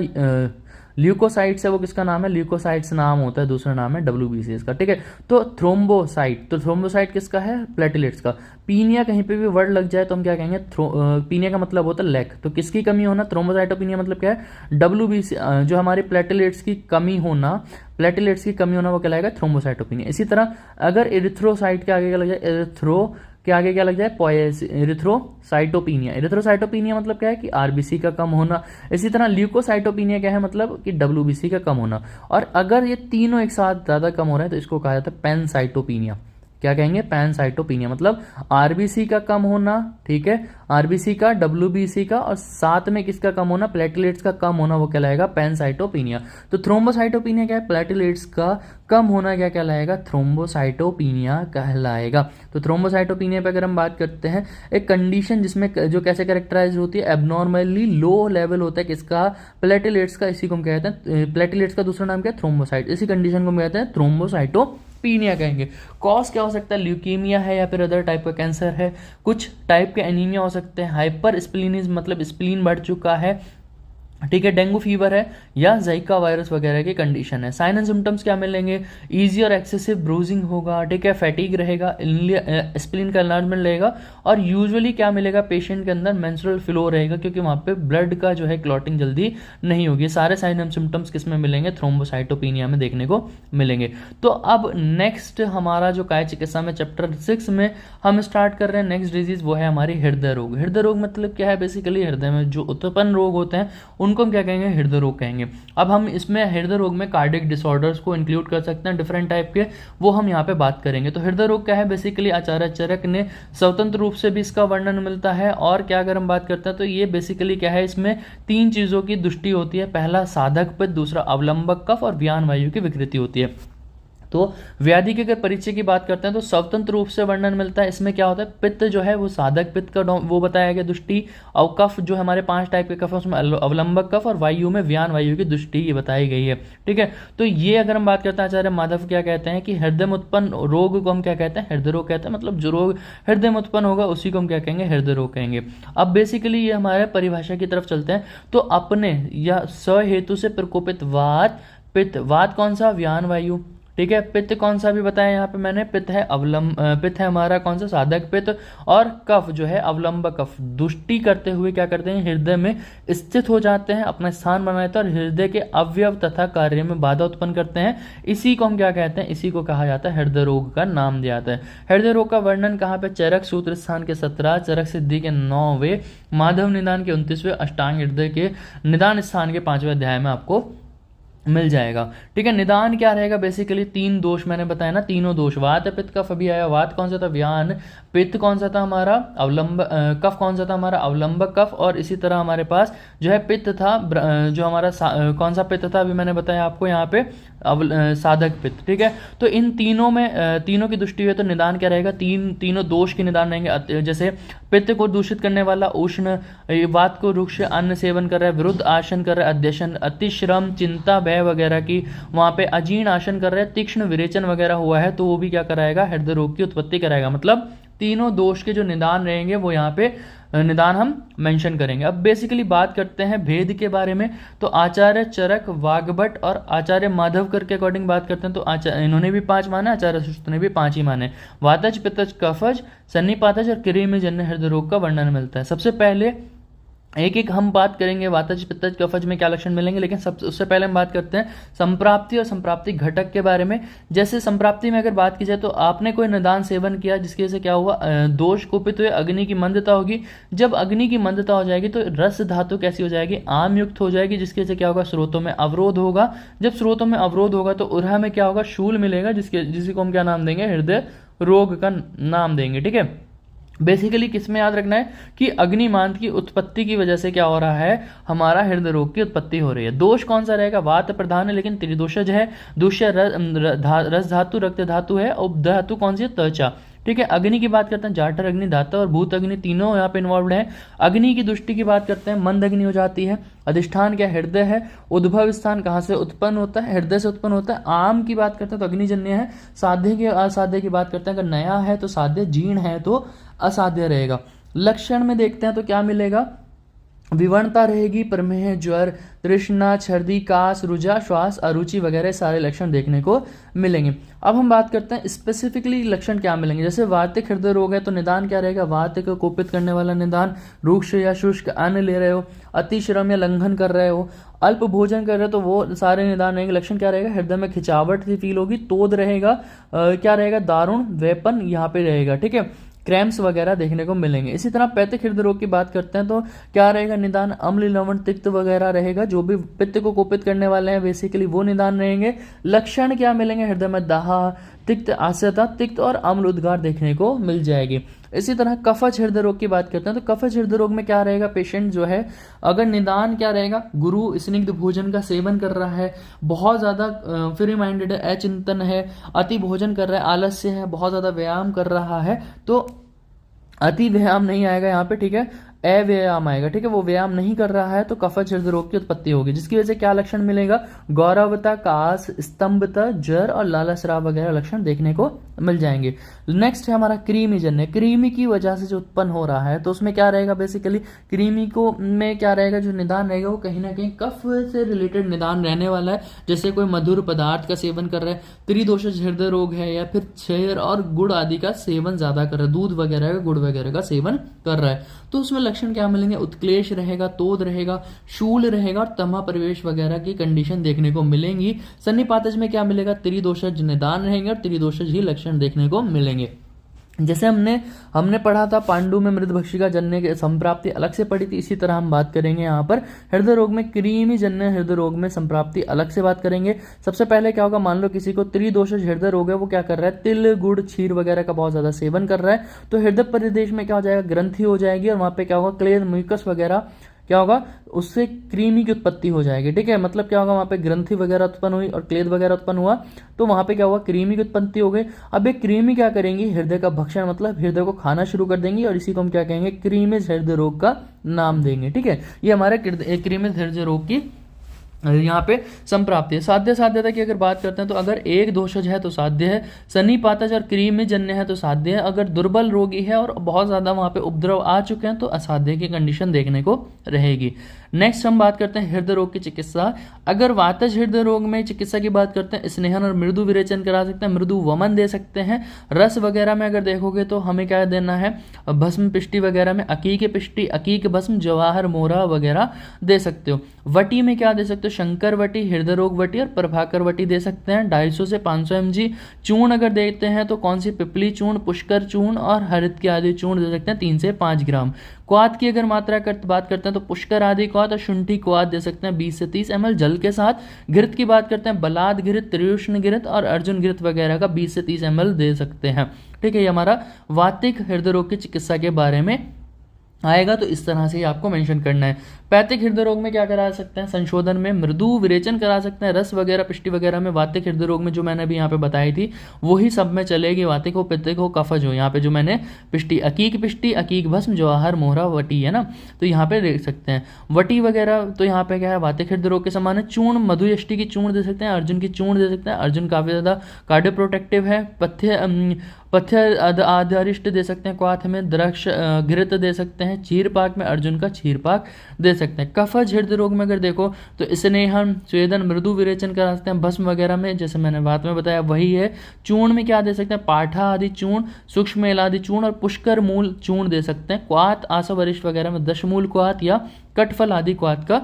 ल्यूकोसाइट्स है वो किसका नाम है, ल्यूकोसाइट्स नाम होता है, दूसरा नाम है डब्ल्यूबीसीएस का, ठीक है। तो थ्रोम्बोसाइट, तो थ्रोम्बोसाइट किसका है, प्लेटलेट्स का। पीनिया कहीं पे भी वर्ड लग जाए तो हम क्या कहेंगे, पीनिया का मतलब होता है लैक, तो किसकी कमी होना, थ्रोम्बोसाइटोपिनिया मतलब क्या है, डब्ल्यूबीसी जो हमारी प्लेटलेट्स की कमी होना, प्लेटलेट्स की कमी होना वो कहलाएगा थ्रोम्बोसाइटोपिनिया। इसी तरह अगर एरिथ्रोसाइट के आगे क्या लग जाए, एरिथ्रो के आगे क्या लग जाए, एरिथ्रोसाइटोपिनिया। एरिथ्रोसाइटोपिनिया मतलब क्या है कि आरबीसी का कम होना। इसी तरह ल्यूकोसाइटोपिनिया क्या है, मतलब कि डब्ल्यूबीसी का कम होना। और अगर ये तीनों एक साथ ज्यादा कम हो रहे हैं तो इसको कहा जाता है पैनसाइटोपिनिया। क्या कहेंगे, पैनसाइटोपिनिया, मतलब आरबीसी का कम होना, ठीक है, आरबीसी का, डब्ल्यूबीसी का, और साथ में किसका कम होना, प्लेटलेट्स का कम होना, वो कहलाएगा पैनसाइटोपिनिया। तो थ्रोम्बोसाइटोपिनिया क्या है, प्लेटलेट्स का कम होना क्या कहलाएगा, थ्रोम्बोसाइटोपिनिया कहलाएगा। तो थ्रोम्बोसाइटोपिनिया पे अगर हम बात करते हैं, एक कंडीशन जिसमें जो कैसे कैरेक्टराइज होती है, एबनॉर्मली लो लेवल होता है किसका, प्लेटलेट्स का, इसी को हम कहते हैं, प्लेटलेट्स का दूसरा नाम क्या है, थ्रोम्बोसाइट, इसी कंडीशन को हम कहते हैं थ्रोम्बोसाइटोपिनिया कहेंगे। कॉज क्या हो सकता है, ल्यूकीमिया है या फिर अदर टाइप का कैंसर है, कुछ टाइप के एनीमिया हो सकते हैं, हाइपर स्प्लीनिज्म मतलब स्प्लीन बढ़ चुका है, ठीक है, डेंगू फीवर है, या जाइका वायरस वगैरह की कंडीशन है। साइन एंड सिम्टम्स क्या मिलेंगे, इजी और एक्सेसिव ब्रूजिंग होगा, ठीक है, फैटीग रहेगा, स्प्लीन का एनलार्जमेंट रहेगा, और यूजुअली क्या मिलेगा, पेशेंट के अंदर मेंस्ट्रुअल फ्लो रहेगा क्योंकि वहाँ पे ब्लड का जो है क्लॉटिंग जल्दी नहीं होगी। सारे साइन एंड सिम्टम्स किस में मिलेंगे, थ्रोम्बोसाइटोपिनिया में देखने को मिलेंगे। तो अब नेक्स्ट हमारा जो काय चिकित्सा में चैप्टर 6 में हम स्टार्ट कर रहे हैं नेक्स्ट डिजीज, वो है हमारी हृदय रोग। हृदय रोग मतलब क्या है, बेसिकली हृदय में जो उत्पन्न रोग होते हैं उनको हम क्या कहेंगे, हृदय रोग कहेंगे। अब हम इसमें हृदय रोग में कार्डियक डिसऑर्डर्स को इंक्लूड कर सकते हैं, डिफरेंट टाइप के, वो हम यहाँ पे बात करेंगे। तो हृदय रोग क्या है, बेसिकली आचार्य चरक ने स्वतंत्र रूप से भी इसका वर्णन मिलता है। और क्या अगर हम बात करते हैं तो ये बेसिकली क्या है, इसमें तीन चीजों की दृष्टि होती है, पहला साधक पित्त, दूसरा अवलंबक कफ, और व्यान वायु की विकृति होती है। तो व्याधि के अगर परिचय की बात करते हैं तो स्वतंत्र रूप से वर्णन मिलता है। इसमें क्या होता है, पित्त जो है वो साधक पित्त का वो बताया गया दृष्टि, और कफ जो हमारे 5 टाइप के कफ है उसमें अवलंबक कफ, और वायु में व्यान वायु की दृष्टि ये बताई गई है, ठीक है। तो ये अगर हम बात करते हैं, आचार्य माधव क्या कहते हैं कि हृदय में उत्पन्न रोग को हम क्या कहते हैं, हृदय रोग कहते हैं, मतलब जो रोग हृदय में उत्पन्न होगा उसी को हम क्या कहेंगे, हृदय रोग कहेंगे। अब बेसिकली ये हमारे परिभाषा की तरफ चलते हैं। तो अपने या सहेतु से प्रकोपित वात, पित्त, वात कौन सा, व्यान वायु, ठीक है, पित्त कौन सा भी बताया यहाँ पे मैंने, पित्त है पित्त है हमारा कौन सा, साधक पित्त, और कफ जो है अवलंबक कफ, दुष्टि करते हुए क्या करते हैं, हृदय में स्थित हो जाते हैं, अपना स्थान बनाते हैं और हृदय के अवयव तथा कार्य में बाधा उत्पन्न करते हैं। इसी को हम क्या कहते हैं, इसी को कहा जाता है हृदय रोग का नाम दिया जाता है। हृदय रोग का वर्णन कहाँ पे, चरक सूत्र स्थान के 17, चरक सिद्धि के 9वें, माधव निदान के 29वें, अष्टांग हृदय के निदान स्थान के 5वें अध्याय में आपको मिल जाएगा, ठीक है। निदान क्या रहेगा, बेसिकली 3 दोष मैंने बताया ना, तीनों दोष, वात पित्त कफ अभी आया। वात कौन सा था, व्यान, पित्त कौन सा था हमारा, अवलंब कफ कौन सा था हमारा, अवलंबक कफ, और इसी तरह हमारे पास जो है पित्त था, जो हमारा कौन सा पित्त था अभी मैंने बताया आपको यहाँ पे, साधक पित्त, ठीक है। तो इन तीनों में तीनों की दृष्टि हुई तो निदान क्या रहेगा, तीनों दोष के निदान रहेंगे। जैसे पित्त को दूषित करने वाला उष्ण, वात को रुक्ष अन्न सेवन कर रहा है, विरुद्ध आसन कर रहा है, अध्यशन, अतिश्रम, चिंता, भय वगैरह की, वहां पे अजीर्ण आसन कर रहे हैं, तीक्ष्ण विरेचन वगैरह हुआ है तो वो भी क्या कराएगा, हृदय रोग की उत्पत्ति कराएगा। मतलब तीनों दोष के जो निदान रहेंगे वो यहाँ पे निदान हम मेंशन करेंगे। अब बेसिकली बात करते हैं भेद के बारे में। तो आचार्य चरक, वाग्भट और आचार्य माधवकर के अकॉर्डिंग बात करते हैं तो इन्होंने भी 5 माने, आचार्य सुश्रुत ने भी 5 ही माने। वातज, पित्तज, कफज, सन्निपातज और कृमिजन्य हृदय रोग का वर्णन मिलता है। सबसे पहले एक एक हम बात करेंगे वातज, पित्तज, कफज में क्या लक्षण मिलेंगे, लेकिन उससे पहले हम बात करते हैं संप्राप्ति और संप्राप्ति घटक के बारे में। जैसे संप्राप्ति में अगर बात की जाए तो आपने कोई निदान सेवन किया जिसकी वजह से क्या हुआ, दोष कुपित हुए, अग्नि की मंदता होगी। जब अग्नि की मंदता हो जाएगी तो रस धातु कैसी हो जाएगी, आम युक्त हो जाएगी, जिसकी वजह से क्या होगा, स्रोतों में अवरोध होगा। जब स्रोतों में अवरोध होगा तो उरहा में क्या होगा, शूल मिलेगा, जिसको हम क्या नाम देंगे, हृदय रोग का नाम देंगे। ठीक है, बेसिकली किसमें याद रखना है कि अग्निमांद की उत्पत्ति की वजह से क्या हो रहा है, हमारा हृदय रोग की उत्पत्ति हो रही है। दोष कौन सा रहेगा, वात प्रधान है लेकिन त्रिदोषज है। दूसरा रस धातु, रक्त धातु है। और धातु कौन सी है, त्वचा। ठीक है, अग्नि की बात करते हैं, जाठर अग्नि, धाता और भूत अग्नि तीनों यहाँ पे इन्वॉल्व है। अग्नि की दृष्टि की बात करते हैं, मंद अग्नि हो जाती है। अधिष्ठान क्या, हृदय है। उद्भव स्थान कहाँ से उत्पन्न होता है, हृदय से उत्पन्न होता है। आम की बात करते हैं तो अग्निजन्य है। साध्य की असाध्य की बात करते हैं, अगर नया है तो साध्य, जीर्ण है तो असाध्य रहेगा। लक्षण में देखते हैं तो क्या मिलेगा, विवरणता रहेगी, प्रमेह, ज्वर, तृष्णा, छर्दी, कास, रुझा, श्वास, अरुचि वगैरह सारे लक्षण देखने को मिलेंगे। अब हम बात करते हैं स्पेसिफिकली लक्षण क्या मिलेंगे। जैसे वातिक हृदय रोग है तो निदान क्या रहेगा, वात को कोपित करने वाला निदान, रूक्ष या शुष्क अन्न ले रहे हो, अतिश्रम या लंघन कर रहे हो, अल्प भोजन कर रहे हो तो वो सारे निदान रहेंगे। लक्षण क्या रहेगा, हृदय में खिंचावट सी फील होगी, तोद रहेगा, क्या रहेगा, दारुण, वेपन यहाँ पे रहेगा। ठीक है, क्रैम्प्स वगैरह देखने को मिलेंगे। इसी तरह पैतिक हृदय रोग की बात करते हैं तो क्या रहेगा, निदान अम्ल, लवण, तिक्त वगैरह रहेगा। जो भी पित्त को कुपित करने वाले हैं बेसिकली वो निदान रहेंगे। लक्षण क्या मिलेंगे, हृदय में दाह, तिक्त, आस्यता, तिक्त और अम्ल उद्गार देखने को मिल जाएगी। इसी तरह कफज हृदय रोग की बात करते हैं तो कफज हृदय रोग में क्या रहेगा, पेशेंट जो है अगर निदान क्या रहेगा, गुरु स्निग्ध भोजन का सेवन कर रहा है, बहुत ज्यादा फ्री माइंडेड है, अचिंतन है, अति भोजन कर रहा है, आलस्य है, बहुत ज्यादा व्यायाम कर रहा है, तो अति व्यायाम नहीं आएगा यहाँ पे। ठीक है, अव्यायाम आएगा। ठीक है, वो व्यायाम नहीं कर रहा है तो कफज हृदय रोग की उत्पत्ति होगी, जिसकी वजह से क्या लक्षण मिलेगा, गौरवता, कास, स्तंभता, जर और लालास्राव वगैरह लक्षण देखने को मिल जाएंगे। नेक्स्ट है हमारा कृमिजन्य। कृमि की वजह से जो उत्पन्न हो रहा है तो उसमें क्या रहेगा, बेसिकली कृमि को में क्या रहेगा, जो निदान रहेगा वो कहीं ना कहीं कफ से रिलेटेड निदान रहने वाला है। जैसे कोई मधुर पदार्थ का सेवन कर रहा है, त्रिदोषज हृदय रोग है, या फिर क्षयर और गुड़ आदि का सेवन ज्यादा कर रहा है, दूध वगैरह का, गुड़ वगैरह का सेवन कर रहा है, तो उसमें लक्षण क्या मिलेंगे, उत्क्लेश रहेगा, तोद रहेगा, शूल रहेगा और तमा परिवेश वगैरह की कंडीशन देखने को मिलेंगी। सन्निपातज में क्या मिलेगा, त्रिदोषज निदान रहेंगे और त्रिदोषज ही लक्षण देखने को मिलेंगे। जैसे हमने पढ़ा था पांडु में मृदभक्षी का जन्य की संप्राप्ति अलग से पढ़ी थी, इसी तरह हम बात करेंगे यहाँ पर हृदय रोग में कृमि जन्य हृदय रोग में संप्राप्ति अलग से बात करेंगे। सबसे पहले क्या होगा, मान लो किसी को त्रिदोषज हृदय रोग है, वो क्या कर रहा है, तिल, गुड़, क्षीर वगैरह का बहुत ज्यादा सेवन कर रहा है, तो हृदय प्रदेश में क्या हो जाएगा, ग्रंथि हो जाएगी और वहां पे क्या होगा, क्लेद, म्यूकस वगैरह क्या होगा, उससे कृमि की उत्पत्ति हो जाएगी। ठीक है, मतलब क्या होगा, वहां पे ग्रंथि वगैरह उत्पन्न हुई और क्लेद वगैरह उत्पन्न हुआ तो वहां पे क्या हुआ, कृमि की उत्पत्ति हो गई। अब ये कृमि क्या करेंगी, हृदय का भक्षण, मतलब हृदय को खाना शुरू कर देंगी और इसी को हम क्या कहेंगे, कृमिज हृदय रोग का नाम देंगे। ठीक है, ये हमारे कृमिज हृदय रोग की यहाँ पे संप्राप्ति है। साध्य साध्यता की अगर बात करते हैं तो अगर एक दोषज है तो साध्य है, सन्निपातज और कृमिजन्य है तो साध्य है, अगर दुर्बल रोगी है और बहुत ज्यादा वहां पे उपद्रव आ चुके हैं तो असाध्य की कंडीशन देखने को रहेगी। नेक्स्ट हम बात करते हैं हृदय रोग की चिकित्सा। अगर वातज हृदय रोग में चिकित्सा की बात करते हैं, स्नेहन और मृदु विरेचन करा सकते हैं, मृदु वमन दे सकते हैं। रस वगैरह में अगर देखोगे तो हमें क्या देना है, भस्म पिष्टि वगैरह में अकीक पिष्टि, अकीक भस्म, जवाहर मोरा वगैरह दे सकते हो। वटी में क्या दे सकते हो, शंकर वटी, हृदय रोग वटी और प्रभाकर वटी दे सकते हैं 250 से 500 mg। चूर्ण अगर देते हैं तो कौन सी, पिपली चूर्ण, पुष्कर चूर्ण और हरित के आदि चूर्ण दे सकते हैं 3 से 5 ग्राम। क्वाथ की अगर मात्रा बात करते हैं तो पुष्कर आदि क्वाथ और शुंठी क्वाथ दे सकते हैं 20 से 30 ml जल के साथ। घृत की बात करते हैं, बलाद घृत, त्रियुष्ण घृत और अर्जुन घृत वगैरह का 20 से 30 ml दे सकते हैं। ठीक है, ये हमारा वातिक हृदय रोग की चिकित्सा के बारे में आएगा, तो इस तरह से ही आपको मेंशन करना है। पैतिक हृदय रोग में क्या करा सकते हैं, संशोधन में मृदु विरेचन करा सकते हैं, रस वगैरह पिष्टि वगैरह में। वातिक हृदय रोग में जो मैंने अभी यहाँ पे बताई थी वही सब में चलेगी, वातिक हो, पित्तिक हो, कफज हो। यहाँ पे जो मैंने पिष्टि, अकीक भस्म, जवाहर मोहरा वटी है ना, तो यहाँ पे देख सकते हैं वटी वगैरह। तो यहाँ पे क्या है, वातिक हृदय रोग के समान है। चूर्ण, मधुयष्टि की चूर्ण दे सकते हैं, अर्जुन की चूर्ण दे सकते हैं। अर्जुन काफी ज्यादा कार्डियो प्रोटेक्टिव है। पथ्य आधारिष्ट दे सकते हैं क्वाथ में, द्रक्ष घृत दे सकते हैं, चीरपाक में अर्जुन का चीरपाक दे सकते हैं। कफज हृदय रोग में अगर देखो तो इसने हम स्वेदन मृदु विरेचन करा सकते हैं। भस्म वगैरह में जैसे मैंने बात में बताया वही है। चूर्ण में क्या दे सकते हैं, पाठा आदि चूर्ण, सूक्ष्म एल आदि चूर्ण और पुष्कर मूल चूर्ण दे सकते हैं। क्वाथ आसव वरिष्ठ वगैरह में दशमूल क्वाथ या कटफल आदि क्वाथ का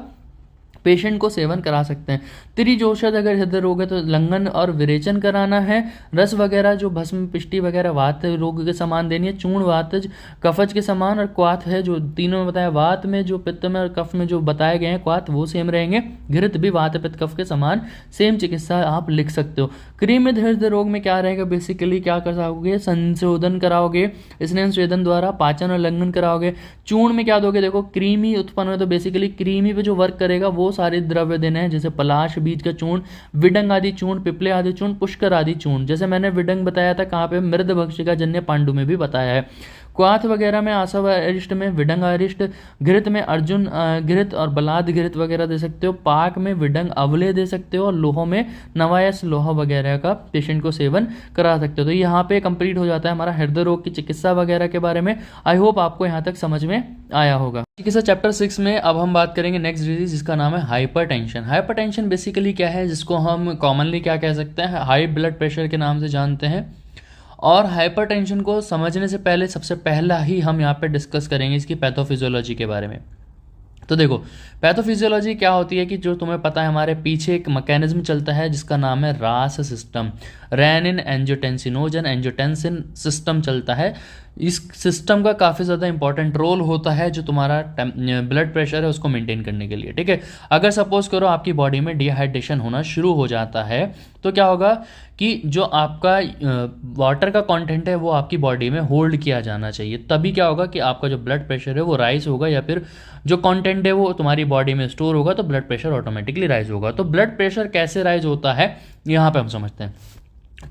पेशेंट को सेवन करा सकते हैं। त्रिजोषध अगर हृदय रोग है तो लंघन और विरेचन कराना है। रस वगैरह जो भस्म पिष्टि वगैरह वात रोग के समान देनी है। चूर्ण वातज कफज के समान, और क्वाथ है जो तीनों में बताया, वात में जो पित्त में और कफ में जो बताए गए हैं क्वाथ वो सेम रहेंगे। घृत भी वात पित्त कफ के समान सेम चिकित्सा आप लिख सकते हो। कृमिद हृदय रोग में क्या रहेगा, बेसिकली क्या कराओगे, संशोधन कराओगे, स्नेह स्वेदन द्वारा पाचन और लंघन कराओगे। चूर्ण में क्या दोगे, देखो कृमि उत्पन्न हो तो बेसिकली कृमि पे जो वर्क करेगा वो सारे द्रव्य देने हैं, जैसे पलाश बीज का चूर्ण, विडंग आदि चूर्ण, पिपले आदि चूर्ण, पुष्कर आदि चूर्ण। जैसे मैंने विडंग बताया था कहाँ पे, मृद भक्षिका जन्य पांडु में भी बताया है। क्वाथ वगैरह में आसव अरिष्ट में विडंग अरिष्ट, घृत में अर्जुन घृत और बलाद घृत वगैरह दे सकते हो। पाक में विडंग अवले दे सकते हो, और लोहो में नवायस लोहा वगैरह का पेशेंट को सेवन करा सकते हो। तो यहाँ पे कंप्लीट हो जाता है हमारा हृदय रोग की चिकित्सा वगैरह के बारे में। आई होप आपको यहाँ तक समझ में आया होगा। चिकित्सा चैप्टर 6 में अब हम बात करेंगे नेक्स्ट डिजीज जिसका नाम है हाइपरटेंशन। हाइपरटेंशन बेसिकली क्या है, जिसको हम कॉमनली क्या कह सकते हैं, हाई ब्लड प्रेशर के नाम से जानते हैं। और हाइपरटेंशन को समझने से पहले सबसे पहला ही हम यहाँ पे डिस्कस करेंगे इसकी पैथोफिजियोलॉजी के बारे में। तो देखो पैथोफिजियोलॉजी क्या होती है कि जो तुम्हें पता है हमारे पीछे एक मैकेनिज्म चलता है जिसका नाम है RAS system, renin angiotensinogen angiotensin system चलता है। इस सिस्टम का काफ़ी ज़्यादा इंपॉर्टेंट रोल होता है जो तुम्हारा ब्लड प्रेशर है उसको मेंटेन करने के लिए, ठीक है। अगर सपोज करो आपकी बॉडी में डिहाइड्रेशन होना शुरू हो जाता है तो क्या होगा कि जो आपका वाटर का कंटेंट है वो आपकी बॉडी में होल्ड किया जाना चाहिए, तभी क्या होगा कि आपका जो ब्लड प्रेशर है वो राइज होगा, या फिर जो कंटेंट है वो तुम्हारी बॉडी में स्टोर होगा तो ब्लड प्रेशर ऑटोमेटिकली राइज होगा। तो ब्लड प्रेशर कैसे राइज होता है यहाँ पे हम समझते हैं।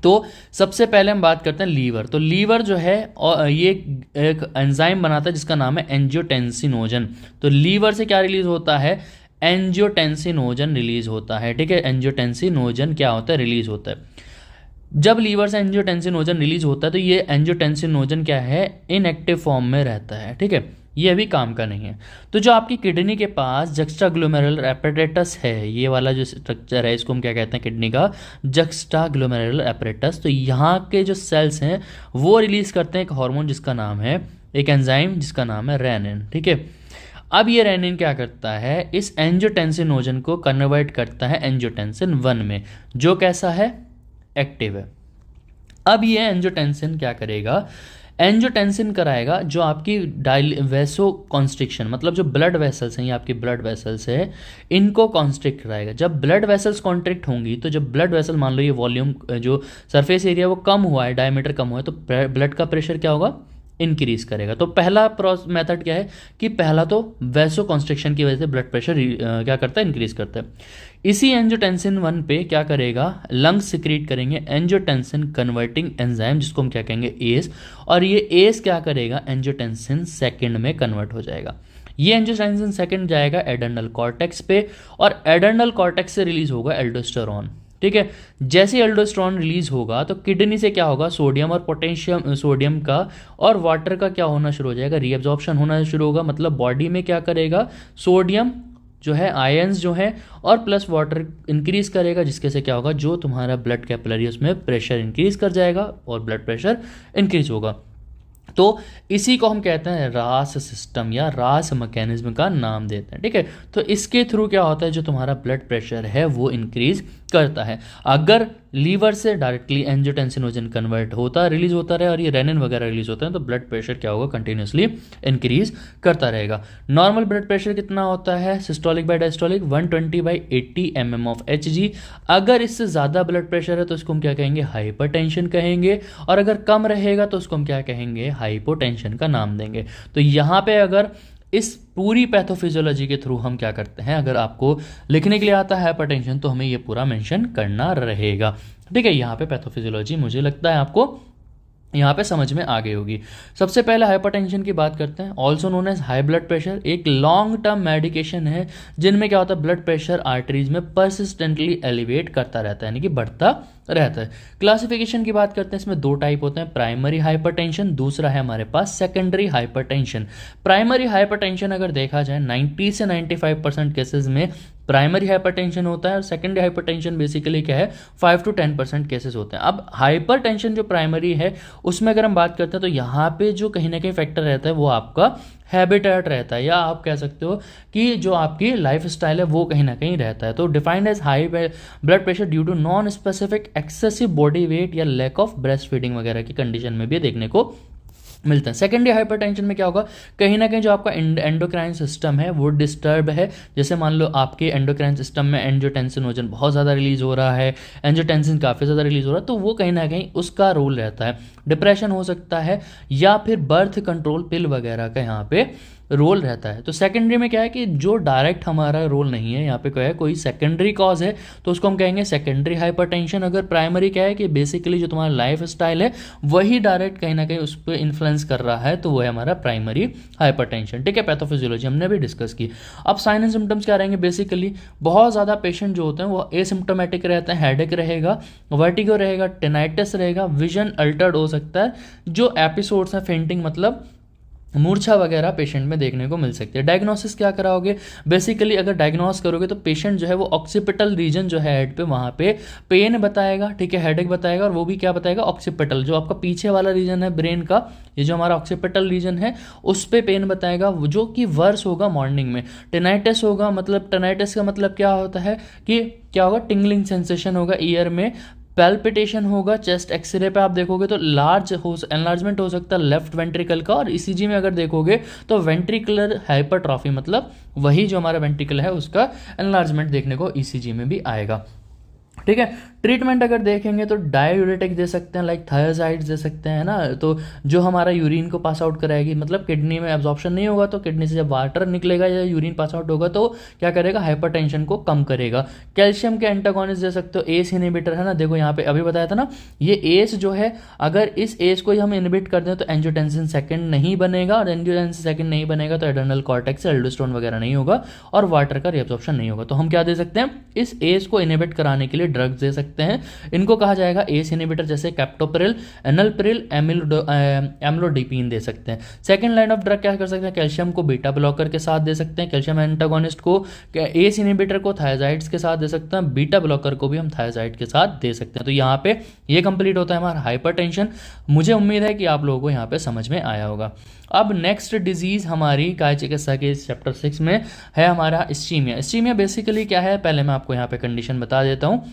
तो सबसे पहले हम बात करते हैं लीवर। तो लीवर जो है और ये एक एंजाइम बनाता है जिसका नाम है एंजियोटेंसिनोजन। तो लीवर से क्या रिलीज होता है, एंजियोटेंसिनोजन रिलीज होता है, ठीक है। एंजियोटेंसिनोजन क्या होता है, रिलीज होता है। जब लीवर से एंजियोटेंसिनोजन रिलीज होता है तो ये एंजियोटेंसिनोजन क्या है, इनएक्टिव फॉर्म में रहता है, ठीक है, ये अभी काम का नहीं है। तो जो आपकी किडनी के पास जक्स्टाग्लोमेरुलर एपेरेटस है, ये वाला जो स्ट्रक्चर है इसको हम क्या कहते हैं, किडनी का जक्स्टाग्लोमेरुलर एपेरेटस। तो यहाँ के जो सेल्स हैं वो रिलीज करते हैं एक हार्मोन जिसका नाम है, एक एंजाइम जिसका नाम है रेनिन, ठीक है। अब ये रेनिन क्या करता है, इस एंजियोटेंसिनोजन को कन्वर्ट करता है एंजियोटेंसिन 1 में, जो कैसा है, एक्टिव है। अब ये एंजियोटेंसिन क्या करेगा, एंजियोटेंसिन कराएगा जो आपकी वेसो कॉन्स्ट्रिक्शन, मतलब जो ब्लड वेसल्स हैं, ये आपकी ब्लड वेसल्स है, इनको कॉन्स्ट्रिक्ट कराएगा। जब ब्लड वेसल्स कॉन्ट्रिक्ट होंगी तो जब ब्लड वेसल, मान लो ये वॉल्यूम जो सरफेस एरिया वो कम हुआ है, डायमीटर कम हुआ है, तो ब्लड का प्रेशर क्या होगा, इंक्रीज करेगा। तो पहला मेथड क्या है कि पहला तो वैसो कॉन्स्ट्रिक्शन की वजह से ब्लड प्रेशर क्या करता है, इंक्रीज करता है। इसी एंजियोटेंसिन 1 पे क्या करेगा, लंग्स सिक्रीट करेंगे एंजियोटेंसिन कन्वर्टिंग एंजाइम जिसको हम क्या कहेंगे, एस। और ये एस क्या करेगा, एंजियोटेंसिन 2 में कन्वर्ट हो जाएगा। ये एंजियोटेंसिन 2 जाएगा एड्रेनल कॉर्टेक्स पे, और एड्रेनल कॉर्टेक्स से रिलीज होगा एल्डोस्टेरोन, ठीक है। जैसे एल्डोस्टेरोन रिलीज होगा तो किडनी से क्या होगा, सोडियम और पोटेशियम, सोडियम का और वाटर का क्या होना शुरू हो जाएगा, रीअब्जॉर्प्शन होना शुरू होगा। मतलब बॉडी में क्या करेगा, सोडियम जो है, आयंस जो है, और प्लस वाटर इंक्रीज करेगा, जिसके से क्या होगा, जो तुम्हारा ब्लड कैपिलरी उसमें प्रेशर इंक्रीज कर जाएगा और ब्लड प्रेशर इंक्रीज होगा। तो इसी को हम कहते हैं रास सिस्टम या रास मैकेनिज्म का नाम देते हैं, ठीक है। तो इसके थ्रू क्या होता है, जो तुम्हारा ब्लड प्रेशर है वो इंक्रीज करता है। अगर लीवर से डायरेक्टली एंजियोटेंसिनोजन कन्वर्ट होता, रिलीज होता रहे और ये रेनिन वगैरह रिलीज होता है तो ब्लड प्रेशर क्या होगा, कंटिन्यूसली इंक्रीज करता रहेगा। नॉर्मल ब्लड प्रेशर कितना होता है, systolic by diastolic 120/80 mm of Hg। अगर इससे ज़्यादा ब्लड प्रेशर है तो इसको हम क्या कहेंगे, हाइपरटेंशन कहेंगे, और अगर कम रहेगा तो उसको हम क्या कहेंगे, हाइपोटेंशन का नाम देंगे। तो यहाँ पे अगर इस पूरी पैथोफिजियोलॉजी के थ्रू हम क्या करते हैं, अगर आपको लिखने के लिए आता है हाइपरटेंशन तो हमें ये पूरा मेंशन करना रहेगा, ठीक है। यहाँ पे पैथोफिजियोलॉजी मुझे लगता है आपको यहाँ पे समझ में आ गई होगी। सबसे पहले हाइपरटेंशन की बात करते हैं, also known as high blood pressure. एक लॉन्ग टर्म मेडिकेशन है जिनमें क्या होता है, ब्लड प्रेशर आर्टरीज में परसिस्टेंटली एलिवेट करता रहता है, यानी कि बढ़ता रहता है। क्लासिफिकेशन की बात करते हैं, इसमें दो टाइप होते हैं, प्राइमरी हाइपरटेंशन, दूसरा है हमारे पास सेकेंडरी हाइपरटेंशन। प्राइमरी हाइपरटेंशन अगर देखा जाए 90 से 95% केसेस में प्राइमरी हाइपरटेंशन होता है, और सेकेंडरी हाइपरटेंशन बेसिकली क्या है 5 to 10% केसेस होते हैं। अब हाइपरटेंशन जो प्राइमरी है उसमें अगर हम बात करते हैं तो यहाँ पे जो कहीं ना कहीं फैक्टर रहता है वो आपका हैबिटेट रहता है, या आप कह सकते हो कि जो आपकी लाइफ स्टाइल है वो कहीं ना कहीं रहता है। तो defined as high blood pressure due to non specific excessive body weight या लैक ऑफ ब्रेस्ट फीडिंग वगैरह की कंडीशन में भी देखने को मिलता है। सेकेंडरी हाइपरटेंशन में क्या होगा, कहीं ना कहीं जो आपका एंडोक्राइन सिस्टम है वो डिस्टर्ब है। जैसे मान लो आपके एंडोक्राइन सिस्टम में एंजियोटेंसिन बहुत ज़्यादा रिलीज हो रहा है, एंजियोटेंसिन काफ़ी ज़्यादा रिलीज हो रहा है, तो वो कहीं ना कहीं उसका रोल रहता है। डिप्रेशन हो सकता है, या फिर बर्थ कंट्रोल पिल वगैरह का यहाँ पे रोल रहता है। तो सेकेंडरी में क्या है कि जो डायरेक्ट हमारा रोल नहीं है, यहाँ पे क्या है कोई सेकेंडरी कॉज है तो उसको हम कहेंगे सेकेंडरी हाइपरटेंशन। अगर प्राइमरी क्या है कि बेसिकली जो तुम्हारा लाइफ स्टाइल है वही डायरेक्ट कहीं ना कहीं उस पर इन्फ्लुएंस कर रहा है, तो वो है हमारा प्राइमरी हाइपरटेंशन। ठीक है, पैथोफिजियोलॉजी हमने भी डिस्कस की। अब साइन एंड सिम्टम्स क्या रहेंगे, बेसिकली बहुत ज़्यादा पेशेंट जो होते हैं वो एसिम्टोमेटिक रहते हैं, हेडेक रहेगा, वर्टिगो रहेगा, टेनाइटिस रहेगा, विजन अल्टर्ड हो सकता है, जो एपिसोड्स हैं फेंटिंग मतलब मूर्छा वगैरह पेशेंट में देखने को मिल सकती है। डायग्नोसिस क्या कराओगे, बेसिकली अगर डायग्नोस करोगे तो पेशेंट जो है वो ऑक्सीपिटल रीजन जो है हेड पे वहाँ पे पेन बताएगा, ठीक है, हेडेक बताएगा, और वो भी क्या बताएगा ऑक्सीपिटल, जो आपका पीछे वाला रीजन है ब्रेन का, ये जो हमारा ऑक्सीपिटल रीजन है उस पे पेन बताएगा, जो कि वर्स होगा मॉर्निंग में। टेनाइटिस होगा, मतलब टेनाइटिस का मतलब क्या होता है कि क्या होगा, टिंगलिंग सेंसेशन होगा ईयर में, पैल्पिटेशन होगा, चेस्ट एक्सरे पे आप देखोगे तो एनलार्जमेंट हो सकता है लेफ्ट वेंट्रिकल का, और ईसीजी में अगर देखोगे तो वेंट्रिकुलर हाइपरट्रॉफी मतलब वही जो हमारा वेंट्रिकल है उसका एनलार्जमेंट देखने को ईसीजी में भी आएगा। ठीक है, ट्रीटमेंट अगर देखेंगे तो डायूरेटिक दे सकते हैं, लाइक थायोसाइड्स दे सकते हैं ना, तो जो हमारा यूरिन को पास आउट कराएगी, मतलब किडनी में एब्जॉर्प्शन नहीं होगा तो किडनी से जब वाटर निकलेगा या यूरिन पास आउट होगा तो क्या करेगा, हाइपरटेंशन को कम करेगा। कैल्शियम के एंटागोनिस्ट दे सकते हो, एस इनहिबिटर है ना, देखो यहाँ पे अभी बताया था ना, ये एस जो है अगर इस एस को ही हम इनहिबिट कर दें तो एंजियोटेंसिन सेकंड नहीं बनेगा, और एंजियोटेंसिन सेकंड नहीं बनेगा तो एड्रेनल कॉर्टेक्स से एल्डोस्टेरोन वगैरह नहीं होगा और वाटर का रिएब्जॉर्प्शन नहीं होगा। तो हम क्या दे सकते हैं, इस एस को इनहिबिट कराने के लिए ड्रग्स दे सकते हैं, इनको कहा जाएगा एस इनहिबिटर, जैसे कैप्टोप्रिल, एनलप्रिल, एम्लोडिपिन दे सकते हैं। सेकंड लाइन ऑफ ड्रग क्या कर सकते हैं, कैल्शियम को बीटा ब्लॉकर के साथ दे सकते हैं, कैल्शियम एंटागोनिस्ट को, एस इनहिबिटर को थायराइड्स के साथ दे सकते हैं, बीटा ब्लॉकर को भी हम थायराइड के साथ दे सकते हैं। तो यहाँ पे ये कंप्लीट होता है हमारा हाइपरटेंशन। मुझे उम्मीद है कि आप लोगों को यहाँ पे समझ में आया होगा। अब नेक्स्ट डिजीज हमारी काय चिकित्सा के चैप्टर 6 में है हमारा इस्चीमिया। इस्चीमिया बेसिकली क्या है, पहले मैं आपको यहाँ पे कंडीशन बता देता हूँ।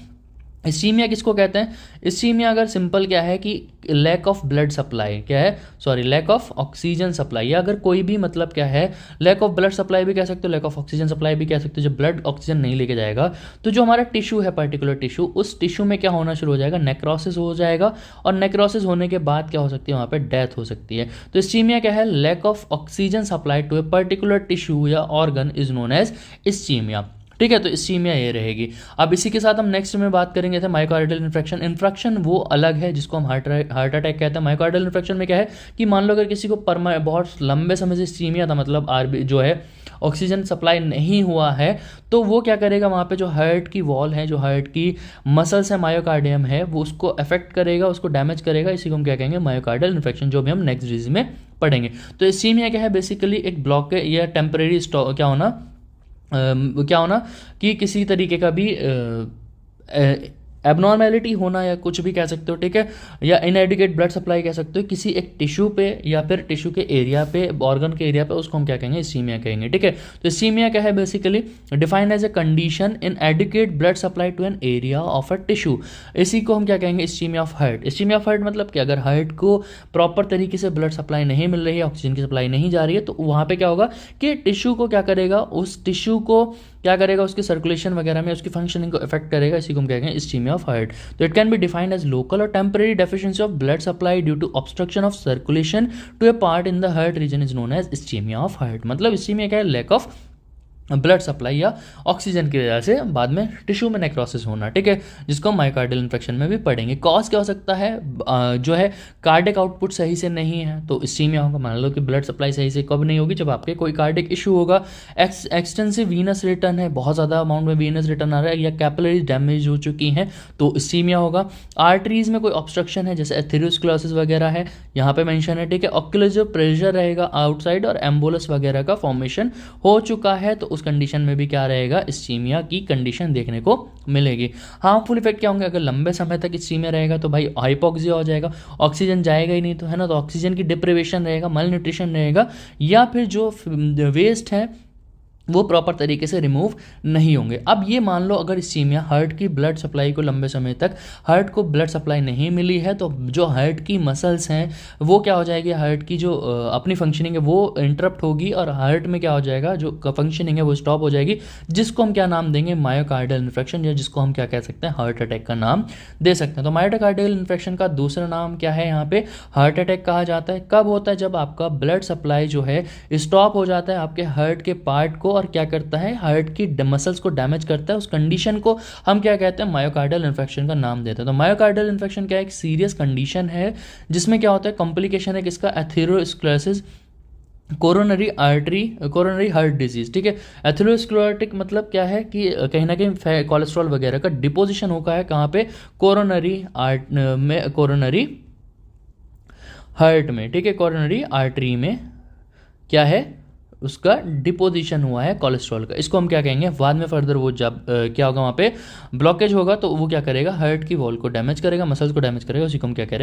इस्चीमिया किसको कहते हैं, इस्चीमिया अगर सिंपल क्या है कि लैक ऑफ ब्लड सप्लाई, क्या है sorry lack of oxygen supply, या अगर कोई भी मतलब क्या है लैक ऑफ ब्लड सप्लाई भी कह सकते हो, लैक ऑफ ऑक्सीजन सप्लाई भी कह सकते हो। जब ब्लड ऑक्सीजन नहीं लेके जाएगा तो जो हमारा टिश्यू है, पर्टिकुलर टिश्यू, उस टिश्यू में क्या होना शुरू हो जाएगा, नेक्रोसिस हो जाएगा, और नेक्रोसिस होने के बाद क्या हो सकती है, वहाँ पे डेथ हो सकती है। तो इस्चीमिया क्या है, lack of oxygen supply to a particular tissue या organ is known as ischaemia. ठीक है, तो इस्चीमिया ये रहेगी। अब इसी के साथ हम नेक्स्ट में बात करेंगे थे मायोकार्डियल इन्फेक्शन। इन्फेक्शन वो अलग है जिसको हम हार्ट अटैक कहते हैं। मायोकार्डियल इन्फेक्शन में क्या है कि मान लो अगर किसी को बहुत लंबे समय से इस्चीमिया था, मतलब आरबी जो है ऑक्सीजन सप्लाई नहीं हुआ है, तो वो क्या करेगा, वहाँ पे जो हार्ट की वॉल है, जो हार्ट की मसल्स है, मायोकार्डियम है, वो उसको अफेक्ट करेगा, उसको डैमेज करेगा। इसी को हम क्या कहेंगे, मायोकार्डियल इन्फेक्शन, जो भी हम नेक्स्ट डिजीज में पढ़ेंगे। तो इस्चीमिया क्या है, बेसिकली एक ब्लॉक या टेम्परेरी क्या होना कि किसी तरीके का भी एबनॉर्मेलिटी होना, या कुछ भी कह सकते हो, ठीक है, या इनएडिक्वेट ब्लड सप्लाई कह सकते हो किसी एक टिश्यू पे या फिर टिश्यू के एरिया पे, ऑर्गन के एरिया पे, उसको हम क्या कहेंगे, इस्चीमिया कहेंगे। ठीक है, तो इस्चीमिया क्या है, basically defined as a condition in adequate blood supply to an area of a tissue. इसी को हम क्या कहेंगे, ischaemia of heart. Ischaemia of heart मतलब कि अगर हार्ट को प्रॉपर तरीके से ब्लड सप्लाई नहीं मिल रही है, ऑक्सीजन की सप्लाई नहीं जा रही है, तो वहाँ पे क्या होगा कि टिश्यू को क्या करेगा, उस टिश्यू को क्या करेगा, उसकी सर्कुलेशन वगैरह में उसकी फंक्शनिंग को इफेक्ट करेगा। इसी को हम कहेंगे इस्चीमिया ऑफ हार्ट। तो it can be defined as local और temporary deficiency of blood supply due to obstruction of circulation to a part in the heart region is known as ischaemia of heart. मतलब ischaemia क्या है, lack of blood supply या oxygen की वजह से बाद में टिश्यू में नेक्रोसिस होना, ठीक है, जिसको हम मायोकार्डियल इन्फेक्शन में भी पढ़ेंगे। कॉज क्या हो सकता है, जो है कार्डिक आउटपुट सही से नहीं है तो इस्कीमिया होगा। मान लो कि ब्लड सप्लाई सही से कब नहीं होगी, जब आपके कोई कार्डिक इशू होगा, एक्सटेंसिव वीनस रिटर्न है, बहुत ज़्यादा अमाउंट में वीनस रिटर्न आ रहा है, या कैपिलरी डैमेज हो चुकी हैं तो इस्कीमिया होगा। आर्टरीज में कोई ऑब्स्ट्रक्शन है जैसे एथेरोस्क्लेरोसिस वगैरह है, यहाँ पे मेंशन है, ठीक है। ऑक्यूलर जो प्रेशर रहेगा आउटसाइड और एम्बोलस वगैरह का फॉर्मेशन हो चुका है तो उस कंडीशन में भी क्या रहेगा, इस्कीमिया की कंडीशन देखने को मिलेगी। हार्मफुल इफेक्ट क्या होंगे, अगर लंबे समय तक इस्कीमिया रहेगा तो भाई हाइपोक्सिया हो जाएगा, ऑक्सीजन जाएगा ही नहीं तो, है ना, तो ऑक्सीजन की डिप्रिवेशन रहेगा, मल न्यूट्रिशन रहेगा, या फिर जो वेस्ट है वो प्रॉपर तरीके से रिमूव नहीं होंगे। अब ये मान लो अगर इस्कीमिया हार्ट की ब्लड सप्लाई को लंबे समय तक हार्ट को ब्लड सप्लाई नहीं मिली है तो जो हार्ट की मसल्स हैं वो क्या हो जाएगी, हार्ट की जो अपनी फंक्शनिंग है वो इंटरप्ट होगी और हार्ट में क्या हो जाएगा, जो फंक्शनिंग है वो स्टॉप हो जाएगी, जिसको हम क्या नाम देंगे, मायोकार्डियल इन्फेक्शन, या जिसको हम क्या कह सकते हैं, हार्ट अटैक का नाम दे सकते हैं। तो मायोकार्डियल इन्फेक्शन का दूसरा नाम क्या है, यहाँ पे हार्ट अटैक कहा जाता है। कब होता है, जब आपका ब्लड सप्लाई जो है स्टॉप हो जाता है आपके हार्ट के पार्ट को, और क्या करता है, हार्ट की मसल्स को डैमेज करता है। उस कंडीशन को हम क्या कहते हैं, मायोकार्डियल इन्फेक्शन का नाम देते हैं। तो मायोकार्डियल इन्फेक्शन क्या है, एक सीरियस कंडीशन है जिसमें क्या होता है, कॉम्प्लिकेशन है किसका, एथेरोस्क्लेरोसिस, कोरोनरी हार्ट डिजीज, ठीक है। एथेरोस्क्लेरोटिक मतलब क्या है कि कहीं ना कहीं कोलेस्ट्रॉल वगैरह का डिपोजिशन होगा है कहाँ पे, कोरोनरी आर्ट में, कोरोनरी हार्ट में, ठीक है, कोरोनरी आर्टरी में क्या है, उसका डिपोजिशन हुआ है कोलेस्ट्रॉल का। इसको हम क्या कहेंगे, बाद में फर्दर वो जब क्या होगा, वहाँ पे ब्लॉकेज होगा तो वो क्या करेगा, हार्ट की वॉल को डैमेज करेगा, मसल्स को डैमेज करेगा, उसी को हम क्या कह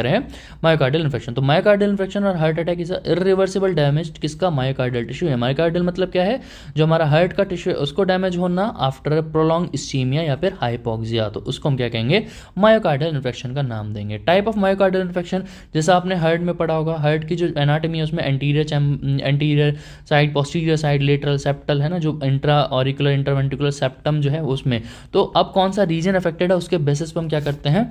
रहे हैं मायोकार्डियल इन्फेक्शन। तो मायोकार्डियल इन्फेक्शन और heart attack is irreversible damage किसका, मायोकार्डियल टिश्यू है। मायोकार्डियल मतलब क्या है, जो हमारा हार्ट का टिश्यू है उसको डैमेज होना आफ्टर प्रोलॉन्ग इस्कीमिया या फिर हाइपोक्सिया, तो उसको हम क्या कहेंगे, मायोकार्डियल इन्फेक्शन का नाम देंगे। टाइप ऑफ मायोकार्डियल इन्फेक्शन, जैसा आपने हार्ट में पढ़ा होगा, हार्ट की जो एनाटॉमी है उसमें anterior side, posterior side, lateral, septal, है ना, जो इंट्रा ऑरिकुलर इंटरवेंट्रिकुलर सेप्टम जो है उसमें, तो अब कौन सा रीजन अफेक्टेड है उसके बेसिस पर हम क्या करते हैं,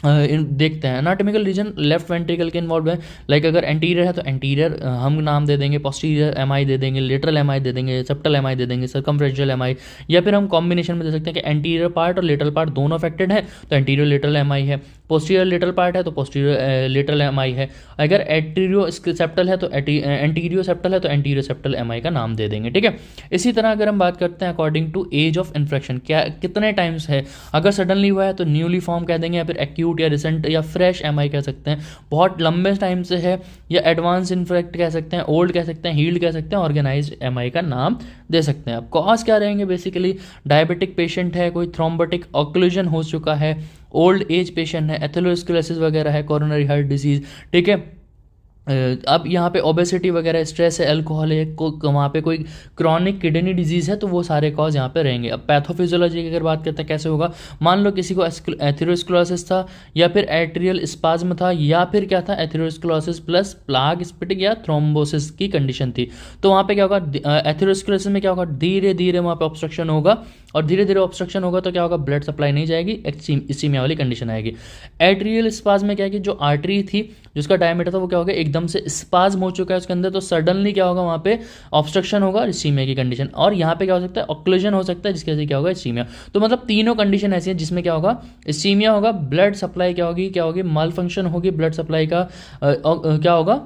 देखते हैं। एनाटॉमिकल रीजन लेफ्ट वेंट्रिकल के इन्वॉल्व है, लाइक अगर एंटीरियर है तो एंटीरियर हम नाम दे देंगे, पोस्टीरियर एमआई दे देंगे, लेटरल एमआई दे देंगे, सेप्टल एमआई दे देंगे, सर्कमफ्रेंशियल एमआई, या फिर हम कॉम्बिनेशन में दे सकते हैं कि एंटीरियर पार्ट और लेटरल पार्ट दोनों अफेक्टेड है तो एंटीरियर लेटरल एमआई है, पोस्टीरियर लेटरल पार्ट है तो पोस्टीरियर लेटरल एमआई है, अगर एंटीरियो सेप्टल है तो एंटीरियो सेप्टल है तो एंटीरियो सेप्टल एमआई का नाम दे देंगे, ठीक है। इसी तरह अगर हम बात करते हैं according to age of infection, क्या कितने टाइम्स है, अगर सडनली हुआ है तो न्यूली फॉर्म कह देंगे, या फिर एक्यूट या रिसेंट या फ्रेश एमआई कह सकते हैं, बहुत लंबे टाइम से है, या एडवांस इन्फेक्ट कह सकते हैं, ओल्ड कह सकते हैं, हील्ड कह सकते हैं, ऑर्गेनाइज्ड एमआई का नाम दे सकते हैं। अब कॉज क्या रहेंगे, बेसिकली डायबिटिक पेशेंट है, कोई थ्रोम्बोटिक ऑक्लूजन हो चुका है, ओल्ड एज पेशेंट है, एथेरोस्क्लेरोसिस वगैरह है, कोरोनरी हार्ट डिजीज, ठीक है। अब यहाँ पे ओबेसिटी वगैरह, स्ट्रेस है, अल्कोहल है, वहाँ पे कोई क्रॉनिक किडनी डिजीज़ है, तो वो सारे कॉज यहाँ पे रहेंगे। अब पैथोफिजियोलॉजी की अगर बात करते हैं कैसे होगा, मान लो किसी को एथेरोस्क्लेरोसिस था, या फिर एट्रियल स्पाज्म था, या फिर क्या था, एथेरोस्क्लेरोसिस प्लस प्लाग स्प्लिटिंग या थ्रोम्बोसिस की कंडीशन थी, तो वहाँ पे क्या होगा, एथेरोस्क्लेरोसिस में क्या होगा, धीरे धीरे वहाँ पे ऑब्स्ट्रक्शन होगा, और धीरे धीरे ऑब्स्ट्रक्शन होगा तो क्या होगा, ब्लड सप्लाई नहीं जाएगी, इस्कीमिया वाली कंडीशन आएगी। एट्रियल स्पाज्म में क्या है कि जो आर्टरी थी जिसका डायमीटर था वो क्या होगा, एकदम से स्पाज्म हो चुका है उसके अंदर, तो सडनली क्या होगा, वहाँ पे ऑब्स्ट्रक्शन होगा और इस्कीमिया की कंडीशन, और यहाँ पे क्या हो सकता है, ऑक्लूजन हो सकता है जिसकी वजह से क्या होगा, इस्कीमिया। तो मतलब तीनों कंडीशन ऐसी है जिसमें क्या होगा, इस्कीमिया होगा, ब्लड सप्लाई क्या होगी, माल फंक्शन होगी ब्लड सप्लाई का, क्या होगा,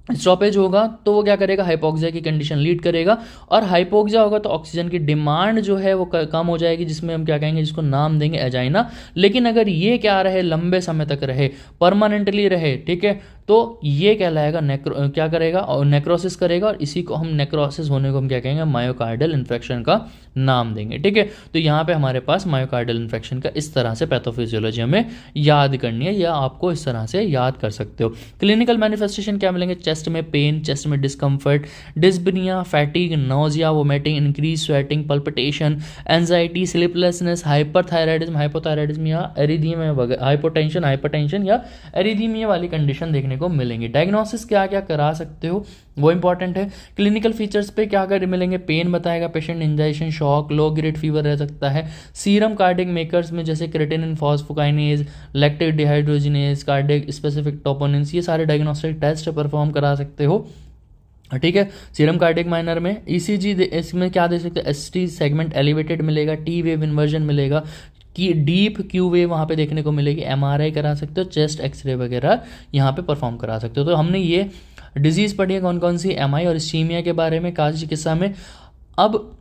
स्टॉपेज होगा, तो वो क्या करेगा, हाइपोक्सिया की कंडीशन लीड करेगा, और हाइपोक्सिया होगा तो ऑक्सीजन की डिमांड जो है वो कम हो जाएगी, जिसमें हम क्या कहेंगे, जिसको नाम देंगे एजाइना। लेकिन अगर ये क्या रहे, लंबे समय तक रहे, परमानेंटली रहे, ठीक है, तो ये कहलाएगा क्या करेगा, और नेक्रोसिस करेगा, और इसी को हम नेक्रोसिस होने को हम क्या कहेंगे, मायोकार्डियल इन्फेक्शन का नाम देंगे, ठीक है। तो यहाँ पे हमारे पास मायोकार्डियल इन्फेक्शन का इस तरह से पैथोफिजियोलॉजी हमें याद करनी है, या आपको इस तरह से याद कर सकते हो। क्लिनिकल मैनिफेस्टेशन क्या मिलेंगे, चेस्ट में पेन, चेस्ट में discomfort, dyspnoea, fatigue, nausea, vomiting, increase sweating, palpitation, anxiety, sleeplessness, hyperthyroidism, hypothyroidism या एरिथमिया वगैरह, हाइपोटेंशन या एरिथमिया वाली कंडीशन देखने को मिलेंगे। डायग्नोसिस क्या क्या करा सकते हो वो इंपॉर्टेंट है। क्लिनिकल फीचर्स पे क्या क्या मिलेंगे, पेन बताएगा पेशेंट, इंजाइशन, शॉक, लो ग्रेड फीवर रह सकता है, सीरम कार्डिक मेकर्स में जैसे creatinine, phosphokinase, lactic dehydrogenase, cardiac specific troponins, ये सारे डायग्नोस्टिक टेस्ट परफॉर्म करा सकते हो। ठीक है। सीरम कार्डियक माइनर में ईसीजी इसमें क्या दे सकते हैं, एसटी सेगमेंट एलिवेटेड मिलेगा, टी वेव इन्वर्जन मिलेगा, कि डीप क्यू वेव वहाँ पे देखने को मिलेगी, एमआरआई करा सकते हो, चेस्ट एक्सरे वगैरह यहाँ पे परफॉर्म करा सकते हो। तो हमने ये डिजीज़ पढ़ी है कौन कौन सी, एमआई और इस्कीमिया के बारे में काज चिकित्सा में। अब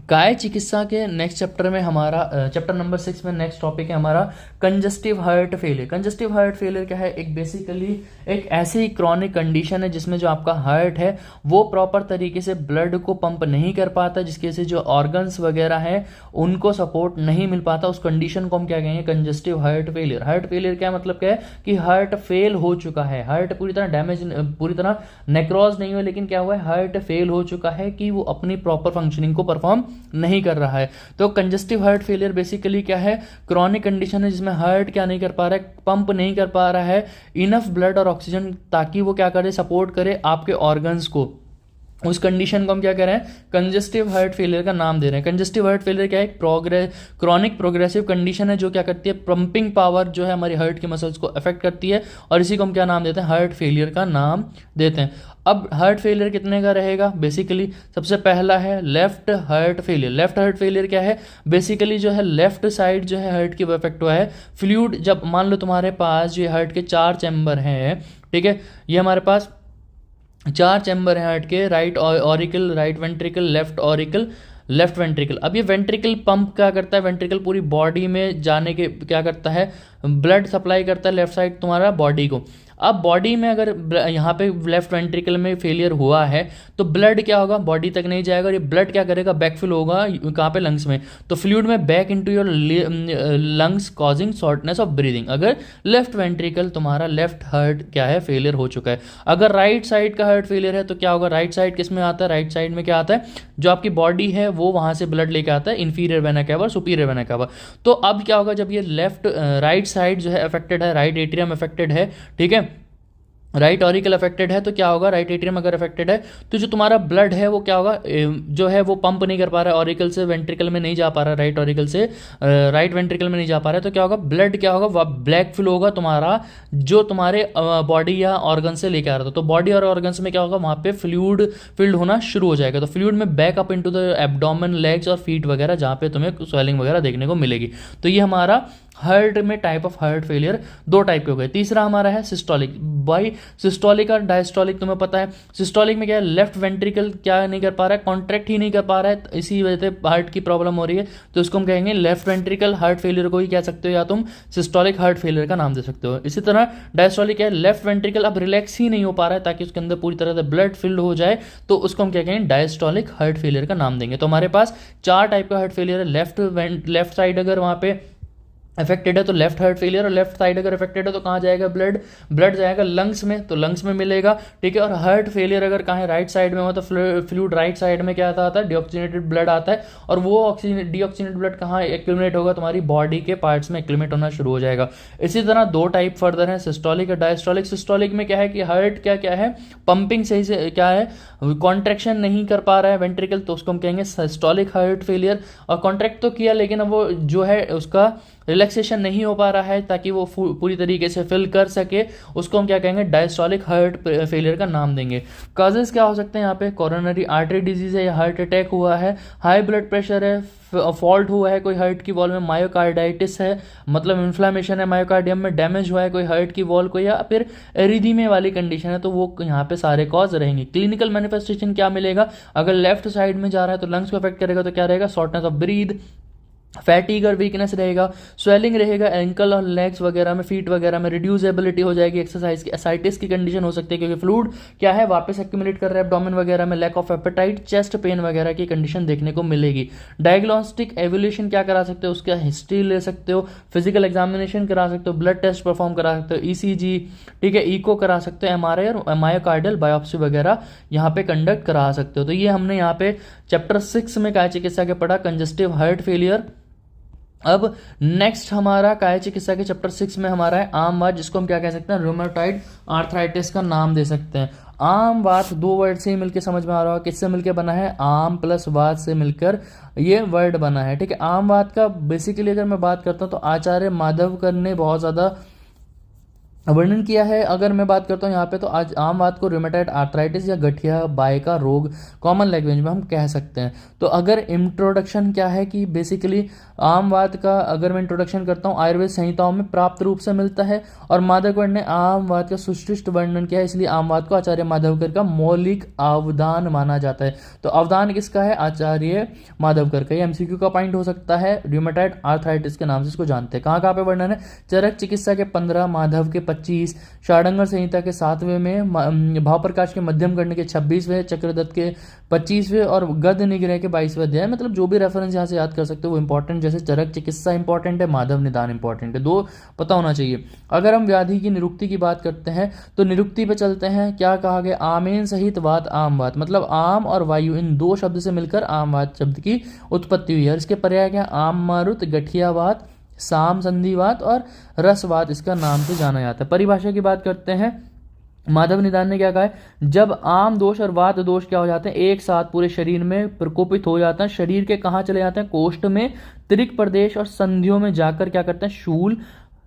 काय चिकित्सा के नेक्स्ट चैप्टर में हमारा चैप्टर नंबर 6 में नेक्स्ट टॉपिक है हमारा congestive heart failure. Congestive heart failure क्या है, एक बेसिकली एक ऐसी क्रॉनिक कंडीशन है जिसमें जो आपका हार्ट है वो प्रॉपर तरीके से ब्लड को पंप नहीं कर पाता, जिसकी वजह से जो ऑर्गन्स वगैरह हैं उनको सपोर्ट नहीं मिल पाता। उस कंडीशन को हम क्या कहेंगे, congestive heart failure. Heart failure क्या मतलब क्या है कि हार्ट फेल हो चुका है, हार्ट पूरी तरह डैमेज, पूरी तरह नेक्रोज नहीं हुआ, लेकिन क्या हुआ है, हार्ट फेल हो चुका है कि वो अपनी प्रॉपर फंक्शनिंग को परफॉर्म नहीं कर रहा है। तो कंजस्टिव हार्ट फेलियर बेसिकली क्या है, क्रॉनिक कंडीशन है जिसमें हार्ट क्या नहीं कर पा रहा है, पंप नहीं कर पा रहा है इनफ ब्लड और ऑक्सीजन, ताकि वो क्या करे, सपोर्ट करे आपके ऑर्गन्स को। उस कंडीशन को हम क्या कह रहे हैं, कंजस्टिव हार्ट फेलियर का नाम दे रहे हैं। कंजस्टिव हार्ट फेलियर क्या है, एक क्रॉनिक प्रोग्रेसिव कंडीशन है जो क्या करती है, पंपिंग पावर जो है हमारी हार्ट के मसल्स को अफेक्ट करती है, और इसी को हम क्या नाम देते हैं, हार्ट फेलियर का नाम देते हैं। अब हार्ट फेलियर कितने का रहेगा, बेसिकली सबसे पहला है left heart failure. Left heart failure क्या है, बेसिकली जो है लेफ्ट साइड जो है हार्ट की वो अफेक्ट हुआ है। फ्लूइड, जब मान लो तुम्हारे पास जो हार्ट के 4 चैम्बर हैं, ठीक है, ये हमारे पास 4 चैम्बर हैं हार्ट के, right auricle, right ventricle, left auricle, left ventricle. अब ये वेंट्रिकल पंप क्या करता है, वेंट्रिकल पूरी बॉडी में जाने के क्या करता है, ब्लड सप्लाई करता है लेफ्ट साइड तुम्हारा बॉडी को। अब बॉडी में अगर यहाँ पे लेफ्ट वेंट्रिकल में फेलियर हुआ है तो ब्लड क्या होगा, बॉडी तक नहीं जाएगा, और ये ब्लड क्या करेगा, बैकफिल होगा कहाँ पे, लंग्स में। तो फ्लूइड में back into your lungs causing shortness of breathing. अगर लेफ्ट वेंट्रिकल तुम्हारा, लेफ्ट हार्ट क्या है, फेलियर हो चुका है। अगर राइट साइड का हार्ट फेलियर है तो क्या होगा, राइट साइड किस में आता है, राइट साइड में क्या आता है, जो आपकी बॉडी है वो वहाँ से ब्लड लेके आता है, inferior vena cava, superior vena cava. तो अब क्या होगा, जब ये लेफ्ट राइट साइड जो है अफेक्टेड है, राइट एट्रियम अफेक्टेड है, ठीक है, राइट ऑरिकल अफेक्टेड है, तो क्या होगा, राइट एट्रियम अगर अफेक्टेड है तो जो तुम्हारा ब्लड है वो क्या होगा, जो है वो पंप नहीं कर पा रहा है, ऑरिकल से वेंट्रिकल में नहीं जा पा रहा है, राइट ऑरिकल से राइट वेंट्रिकल में नहीं जा पा रहा है, तो क्या होगा, ब्लड क्या होगा, वह ब्लैक फिल होगा तुम्हारा, जो तुम्हारे बॉडी या ऑर्गन से लेके आ रहा था। तो बॉडी और ऑर्गन्स में क्या होगा, वहाँ पे फ्लूइड फिल्ड होना शुरू हो जाएगा। तो फ्लूइड में back up into the abdomen, legs और फीट वगैरह, जहाँ पे तुम्हें स्वेलिंग वगैरह देखने को मिलेगी। तो ये हमारा हार्ट में type of heart failure 2 type के हो गए। तीसरा हमारा है सिस्टोलिक। भाई सिस्टोलिक और डायस्टोलिक तुम्हें पता है, सिस्टोलिक में क्या है, लेफ्ट वेंट्रिकल क्या नहीं कर पा रहा है, कॉन्ट्रैक्ट ही नहीं कर पा रहा है, इसी वजह से हार्ट की प्रॉब्लम हो रही है, तो इसको हम कहेंगे लेफ्ट वेंट्रिकल हार्ट फेलियर को ही कह सकते हो, या तुम सिस्टोलिक हार्ट फेलियर का नाम दे सकते हो। इसी तरह डायस्टोलिक है, लेफ्ट वेंट्रिकल अब रिलैक्स ही नहीं हो पा रहा है ताकि उसके अंदर पूरी तरह से ब्लड फिल्ड हो जाए, तो उसको हम क्या कहेंगे, डायस्टोलिक हार्ट फेलियर का नाम देंगे। तो हमारे पास 4 टाइप का हार्ट फेलियर है। लेफ्ट साइड अगर वहाँ पे अफेक्टेड है तो लेफ्ट हार्ट फेलियर, और लेफ्ट साइड अगर अफेक्टेड है तो कहाँ जाएगा ब्लड जाएगा लंग्स में, तो लंग्स में मिलेगा, ठीक है। और हार्ट फेलियर अगर कहाँ है, राइट साइड में हो तो फ्लूइड राइट साइड में क्या आता है, डीऑक्सीनेटेड ब्लड आता है, और वो डीऑक्सीनेटेड ब्लड कहाँ एक्यूमुलेट होगा, तुम्हारी बॉडी के पार्ट्स में एक्यूमुलेट होना शुरू हो जाएगा। इसी तरह 2 टाइप फर्दर है, सिस्टोलिक और डायस्टोलिक। सिस्टोलिक में क्या है कि हार्ट क्या है, पंपिंग सही से क्या है, कॉन्ट्रैक्शन नहीं कर पा रहा है वेंट्रिकल, तो उसको हम कहेंगे सिस्टोलिक हार्ट फेलियर। और कॉन्ट्रैक्ट तो किया लेकिन अब वो जो है उसका रिलैक्सेशन नहीं हो पा रहा है ताकि वो पूरी तरीके से फिल कर सके, उसको हम क्या कहेंगे, डायस्टोलिक हार्ट फेलियर का नाम देंगे। काजेस क्या हो सकते हैं यहाँ पे, कोरोनरी आर्टरी डिजीज है या हार्ट अटैक हुआ है, हाई ब्लड प्रेशर है, फॉल्ट हुआ है कोई हार्ट की वॉल में, मायोकार्डाइटिस है मतलब इन्फ्लामेशन है मायोकार्डियम में, डैमेज हुआ है कोई हार्ट की वॉल को, या फिर एरिदीमे वाली कंडीशन है, तो वो यहाँ पे सारे कॉज रहेंगे। क्लिनिकल मैनिफेस्टेशन क्या मिलेगा, अगर लेफ्ट साइड में जा रहा है तो लंग्स को अफेक्ट करेगा, तो क्या रहेगा, शॉर्टनेस ऑफ ब्रीथ, फैटीग और वीकनेस रहेगा, स्वेलिंग रहेगा एंकल और लेग्स वगैरह में, फीट वगैरह में, रिड्यूस एबिलिटी हो जाएगी एक्सरसाइज की, एसाइटिस की कंडीशन हो सकती है क्योंकि फ्लूइड क्या है वापस एक्यूमुलेट कर रहा है एब्डोमेन वगैरह में, lack of appetite, chest pain वगैरह की कंडीशन देखने को मिलेगी। डायग्नोस्टिक एवोल्यूशन क्या करा सकते हो, उसका हिस्ट्री ले सकते हो, फिजिकल एग्जामिनेशन करा सकते हो, ब्लड टेस्ट परफॉर्म करा सकते हो, ईसीजी, ठीक है, इको करा सकते हो, एमआरआई और मायोकार्डियल बायोप्सी वगैरह यहाँ पे कंडक्ट करा सकते हो। तो ये हमने यहाँ पे चैप्टर 6 में काय चिकित्सा के पढ़ा, कंजस्टिव हार्ट फेलियर। अब नेक्स्ट हमारा काय चिकित्सा के चैप्टर 6 में हमारा है आम वात, जिसको हम क्या कह सकते हैं, रूमेटॉइड आर्थराइटिस का नाम दे सकते हैं। आम वात 2 वर्ड से ही मिलकर समझ में आ रहा होगा, किससे मिलकर बना है, आम प्लस वात से मिलकर ये वर्ड बना है, ठीक है। आम वात का बेसिकली अगर मैं बात करता हूँ तो आचार्य माधवकर ने बहुत ज़्यादा वर्णन किया है। अगर मैं बात करता हूँ यहाँ पे, तो आज आम वात को रूमेटाइड आर्थराइटिस या गठिया बाय का रोग कॉमन लैंग्वेज में हम कह सकते हैं। तो अगर इंट्रोडक्शन क्या है कि बेसिकली आम वात का अगर मैं इंट्रोडक्शन करता हूँ, आयुर्वेद संहिताओं में प्राप्त रूप से मिलता है और माधवकर ने आम वात का सुष्टुष्ट वर्णन किया है, इसलिए आम वात को आचार्य माधवकर का मौलिक अवदान माना जाता है। तो अवदान किसका है? आचार्य माधवकर का। ये एमसीक्यू का पॉइंट हो सकता है। रूमेटाइड आर्थराइटिस के नाम से इसको जानते हैं। कहाँ पे वर्णन है? चरक चिकित्सा के 15, माधव के 25, षाडंगर संहिता के 7वें में, भाव प्रकाश के मध्यम करने के 26वें, चक्रदत्त के 25वें और गद निग्रह के 22वें अध्याय। मतलब जो भी रेफरेंस यहाँ से याद कर सकते हो वो इंपॉर्टेंट, जैसे चरक चिकित्सा इंपॉर्टेंट है, माधव निदान इंपॉर्टेंट है, दो पता होना चाहिए। अगर हम व्याधि की निरुक्ति की बात करते हैं तो निरुक्ति पे चलते हैं। क्या कहा गया? आमेन सहित वात आम वात, मतलब आम और वायु इन दो शब्द से मिलकर आम वात शब्द की उत्पत्ति हुई है। और इसके पर्याय क्या? आम मारुत, गठियावात, साम संधिवात और रसवात इसका नाम से जाना जाता है। परिभाषा की बात करते हैं। माधव निदान ने क्या कहा है? जब आम दोष और वात दोष क्या हो जाते हैं? एक साथ पूरे शरीर में प्रकोपित हो जाते हैं। शरीर के कहाँ चले जाते हैं? कोष्ठ में, त्रिक प्रदेश और संधियों में जाकर क्या करते हैं? शूल,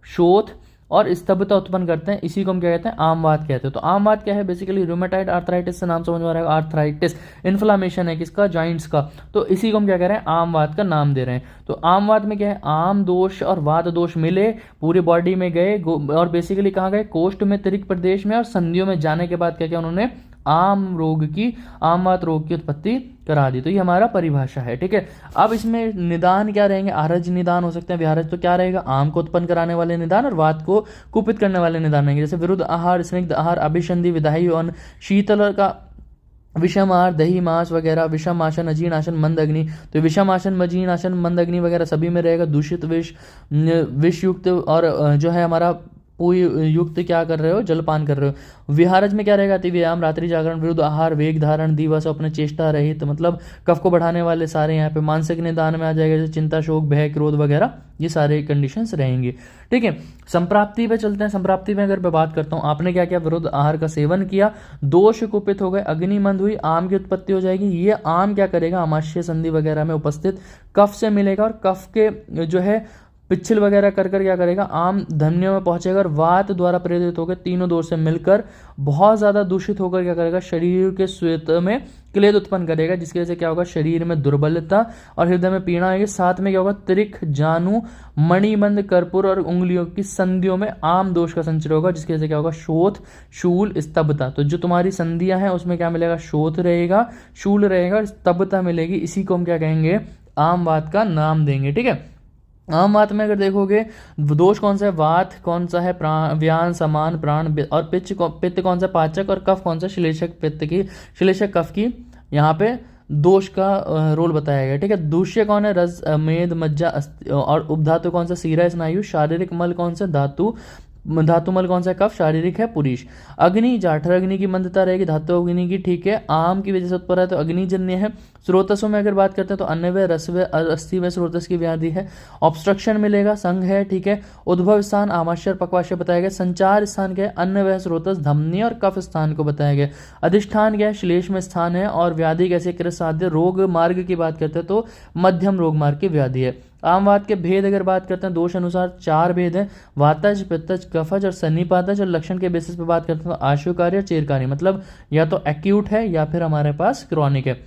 शोथ और स्तब्धता उत्पन्न करते हैं। इसी को हम क्या कहते हैं? आम वात कहते हैं। तो आम वात क्या है? बेसिकली रूमेटाइड आर्थराइटिस से नाम समझ में आ रहा है। आर्थराइटिस इन्फ्लामेशन है किसका? जॉइंट्स का। तो इसी को हम क्या कह रहे हैं? आम वात का नाम दे रहे हैं। तो आम वात में क्या है? आम दोष और वात दोष मिले, पूरी बॉडी में गए और बेसिकली कहाँ गए? कोष्ठ में, त्रिक प्रदेश में और संधियों में जाने के बाद क्या किया उन्होंने? आम वात रोग की उत्पत्ति करा दी। तो ये हमारा परिभाषा है, ठीक है। अब इसमें निदान क्या रहेंगे? आहारज निदान हो सकते हैं। विहारज तो क्या रहेगा? आम को उत्पन्न कराने वाले निदान और वात को कुपित करने वाले निदान रहेंगे। जैसे विरुद्ध आहार, स्निग्ध आहार, अभिसंधि, विदाही और शीतल का विषम आहार, दही, मांस वगैरह, विषम आसन, अजीर्ण आसन, मंद अग्नि। तो विषम आसन, अजीर्ण आसन, मंद अग्नि वगैरह सभी में रहेगा। दूषित विष युक्त और जो है हमारा पूरी युक्त क्या कर रहे हो? जलपान कर रहे हो। विहारज में क्या रहेगा? अति व्यायाम, रात्रि जागरण, विरुद्ध आहार, वेग धारण, दिवस अपने चेष्टा रहित, मतलब कफ को बढ़ाने वाले सारे यहाँ पे। मानसिक निदान में आ जाएगा जैसे चिंता, शोक, भय, क्रोध वगैरह, ये सारे कंडीशंस रहेंगे, ठीक है। संप्राप्ति पे चलते हैं। संप्राप्ति में अगर मैं बात करता हूँ, आपने क्या किया? विरुद्ध आहार का सेवन किया, दोष कुपित हो गए, अग्नि मंद हुई, आम की उत्पत्ति हो जाएगी। ये आम क्या करेगा? आमाशय संधि वगैरह में उपस्थित कफ से मिलेगा और कफ के जो है पिच्छल वगैरह कर क्या करेगा? आम धमनियों में पहुंचेगा और वात द्वारा प्रेरित होकर तीनों दोष से मिलकर बहुत ज्यादा दूषित होकर क्या करेगा? शरीर के श्वेत में क्लेद उत्पन्न करेगा, जिसकी वजह से क्या होगा? शरीर में दुर्बलता और हृदय में पीड़ा आएगी। साथ में क्या होगा? त्रिक, जानु, मणिबंध, कर्पूर और उंगलियों की संधियों में आम दोष का संचय होगा, जिसकी वजह से क्या होगा? शोथ, शूल, स्तब्धता। तो जो तुम्हारी संधियां हैं उसमें क्या मिलेगा? शोथ रहेगा, शूल रहेगा और स्तब्धता मिलेगी। इसी को हम क्या कहेंगे? आम वात का नाम देंगे, ठीक है। आम वात में अगर देखोगे दोष कौन सा है? वात कौन सा है? व्यान, समान, प्राण और पित्त कौन सा? पाचक और कफ कौन सा? श्लेषक कफ की यहाँ पे दोष का रोल बताया गया, ठीक है। दूष्य कौन है? रस, मेद, मज्जा, और उपधातु कौन सा? सीरा, स्नायु। शारीरिक मल कौन सा? धातुमल कौन सा? कफ। शारीरिक है पुरुष। अग्नि, जाठर अग्नि की मंदता रहेगी, धातु अग्नि की, ठीक है। आम की वजह से उत्पन्न है तो अग्निजन्य है। स्रोतसों में अगर बात करते हैं तो अन्नवय, रसवय, अस्थिवय स्रोतस की व्याधि है। ऑब्स्ट्रक्शन मिलेगा, संघ है, ठीक है। उद्भव स्थान आमाशय और पक्वाशय बताया गया। संचार स्थान क्या है? अन्नवय, स्रोतस, धमनी और कफ स्थान को बताया गया। अधिष्ठान क्या है? श्लेष में स्थान है। और व्याधि कैसे कृत साध्य? रोग मार्ग की बात करते हैं तो मध्यम रोग मार्ग की व्याधि है। आम वात के भेद अगर बात करते हैं, दोष अनुसार 4 भेद हैं: वातज, पित्तज, कफज और सन्निपातज। और लक्षण के बेसिस पे बात करते हैं तो आशुकारी और चेरकारी, मतलब या तो एक्यूट है या फिर हमारे पास क्रॉनिक है।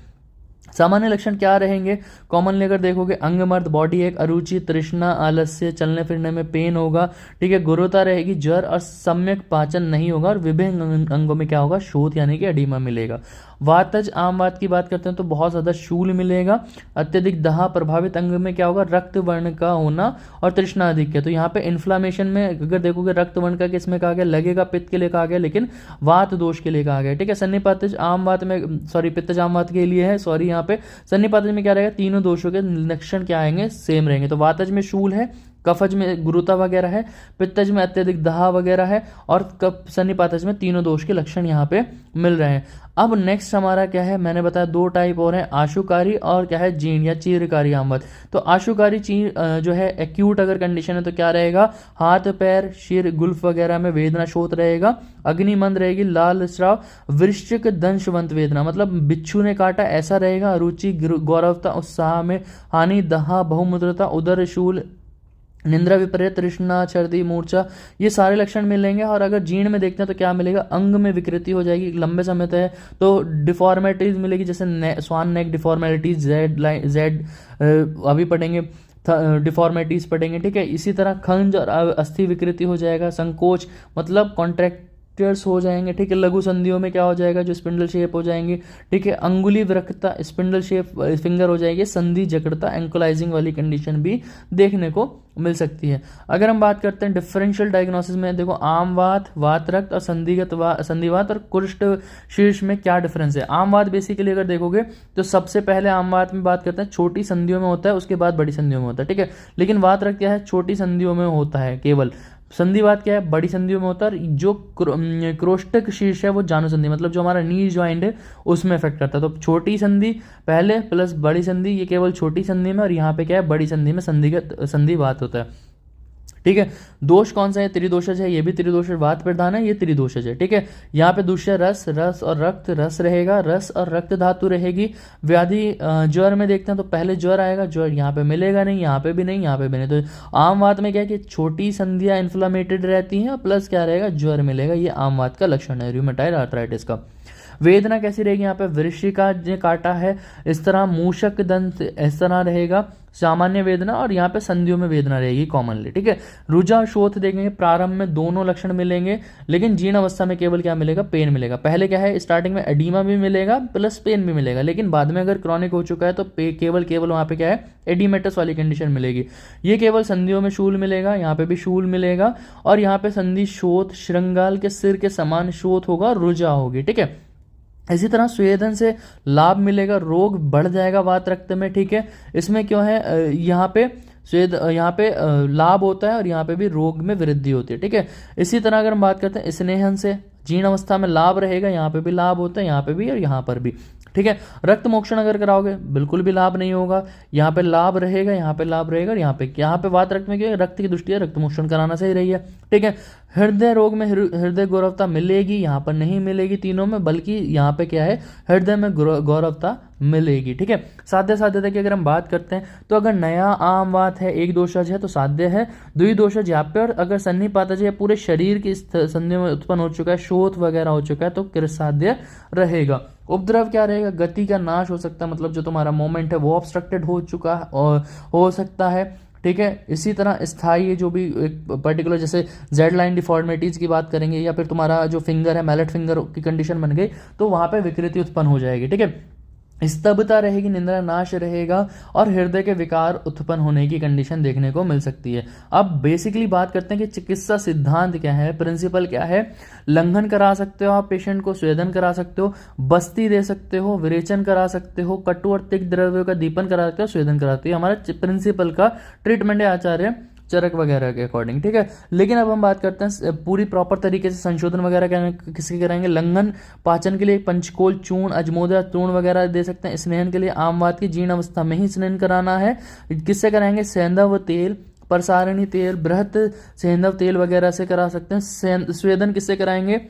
सामान्य लक्षण क्या रहेंगे? कॉमनली अगर देखोगे, अंगमर्द, बॉडी एक, अरुचि, तृष्णा, आलस्य, चलने फिरने में पेन होगा, ठीक है। गुरुता रहेगी, ज्वर और सम्यक पाचन नहीं होगा। और विभिन्न अंगों में क्या होगा? शोथ यानी कि एडिमा मिलेगा। वातज, आम वात की बात करते हैं तो बहुत ज्यादा शूल मिलेगा। अत्यधिक दहा, प्रभावित अंग में क्या होगा? रक्त वर्ण का होना और तृष्णा अधिक है। तो यहाँ पे इन्फ्लामेशन में अगर देखोगे, रक्त वर्ण का किसमें कहा गया? लगेगा, पित्त के लिए कहा गया, लेकिन वात दोष के लिए कहा गया, ठीक है। सन्निपातज आम वात में, सॉरी पित्तज आम वात के लिए है, सॉरी यहाँ पे सन्निपातज में क्या रहेगा? तीनों दोषों के लक्षण क्या आएंगे? सेम रहेंगे। तो वातज में शूल है, कफज में गुरुता वगैरह है, पित्तज में अत्यधिक दहा वगैरह है और सन्निपातज में तीनों दोष के लक्षण यहाँ पे मिल रहे हैं। अब नेक्स्ट हमारा क्या है? मैंने बताया 2 टाइप और हैं, आशुकारी और क्या है? जीर्ण या चीरकारी आम वात। तो आशुकारी जो है एक्यूट अगर कंडीशन है तो क्या रहेगा? हाथ, पैर, सिर, गुल्फ वगैरह में वेदना, शोथ रहेगा। अग्निमंद रहेगी, लाल स्राव, वृश्चिक दंशवंत वेदना, मतलब बिच्छू ने काटा ऐसा रहेगा। रुचि, गौरवता, उत्साह में हानि, दहा, बहुमूत्रता, उदर, शूल, निंद्रा, विपर्य, तृष्णा, छर्दी, मूर्छा, ये सारे लक्षण मिलेंगे। और अगर जीर्ण में देखते हैं तो क्या मिलेगा, अंग में विकृति हो जाएगी लंबे समय तक, तो डिफॉर्मेटिज मिलेगी, जैसे स्वान नेक डिफॉर्मेलिटीज, जेड अभी पढ़ेंगे, डिफॉर्मेटीज पढ़ेंगे, ठीक है। इसी तरह खंज और अस्थि विकृति हो जाएगा, संकोच मतलब कॉन्ट्रैक्टर्स हो जाएंगे, ठीक है। लघु संधियों में क्या हो जाएगा, जो स्पिंडल शेप हो जाएंगे, ठीक है। अंगुली वक्रता, स्पिंडल शेप फिंगर हो जाएगी, संधि जकड़ता, एंकोलाइजिंग वाली कंडीशन भी देखने को मिल सकती है। अगर हम बात करते हैं डिफरेंशियल डायग्नोसिस में, देखो आम वात, वात रक्त और संधिवात और कुष्ठ शीर्ष में क्या डिफरेंस है। आम वात बेसिकली अगर देखोगे तो सबसे पहले आम वात में बात करते हैं छोटी संधियों में होता है, उसके बाद बड़ी संधियों में होता है, ठीक है। लेकिन वात रक्त क्या है, छोटी संधियों में होता है केवल। संधिवात क्या है, बड़ी संधियों में होता है। और जो क्रोष्टक शीर्ष है वो जानु संधि, मतलब जो हमारा नी ज्वाइंट है उसमें इफेक्ट करता है। तो छोटी संधि पहले प्लस बड़ी संधि, ये केवल छोटी संधि में, और यहाँ पे क्या है, बड़ी संधि में संधिवात होता है, ठीक है। दोष कौन सा है, त्रिदोषज है, ये भी त्रिदोषज, वात प्रधान है, ये त्रिदोषज है, ठीक है। यहाँ पे दूसरा रस और रक्त, रस रहेगा, रस और रक्त धातु रहेगी। व्याधि ज्वर में देखते हैं तो पहले ज्वर आएगा, ज्वर यहाँ पे मिलेगा नहीं, यहाँ पे भी नहीं, यहाँ पे भी नहीं। तो आम वात में क्या है कि छोटी संधियां इन्फ्लेमेटेड रहती हैं, प्लस क्या रहेगा, ज्वर मिलेगा। ये आम वात का लक्षण है रूमेटाइड आर्थराइटिस का। वेदना कैसी रहेगी, यहाँ पे वृश्चिका ने काटा है इस तरह, मूषक दंत इस तरह रहेगा, सामान्य वेदना, और यहाँ पे संधियों में वेदना रहेगी कॉमनली, ठीक है। रुजा शोथ देखेंगे, प्रारंभ में दोनों लक्षण मिलेंगे, लेकिन जीर्ण अवस्था में केवल क्या मिलेगा, पेन मिलेगा। पहले क्या है, स्टार्टिंग में एडीमा भी मिलेगा प्लस पेन भी मिलेगा, लेकिन बाद में अगर क्रॉनिक हो चुका है तो केवल वहाँ पे क्या है, एडीमेटस वाली कंडीशन मिलेगी। ये केवल संधियों में शूल मिलेगा, यहाँ पे भी शूल मिलेगा, और यहाँ पे संधि शोथ, श्रृंगाल के सिर के समान शोथ होगा, रुजा होगी, ठीक है। इसी तरह स्वेदन से लाभ मिलेगा, रोग बढ़ जाएगा वात रक्त में, ठीक है। इसमें क्यों है, यहाँ पे यहाँ पे लाभ होता है, और यहाँ पे भी रोग में वृद्धि होती है, ठीक है। इसी तरह अगर हम बात करते हैं स्नेहन से, जीर्ण अवस्था में लाभ रहेगा, यहाँ पे भी लाभ होता है, यहाँ पे भी और यहाँ पर भी, ठीक है। रक्त मोक्षण अगर कराओगे बिल्कुल भी लाभ नहीं होगा, यहाँ पे लाभ रहेगा, यहाँ पे लाभ रहेगा, और यहाँ पे वात रक्त में क्या है, रक्त की दृष्टि है, रक्त मोक्षण कराना सही रही है, ठीक है। हृदय रोग में हृदय गौरवता मिलेगी, यहाँ पर नहीं मिलेगी तीनों में, बल्कि यहाँ पे क्या है, हृदय में गौरवता मिलेगी, ठीक है। साध्य साध्यता की अगर हम बात करते हैं तो अगर नया आम वात है, एक दोषज है तो साध्य है, द्विदोषज यहाँ पे, और अगर सन्निपातज है पूरे शरीर की संधि में उत्पन्न हो चुका है, शोथ वगैरह हो चुका है, तो कृसाध्य रहेगा। उपद्रव क्या रहेगा, गति का नाश हो सकता है, मतलब जो तुम्हारा मोमेंट है वो ऑब्स्ट्रक्टेड हो चुका है और हो सकता है, ठीक है। इसी तरह स्थायी जो भी एक पर्टिकुलर, जैसे जेड लाइन डिफॉर्मिटीज की बात करेंगे, या फिर तुम्हारा जो फिंगर है मैलेट फिंगर की कंडीशन बन गई, तो वहां पे विकृति उत्पन्न हो जाएगी, ठीक है। स्तब्धता रहेगी, निंद्रा नाश रहेगा, और हृदय के विकार उत्पन्न होने की कंडीशन देखने को मिल सकती है। अब बेसिकली बात करते हैं कि चिकित्सा सिद्धांत क्या है, प्रिंसिपल क्या है। लंघन करा सकते हो आप पेशेंट को, स्वेदन करा सकते हो, बस्ती दे सकते हो, विरेचन करा सकते हो, कटु और तिक्त द्रव्यों का दीपन करा सकते हो, स्वेदन कराते हो। हमारा प्रिंसिपल का ट्रीटमेंट है आचार्य चरक वगैरह के अकॉर्डिंग, ठीक है। लेकिन अब हम बात करते हैं पूरी प्रॉपर तरीके से संशोधन वगैरह किसके कराएंगे, लंघन पाचन के लिए पंचकोल चूर्ण, अजमोदा चूर्ण वगैरह दे सकते हैं। स्नेहन के लिए आम वात की जीर्ण अवस्था में ही स्नेहन कराना है, किससे कराएंगे, सेंधव तेल, प्रसारणी तेल, बृहत सेंधव तेल वगैरह से करा सकते हैं। स्वेदन किससे कराएंगे,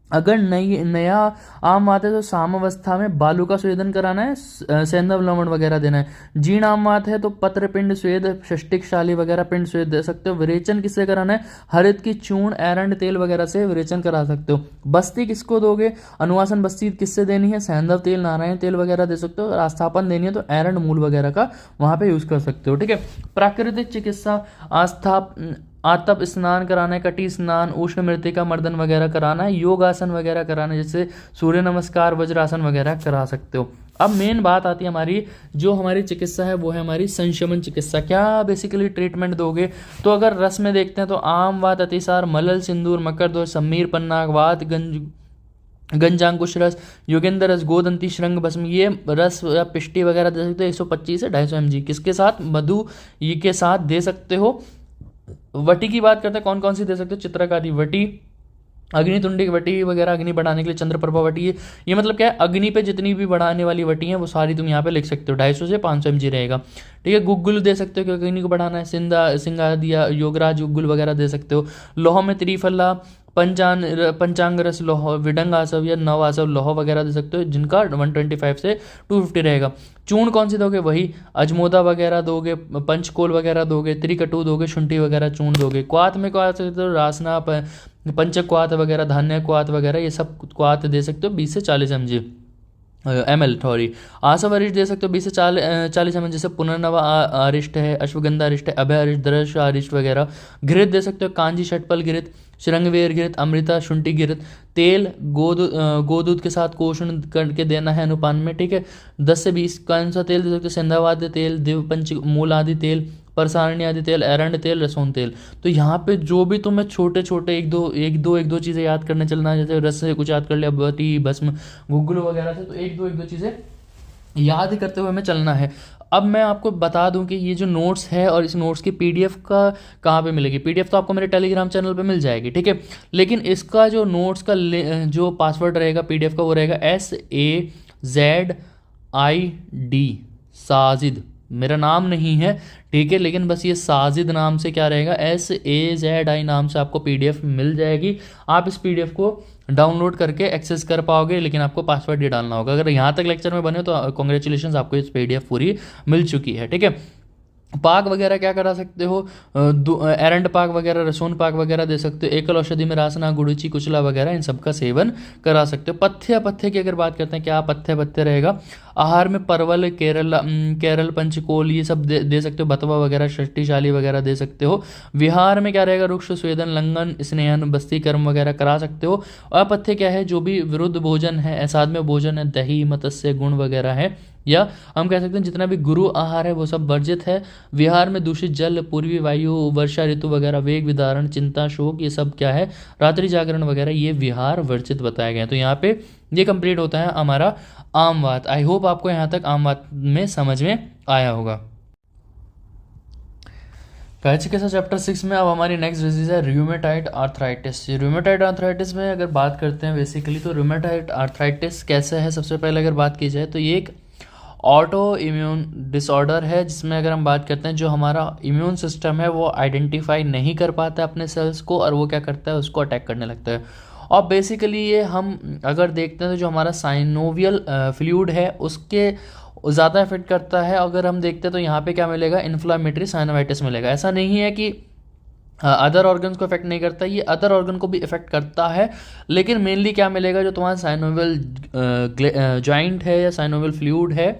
अगर नया आम वात है तो सामावस्था में बालू का स्वेदन कराना है, सेंधव लवण वगैरह देना है। जीर्ण आम वात है तो पत्र पिंड स्वेद, षष्टिकशाली वगैरह पिंड स्वेद दे सकते हो। विरेचन किससे कराना है, हरित की चूर्ण, एरंड तेल वगैरह से विरेचन करा सकते हो। बस्ती किसको दोगे, अनुवासन बस्ती किससे देनी है, सेंधव तेल, नारायण तेल वगैरह दे सकते हो। आस्थापन देनी है तो एरंड मूल वगैरह का वहां पे यूज कर सकते हो, ठीक है। प्राकृतिक चिकित्सा आतप स्नान कराना है, कटी स्नान, उष्ण मृतिका मर्दन वगैरह कराना है, योग आसन वगैरह कराना है, जैसे सूर्य नमस्कार, वज्रासन वगैरह करा सकते हो। अब मेन बात आती है हमारी, जो हमारी चिकित्सा है वो है हमारी संशमन चिकित्सा। क्या बेसिकली ट्रीटमेंट दोगे, तो अगर रस में देखते हैं तो आम वात, अतिसार, मलल, सिंदूर, मकर दोष, सम्मीर, पन्नाग वात, गंजांकुश रस, योगेंद्र रस, गोदंती, श्रृंग भस्म, ये रस या पिष्टी वगैरह दे सकते हो 125 से 250 mg। किसके साथ, मधु ये के साथ दे सकते हो। वटी की बात करते हैं, कौन कौन सी दे सकते हो, चित्रकारी वटी, अग्नितुंडी वटी वगैरह, अग्नि बढ़ाने के लिए चंद्रप्रभा वटी। ये मतलब क्या है, अग्नि पे जितनी भी बढ़ाने वाली वटी हैं वो सारी तुम यहाँ पे लिख सकते हो, 250 से 500 mg रहेगा, ठीक है। गुग्गुल दे सकते हो क्योंकि अग्नि को बढ़ाना है, सिंगा दिया, योगराज गुग्गुल वगैरह दे सकते हो। लोह में त्रिफला, पंचांग रस लोह, विडंग आसव या नव आसव लोह वगैरह दे सकते हो, जिनका 125 से 250 रहेगा। चूर्ण कौन सी दोगे, वही अजमोदा वगैरह दोगे, पंचकोल वगैरह दोगे, त्रिकटु दोगे, शुंठी वगैरह चूर्ण दोगे। क्वाथ में क्या सकते हो, रासना, पंचक क्वाथ वगैरह, धान्य क्वाथ वगैरह, ये सब क्वाथ दे सकते हो 20 से 40 ml सॉरी। आसव अरिष्ट दे सकते हो 20 से 40 ml, जैसे पुनर्नवा अरिष्ट है, अश्वगंधा अरिष्ट है, अभय अरिष्ट, दर्श अरिष्ट वगैरह। घृत दे सकते हो कांजी षटपल घृत, श्रृंगवेर घृत, अमृता शुंठी घृत। तेल गोदूध के साथ कोषण करके देना है अनुपान में, ठीक है। 10 से 20 कौन सा तेल दे सकते हो, सिंधावाद्य तेल, दिव्यपंच मूल आदि तेल, परसारणी आदि तेल, एरंड तेल, रसोन तेल। तो यहाँ पे जो भी तुम्हें छोटे छोटे एक दो चीज़ें याद करने चलना है, जैसे रस से कुछ याद कर लिया, बटी भस्म गुग्गुल वगैरह से, तो एक दो चीज़ें याद करते हुए हमें चलना है। अब मैं आपको बता दूं कि ये जो नोट्स है और इस नोट्स की पीडीएफ का कहाँ पे मिलेगी। पीडीएफ तो आपको मेरे टेलीग्राम चैनल पे मिल जाएगी, ठीक है। लेकिन इसका जो नोट्स का जो पासवर्ड रहेगा पीडीएफ का, वो रहेगा SAZID, साजिद। मेरा नाम नहीं है, ठीक है, लेकिन बस ये साजिद नाम से क्या रहेगा, SAZI नाम से आपको पीडीएफ मिल जाएगी। आप इस पीडीएफ को डाउनलोड करके एक्सेस कर पाओगे, लेकिन आपको पासवर्ड ये डालना होगा। अगर यहाँ तक लेक्चर में बने तो कॉन्ग्रेचुलेशन, आपको इस पीडीएफ पूरी मिल चुकी है, ठीक है। पाक वगैरह क्या करा सकते हो, एरंड पाक वगैरह, रसोन पाक वगैरह दे सकते हो। एकल औषधि में रासना, गुड़ुची, कुचला वगैरह, इन सब का सेवन करा सकते हो। पथ्य की अगर बात करते हैं, क्या पथ्य रहेगा, आहार में परवल, केरल पंचकोल, ये सब दे सकते हो। बतवा वगैरह, षष्टिशाली वगैरह दे सकते हो। विहार में क्या रहेगा, रुक्ष, स्वेदन, लंघन, स्नेहन, बस्ती कर्म वगैरह करा सकते हो। अपथ्य क्या है, जो भी विरुद्ध भोजन है, असाध्य भोजन है, दही, मत्स्य, गुण वगैरह है, या हम कह सकते हैं जितना भी गुरु आहार है वो सब वर्जित है। विहार में दूषित जल, पूर्वी वायु, वर्षा ऋतु वगैरह, वेग विदारण, चिंता, शोक, ये सब क्या है, रात्रि जागरण वगैरह, ये विहार वर्जित बताए गए हैं। तो यहाँ पे ये कंप्लीट होता है हमारा आम बात। आई होप आपको यहाँ तक आम बात में समझ में आया होगा। चिकित्सा चैप्टर 6 में अब हमारी नेक्स्ट डिजीज है रूमेटॉइड आर्थराइटिस। रूमेटॉइड आर्थराइटिस में अगर बात करते हैं बेसिकली, तो रूमेटॉइड आर्थराइटिस कैसे है, सबसे पहले अगर बात की जाए तो ये एक ऑटो इम्यून डिसऑर्डर है, जिसमें अगर हम बात करते हैं जो हमारा इम्यून सिस्टम है वो आइडेंटिफाई नहीं कर पाता है अपने सेल्स को, और वो क्या करता है, उसको अटैक करने लगता है। और बेसिकली ये हम अगर देखते हैं तो जो हमारा साइनोवियल फ्लूइड है उसके ज़्यादा इफेक्ट करता है। अगर हम देखते हैं तो यहाँ पे क्या मिलेगा, इन्फ्लामेटरी साइनोवाइटिस मिलेगा। ऐसा नहीं है कि अदर ऑर्गन्स को इफेक्ट नहीं करता, ये अदर ऑर्गन को भी इफेक्ट करता है, लेकिन मेनली क्या मिलेगा, जो तुम्हारा साइनोवियल जॉइंट है या साइनोवियल फ्लूइड है,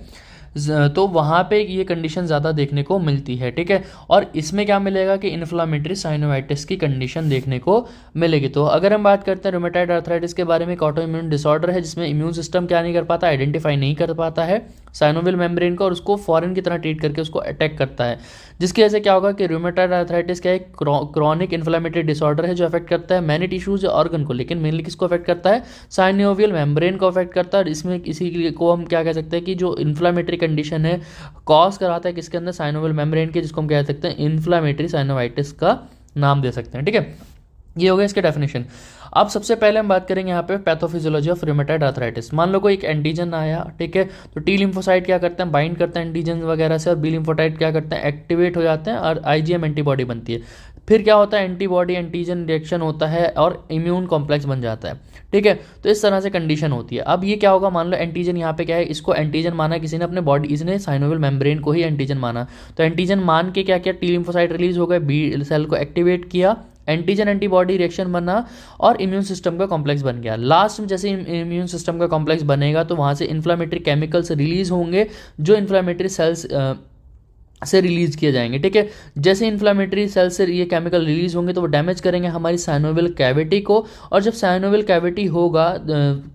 तो वहाँ पे ये कंडीशन ज़्यादा देखने को मिलती है, ठीक है। और इसमें क्या मिलेगा कि इन्फ्लामेटरी साइनोवाइटिस की कंडीशन देखने को मिलेगी। तो अगर हम बात करते हैं रूमेटॉइड आर्थराइटिस के बारे में, एक ऑटो इम्यून डिसऑर्डर है जिसमें इम्यून सिस्टम क्या नहीं कर पाता, आइडेंटिफाई नहीं कर पाता है साइनोवियल मेम्ब्रेन को, और उसको फॉरेन की तरह ट्रीट करके उसको अटैक करता है, जिसकी वजह से क्या होगा कि रूमेटॉइड आर्थराइटिस क्या एक क्रॉनिक इन्फ्लामेटरी डिसऑर्डर है जो अफेक्ट करता है मैनी टिश्यूज या ऑर्गन को, लेकिन मेनली किसको अफेक्ट करता है, साइनोवियल मेम्ब्रेन को अफेक्ट करता है। और इसमें इसी को हम क्या कह सकते हैं कि जो इन्फ्लामेटरी कंडीशन है कॉज कराता है किसके अंदर, साइनोवियल मेम्ब्रेन के, जिसको हम कह सकते हैं इन्फ्लामेटरी साइनोवाइटिस का नाम दे सकते हैं, ठीक है। ये हो गया इसके डेफिनेशन। अब सबसे पहले हम बात करेंगे यहाँ पे पैथोफिजियोलॉजी ऑफ रूमेटॉइड आर्थराइटिस। मान लो कोई एक एंटीजन आया, ठीक है, तो टी लिम्फोसाइट क्या करते हैं, बाइंड करते हैं एंटीजन वगैरह से, और बी लिम्फोसाइट क्या करते हैं, एक्टिवेट हो जाते हैं और आईजीएम एंटीबॉडी बनती है। फिर क्या होता है, एंटीबॉडी एंटीजन रिएक्शन होता है और इम्यून कॉम्प्लेक्स बन जाता है, ठीक है। तो इस तरह से कंडीशन होती है। अब ये क्या होगा, मान लो एंटीजन यहाँ पे क्या है, इसको एंटीजन माना किसी ने अपने बॉडी, इसने साइनोवियल मेम्ब्रेन को ही एंटीजन माना, तो एंटीजन मान के क्या किया, टी लिम्फोसाइट रिलीज हो गए, बी सेल को एक्टिवेट किया, एंटीजन एंटीबॉडी रिएक्शन बना और इम्यून सिस्टम का कॉम्प्लेक्स बन गया। लास्ट में जैसे इम्यून सिस्टम का कॉम्प्लेक्स बनेगा तो वहाँ से इन्फ्लामेटरी केमिकल्स रिलीज होंगे जो इन्फ्लामेटरी सेल्स से रिलीज किए जाएंगे, ठीक है। जैसे इन्फ्लामेटरी सेल से ये केमिकल रिलीज होंगे तो वो डैमेज करेंगे हमारी साइनोवियल कैविटी को, और जब साइनोवियल कैविटी होगा,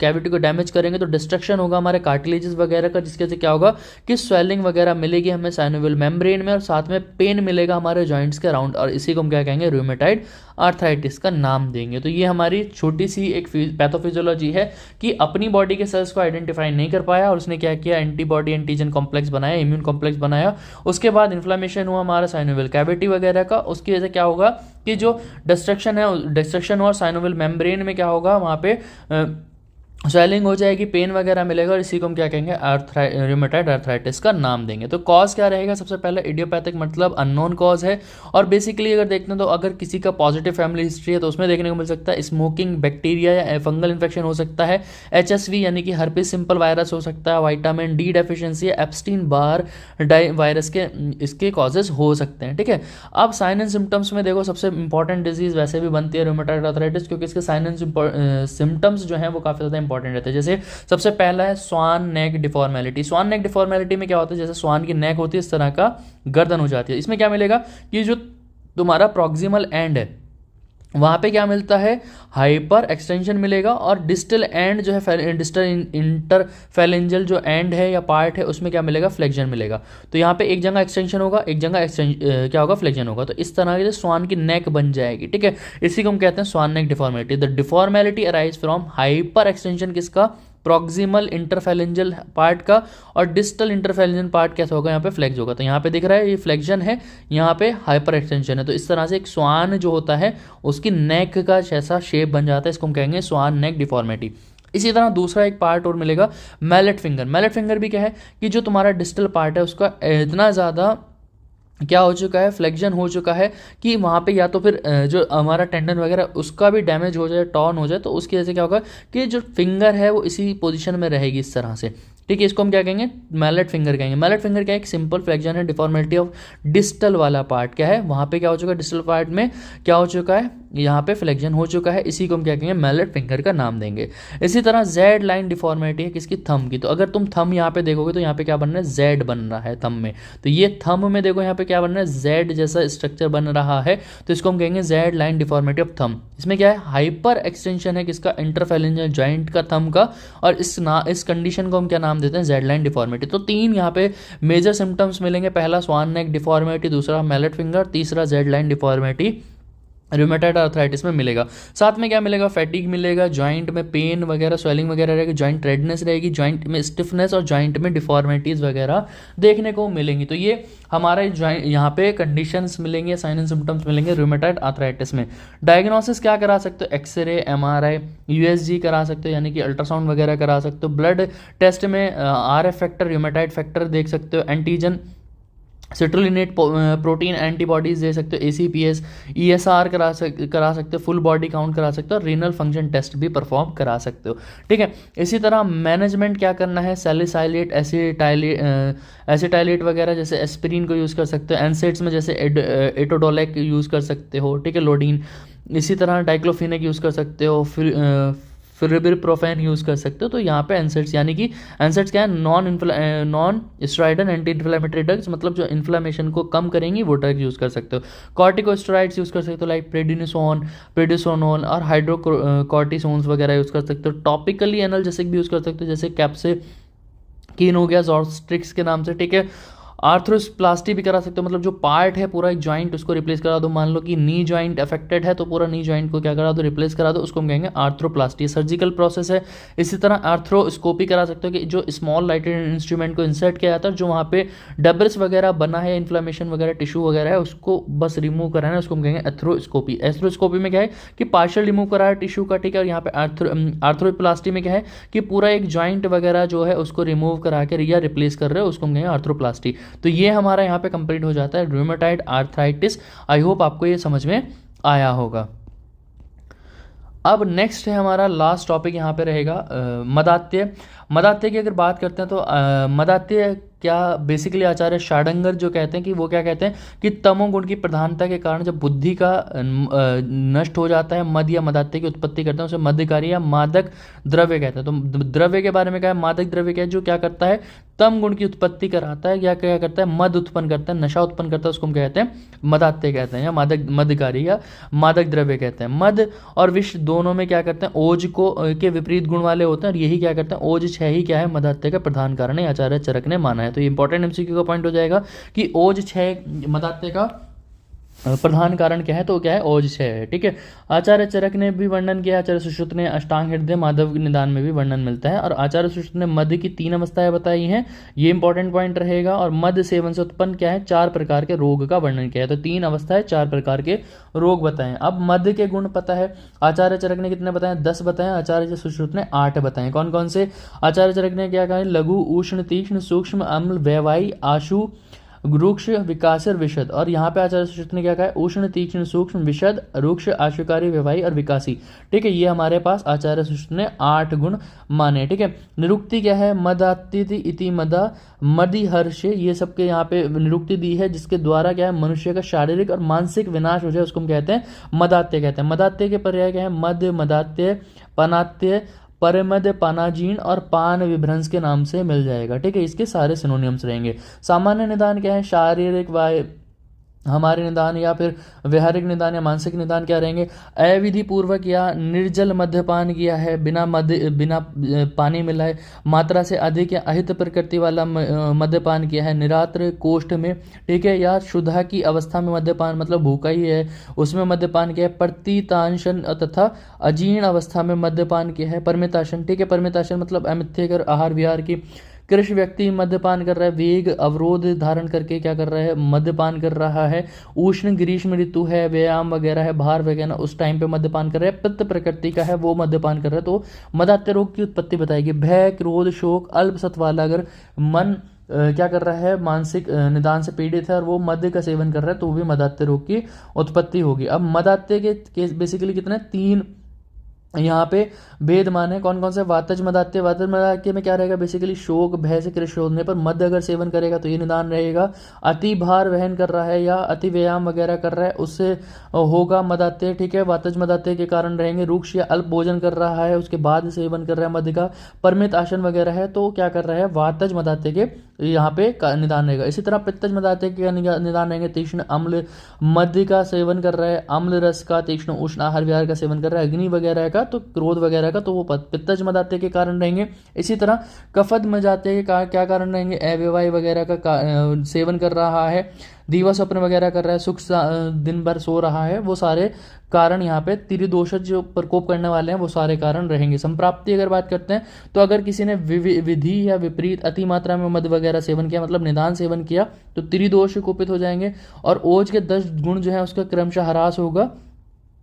कैविटी को डैमेज करेंगे तो डिस्ट्रक्शन होगा हमारे कार्टिलेजेस वगैरह का, जिसके से क्या होगा कि स्वेलिंग वगैरह मिलेगी हमें साइनोवियल मेम्ब्रेन में, और साथ में पेन मिलेगा हमारे जॉइंट्स के अराउंड, और इसी को हम क्या कहेंगे, रूमेटॉइड आर्थराइटिस का नाम देंगे। तो ये हमारी छोटी सी एक पैथोफिजियोलॉजी है कि अपनी बॉडी के सेल्स को आइडेंटिफाई नहीं कर पाया और उसने क्या किया, एंटीबॉडी एंटीजन कॉम्प्लेक्स बनाया, इम्यून कॉम्प्लेक्स बनाया, उसके बाद इन्फ्लामेशन हुआ हमारा साइनोवियल कैविटी वगैरह का, उसकी वजह से क्या होगा कि जो डिस्ट्रक्शन है, डिस्ट्रक्शन और साइनोवियल मेम्ब्रेन में क्या होगा, वहाँ पे स्वेलिंग हो जाएगी, पेन वगैरह मिलेगा, और इसी को हम क्या कहेंगे, रूमेटॉइड आर्थराइटिस का नाम देंगे। तो कॉज क्या रहेगा, सबसे पहले इडियोपैथिक मतलब अननोन कॉज है, और बेसिकली अगर देखते हैं तो अगर किसी का पॉजिटिव फैमिली हिस्ट्री है तो उसमें देखने को मिल सकता है स्मोकिंग, बैक्टीरिया या फंगल इन्फेक्शन हो सकता है, HSV यानी कि हर्पिस सिंपल वायरस हो सकता है, vitamin D deficiency, Epstein Barr virus के इसके कॉजेज हो सकते हैं। ठीक है, अब साइन एंड सिम्टम्स में देखो सबसे इंपॉर्टेंट डिजीज वैसे भी बनती है रूमेटॉइड आर्थराइटिस, क्योंकि इसके साइन एंड सिम्टम्स जो हैं वो काफ़ी ज़्यादा इंपॉर्टेंट रहते हैं। जैसे सबसे पहला है स्वान नेक डिफॉर्मेलिटी। स्वान नेक डिफॉर्मेलिटी में क्या होता है, जैसे स्वान की नेक होती है इस तरह का गर्दन हो जाती है। इसमें क्या मिलेगा कि जो तुम्हारा प्रॉक्सिमल एंड है वहाँ पे क्या मिलता है, हाइपर एक्सटेंशन मिलेगा, और डिस्टल एंड जो है डिस्टल इंटरफेरेंजियल जो एंड है या पार्ट है उसमें क्या मिलेगा, फ्लेक्शन मिलेगा। तो यहाँ पे एक जगह एक्सटेंशन होगा, एक जगह क्या होगा, फ्लेक्शन होगा। तो इस तरह से स्वान की नेक बन जाएगी। ठीक है, इसी को हम कहते हैं swan neck deformity. The deformity arise from hyper extension किसका, प्रॉक्सिमल इंटरफेरेंजियल पार्ट का, और डिस्टल इंटरफेरेंजियल पार्ट कैसा होगा, यहाँ पे फ्लेक्स होगा। तो यहाँ पे दिख रहा है ये फ्लेक्शन है, यहाँ पे हाइपर एक्सटेंशन है। तो इस तरह से एक स्वान जो होता है उसकी नेक का जैसा शेप बन जाता है, इसको हम कहेंगे स्वान नेक डिफॉर्मिटी। इसी तरह दूसरा एक पार्ट और मिलेगा, मैलेट फिंगर। मैलेट फिंगर भी क्या है कि जो तुम्हारा डिस्टल पार्ट है उसका इतना ज़्यादा क्या हो चुका है, फ्लेक्शन हो चुका है कि वहाँ पे या तो फिर जो हमारा टेंडन वगैरह उसका भी डैमेज हो जाए, टॉर्न हो जाए, तो उसकी वजह से क्या होगा कि जो फिंगर है वो इसी पोजीशन में रहेगी इस तरह से। ठीक है, इसको हम क्या कहेंगे, मैलेट फिंगर कहेंगे। मैलेट फिंगर क्या है, एक सिंपल फ्लेक्शन है, डिफॉर्मेलिटी ऑफ डिस्टल वाला पार्ट क्या है, वहाँ पे क्या हो चुका है, डिस्टल पार्ट में क्या हो चुका है, यहाँ पे फ्लेक्शन हो चुका है, इसी को हम क्या कहेंगे, मैलेट फिंगर का नाम देंगे। इसी तरह जेड लाइन डिफॉर्मेलिटी है किसकी, थंब की। तो अगर तुम थंब यहाँ पे देखोगे तो यहाँ पे क्या बन रहा है, जेड बन रहा है थंब में। तो ये थंब में देखो यहाँ पे क्या बन रहा है, जेड जैसा स्ट्रक्चर बन रहा है, तो इसको हम कहेंगे जेड लाइन डिफॉर्मेलिटी ऑफ थंब। इसमें क्या है, हाइपर एक्सटेंशन है किसका, इंटरफेरेंजियल जॉइंट का थंब का, और इस कंडीशन को हम क्या नाम देते हैं, जेड लाइन डिफॉर्मिटी। तो तीन यहाँ पे मेजर सिम्टम्स मिलेंगे, पहला स्वान नेक डिफॉर्मिटी, दूसरा मैलेट फिंगर, तीसरा Z line deformity rheumatoid arthritis में मिलेगा। साथ में क्या मिलेगा, फैटिग मिलेगा, जॉइंट में पेन वगैरह, स्वेलिंग वगैरह रहेगी, जॉइंट रेडनेस रहेगी, जॉइंट में स्टिफनेस और जॉइंट में डिफॉर्मिटीज़ वगैरह देखने को मिलेंगी। तो ये हमारे जॉइंट यहाँ पे कंडीशंस मिलेंगे, साइन एंड सिम्टम्स मिलेंगे रूमेटॉइड आर्थराइटिस में। डायग्नोसिस क्या करा सकते हो, एक्सरे, MRI, USG करा सकते हो, यानी कि अल्ट्रासाउंड वगैरह करा सकते हो। ब्लड टेस्ट में RF फैक्टर, रूमेटॉइड फैक्टर देख सकते हो, एंटीजन सिट्रोलिनेट प्रोटीन एंटीबॉडीज दे सकते हो, ACPS, ESR करा सकते हो, फुल बॉडी काउंट करा सकते हो, और रीनल फंक्शन टेस्ट भी परफॉर्म करा सकते हो। ठीक है, इसी तरह मैनेजमेंट क्या करना है, सैलिसाइलेट, एसिटाइलेट वगैरह जैसे एस्पिरिन को यूज़ कर सकते हो, एनसेड्स में जैसे एटोडोलेक यूज़ कर सकते हो। ठीक है, लोडीन, इसी तरह डाइक्लोफिनेक यूज़ कर सकते हो, फिर प्रोफेन यूज़ कर सकते हो। तो यहाँ पे एनसेट्स, यानी कि एनसेट्स क्या है, non steroidal anti inflammatory drugs, मतलब जो इन्फ्लेमेशन को कम करेंगी वो ड्रग्स यूज़ कर सकते हो। कॉर्टिकोस्टेरॉइड्स यूज़ कर सकते हो, लाइक प्रेडिसोनोल और हाइड्रोकॉर्टिसोन्स वगैरह यूज़ कर सकते हो। टॉपिकली एनाल्जेसिक भी यूज़ कर सकते हो, जैसे कैप्सेकीन हो गया, जॉर्स्ट्रिक्स के नाम से। ठीक है, आर्थ्रोप्लास्टी भी करा सकते हो, मतलब जो पार्ट है पूरा एक जॉइंट उसको रिप्लेस करा दो। मान लो कि नी जॉइंट अफेक्टेड है तो पूरा नी जॉइंट को क्या करा दो, रिप्लेस करा दो, उसको हम कहेंगे आर्थ्रोप्लास्टी। सर्जिकल प्रोसेस है। इसी तरह आर्थ्रोस्कोपी करा सकते हो कि जो स्मॉल लाइटेड इंस्ट्रूमेंट को इंसर्ट किया जाता है, जो वहाँ पे डबल्स वगैरह बना है, इन्फ्लेमेशन वगैरह टिश्यू वगैरह है, उसको बस रिमूव कराना है, उसको हम कहेंगे एथ्रोस्कोपी। एथ्रोस्कोपी में क्या है कि पार्शियल रिमूव करा है टिश्यू का। ठीक है, और यहाँ पे आर्थ्रोप्लास्टी में क्या है कि पूरा एक जॉइंट वगैरह जो है उसको रिमूव करा के या रिप्लेस कर रहे हो, उसको हम कहेंगे आर्थ्रोप्लास्टी। तो ये हमारा यहाँ पे कंप्लीट हो जाता है रूमेटॉइड आर्थराइटिस। आई होप आपको ये समझ में आया होगा। अब नेक्स्ट है हमारा लास्ट टॉपिक यहाँ पे रहेगा मदात्य। मदात्य की अगर बात करते हैं तो मदात्य क्या बेसिकली आचार्य शाडंगर जो कहते हैं कि वो क्या कहते हैं कि तमोगुण की प्रधानता के कारण जब बुद्धि का नष्ट हो जाता है, मद या मदात्य की उत्पत्ति करते हैं, उसे मध्यकारी या मादक द्रव्य कहते हैं। तो द्रव्य के बारे में क्या है, मादक द्रव्य क्या है, जो क्या करता है, तम गुण की उत्पत्ति कराता है, या क्या करता है, मद उत्पन्न करता है, नशा उत्पन्न करता है, उसको हम कहते हैं मदात्य कहते हैं, या मध्यकारी या मादक द्रव्य कहते हैं। मद और विष दोनों में क्या करते हैं, ओज को के विपरीत गुण वाले होते हैं, और यही क्या करते हैं, ओज 6 ही क्या है, मदात्य का प्रधान कारण है, आचार्य चरक ने माना है। तो ये इंपॉर्टेंट MCQ का पॉइंट हो जाएगा कि ओज 6 मदात्य का प्रधान कारण क्या है, तो क्या है, ओजछय है। ठीक है, आचार्य चरक ने भी वर्णन किया, आचार्य सुश्रुत ने अष्टांग हृदय माधव निदान में भी वर्णन मिलता है। और आचार्य सुश्रुत ने मध्य की 3 अवस्थाएं बताई हैं, ये इंपॉर्टेंट पॉइंट रहेगा। और मध्य सेवन से उत्पन्न क्या है, 4 प्रकार के रोग का वर्णन किया है। तो 3 अवस्थाएं, 4 प्रकार के रोग बताए। अब मध्य के गुण पता है, आचार्य चरक ने कितने बताए, 10 बताए, आचार्य सुश्रुत ने 8 बताए। कौन कौन से, आचार्य चरक ने क्या कहा, लघु, उष्ण, तीक्ष्ण, सूक्ष्म, अम्ल, वैवाई, आशु, रुक्ष, विकास और विशद। और यहाँ पे आचार्य सुश्रुत ने क्या कहा है, उष्ण, तीक्ष्ण, सूक्ष्म, विशद, रुक्ष, आशुकारी, व्यवहारी और विकासी। ठीक है, ये हमारे पास आचार्य सुश्रुत ने 8 गुण माने। ठीक है, निरुक्ति क्या है, मदातिथि इति मदा मदिहर्ष, ये सबके यहाँ पे निरुक्ति दी है, जिसके द्वारा क्या है, मनुष्य का शारीरिक और मानसिक विनाश हो जाए, उसको हम कहते हैं मदात्य कहते हैं। मदात्य के पर्याय क्या है, मध्य, मदात्य, पनात्य, परमद, पानाजीन और पान विभ्रंश के नाम से मिल जाएगा। ठीक है, इसके सारे सिनोनिम्स रहेंगे। सामान्य निदान क्या है, शारीरिक हमारे निदान या फिर व्यवहारिक निदान या मानसिक निदान क्या रहेंगे, अविधि पूर्वक या निर्जल मद्यपान किया है, बिना पानी मिलाए, मात्रा से अधिक या अहित प्रकृति वाला मद्यपान किया है, निरात्र कोष्ठ में, ठीक है, या शुद्धा की अवस्था में मद्यपान, मतलब भूखा ही है उसमें मद्यपान किया है, प्रतितांशन तथा अजीर्ण अवस्था में मद्यपान किया है, परमिताशन। ठीक है, परमिताशन मतलब अमिथ्यकर आहार विहार की, कृष व्यक्ति मद्यपान कर रहा है, वेग अवरोध धारण करके क्या कर रहा है, मद्यपान कर रहा है, उष्ण ग्रीष्म ऋतु है, व्यायाम वगैरह है, भार वगैरह उस टाइम पे मद्यपान कर रहा है, पित्त प्रकृति का है वो मद्यपान कर रहा है, तो मदात्य रोग की उत्पत्ति बताएगी। भय, क्रोध, शोक, अल्प सत्व वाला अगर मन क्या कर रहा है, मानसिक निदान से पीड़ित है और वो मद्य का सेवन कर रहा है, तो भी मदात्य रोग की उत्पत्ति होगी। अब मदात्य के केस बेसिकली कितने, 3 यहाँ पे भेद माने, कौन कौन से, वातज मदात्य, वातज मदात्य में क्या रहेगा, बेसिकली शोक भय से कृष्ण होने पर मद्य अगर सेवन करेगा तो ये निदान रहेगा। अति भार वहन कर रहा है या अति व्यायाम वगैरह कर रहा है उससे होगा मदात्य। ठीक है, वातज मदात्य के कारण रहेंगे। रुक्ष या अल्प भोजन कर रहा है उसके बाद सेवन कर रहा है मद्य का, परमित आसन वगैरह है तो क्या कर रहा है, वातज मदात्य के यहाँ पे निदान रहेगा। इसी तरह पित्तज मदात्य के निदान रहेंगे, तीक्ष्ण अम्ल मद्य का सेवन कर रहा है, अम्ल रस का, तीक्ष्ण उष्ण आहार विहार का सेवन कर रहा है, अग्नि वगैरह का, तो क्रोध वगैरह का, तो वो पित्तज मदात्य के कारण रहेंगे। इसी तरह कफद मदात्य के क्या कारण रहेंगे, अव्यवाय वगैरह का सेवन कर रहा है, दीवा स्वप्न वगैरह कर रहा है, सुख दिन भर सो रहा है, वो सारे कारण यहाँ पे त्रिदोषज जो प्रकोप करने वाले हैं वो सारे कारण रहेंगे। संप्राप्ति अगर बात करते हैं तो अगर किसी ने विधि या विपरीत अति मात्रा में मद वगैरह सेवन किया, मतलब निदान सेवन किया, तो त्रिदोष कुपित हो जाएंगे और ओज के 10 गुण जो है उसका क्रमशः ह्रास होगा,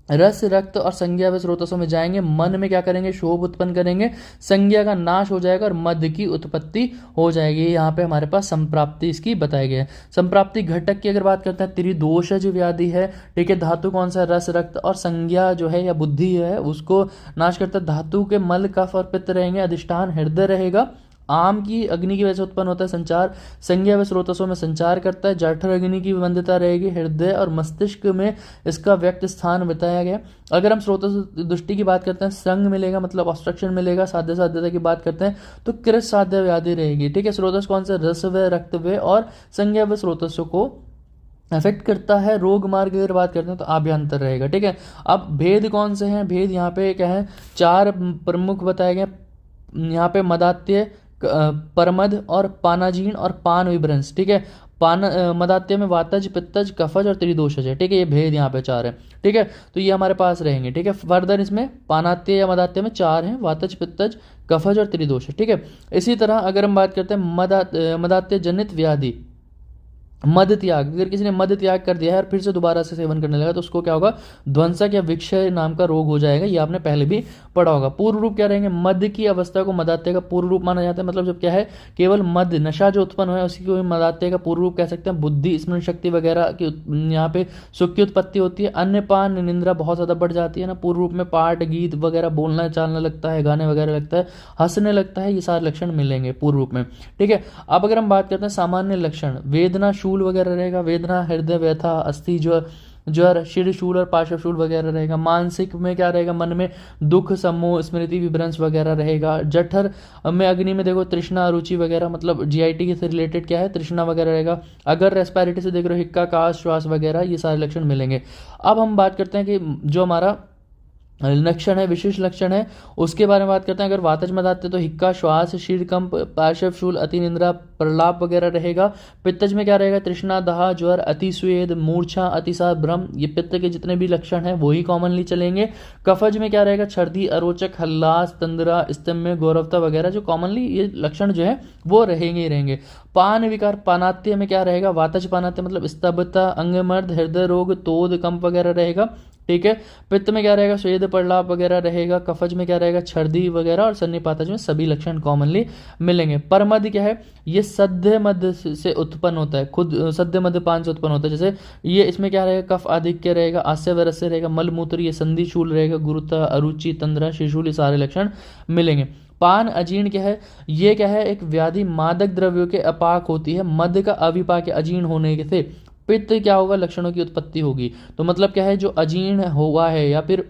रस, रक्त और संज्ञा व स्रोतसों में जाएंगे, मन में क्या करेंगे, शोभ उत्पन्न करेंगे, संज्ञा का नाश हो जाएगा और मद की उत्पत्ति हो जाएगी। यहाँ पे हमारे पास संप्राप्ति इसकी बताई गई है। संप्राप्ति घटक की अगर बात करते हैं, त्रिदोषज व्याधि है। ठीक है, धातु कौन सा, रस, रक्त और संज्ञा जो है या बुद्धि है उसको नाश करता है। धातु के मल, कफ और पित्त रहेंगे, अधिष्ठान हृदय रहेगा, आम की अग्नि की वजह से उत्पन्न होता है संचार, संज्ञा व स्रोतसों में संचार करता है, जठर अग्नि की विबंधता रहेगी, हृदय और मस्तिष्क में इसका व्यक्त स्थान बताया गया। अगर हम स्रोत दृष्टि की बात करते हैं, संग मिलेगा मतलब ऑब्स्ट्रक्शन मिलेगा। साध्य साध्यता की बात करते हैं तो कृत साध्य व्याधि रहेगी। ठीक है, स्रोतस कौन से, रस व रक्त व और संज्ञा व स्रोतसों को अफेक्ट करता है। रोग मार्ग अगर बात करते हैं तो आभ्यंतर रहेगा। ठीक है, अब भेद कौन से हैं, भेद यहाँ पे क्या है, 4 प्रमुख बताए गए यहाँ पे, मदात्य, परमद और पानाजीन और पान विभ्रंश। ठीक है, मदात्य में वातज, पित्तज, कफज और त्रिदोषज है। ठीक है, ये भेद यहाँ पे 4 है। ठीक है, तो ये हमारे पास रहेंगे। ठीक है, फर्दर इसमें पानात्य या मदात्य में 4 हैं, वातज, पित्तज, कफज और त्रिदोष। ठीक है, इसी तरह अगर हम बात करते हैं मदात्य जनित व्याधि, मद त्याग, अगर किसी ने मद त्याग कर दिया है और फिर से दोबारा से सेवन करने लगा तो उसको क्या होगा, ध्वंसक या विक्षय नाम का रोग हो जाएगा। ये आपने पहले भी पढ़ा होगा। पूर्व रूप क्या रहेंगे, मद की अवस्था को मदात्य का पूर्व रूप माना जाता है। मतलब जब क्या है, केवल मद नशा जो उत्पन्न हुआ है उसी को मदात्य का पूर्व रूप कह सकते हैं। बुद्धि, स्मरण शक्ति वगैरह की यहाँ पे सुख की उत्पत्ति होती है। अन्य पान निंद्रा बहुत ज़्यादा बढ़ जाती है ना, पूर्व रूप में पाठ, गीत वगैरह बोलना चालना लगता है, गाने वगैरह लगता है, हंसने लगता है, ये सारे लक्षण मिलेंगे पूर्व रूप में। ठीक है, अब अगर हम बात करते हैं सामान्य लक्षण, वेदना, शूल वगैरह रहेगा, वेदना, हृदय व्यथा, अस्थि ज्वर, शिर शूल और पार्श्व शूल वगैरह रहेगा। मानसिक में क्या रहेगा, मन में दुख, सम्मोह, स्मृति विभ्रंश वगैरह रहेगा। जठर में अग्नि में देखो तृष्णा, रुचि वगैरह, मतलब जीआईटी से रिलेटेड क्या है, तृष्णा वगैरह रहेगा। अगर रेस्पिरेटरी से देख रहे हो, हिक्का, काश, श्वास वगैरह, ये सारे लक्षण मिलेंगे। अब हम बात करते हैं कि जो हमारा लक्षण है, विशिष्ट लक्षण है, उसके बारे में बात करते हैं। अगर वातज मदाते तो हिक्का, श्वास, शीरकंप, पार्श्व शूल, अति निंद्रा, प्रलाप वगैरह रहेगा। पित्तज में क्या रहेगा? तृष्णा, दाह, ज्वर, अतिस्वेद, मूर्छा, अतिसार, भ्रम, ये पित्त के जितने भी लक्षण हैं वही कॉमनली चलेंगे। कफज में क्या रहेगा? छर्दी, अरोचक, हल्लास, तंद्रा, स्तम्य, गौरवता वगैरह जो कॉमनली ये लक्षण जो है वो रहेंगे ही रहेंगे। पान विकार, पानात्य में क्या रहेगा? वातज पानात्य मतलब स्तब्धता, अंगमर्द, हृदय रोग, तोद, कंप वगैरह रहेगा। ठीक है। पित्त में क्या रहेगा? स्वेद, प्रलाप वगैरह रहेगा। कफज में क्या रहेगा? छर्दी वगैरह। और सन्निपातज में सभी लक्षण कॉमनली मिलेंगे। परमद क्या है? ये सद्य मध्य से उत्पन्न होता है, खुद सद्य मध्य पान से उत्पन्न होता है। जैसे ये इसमें क्या रहेगा? कफ आधिक्य रहेगा, आस्य वरस्य रहेगा, मलमूत्र, ये संधि शूल रहेगा, गुरुता, अरुचि, तंद्रा, शिशूल, ये सारे लक्षण मिलेंगे। पान अजीर्ण क्या है? ये क्या है? एक व्याधि मादक द्रव्यों के अपाक होती है, मध्य का अविपाक अजीर्ण होने के से पित्त क्या होगा? लक्षणों की उत्पत्ति होगी। तो मतलब क्या है? जो अजीर्ण हुआ है या फिर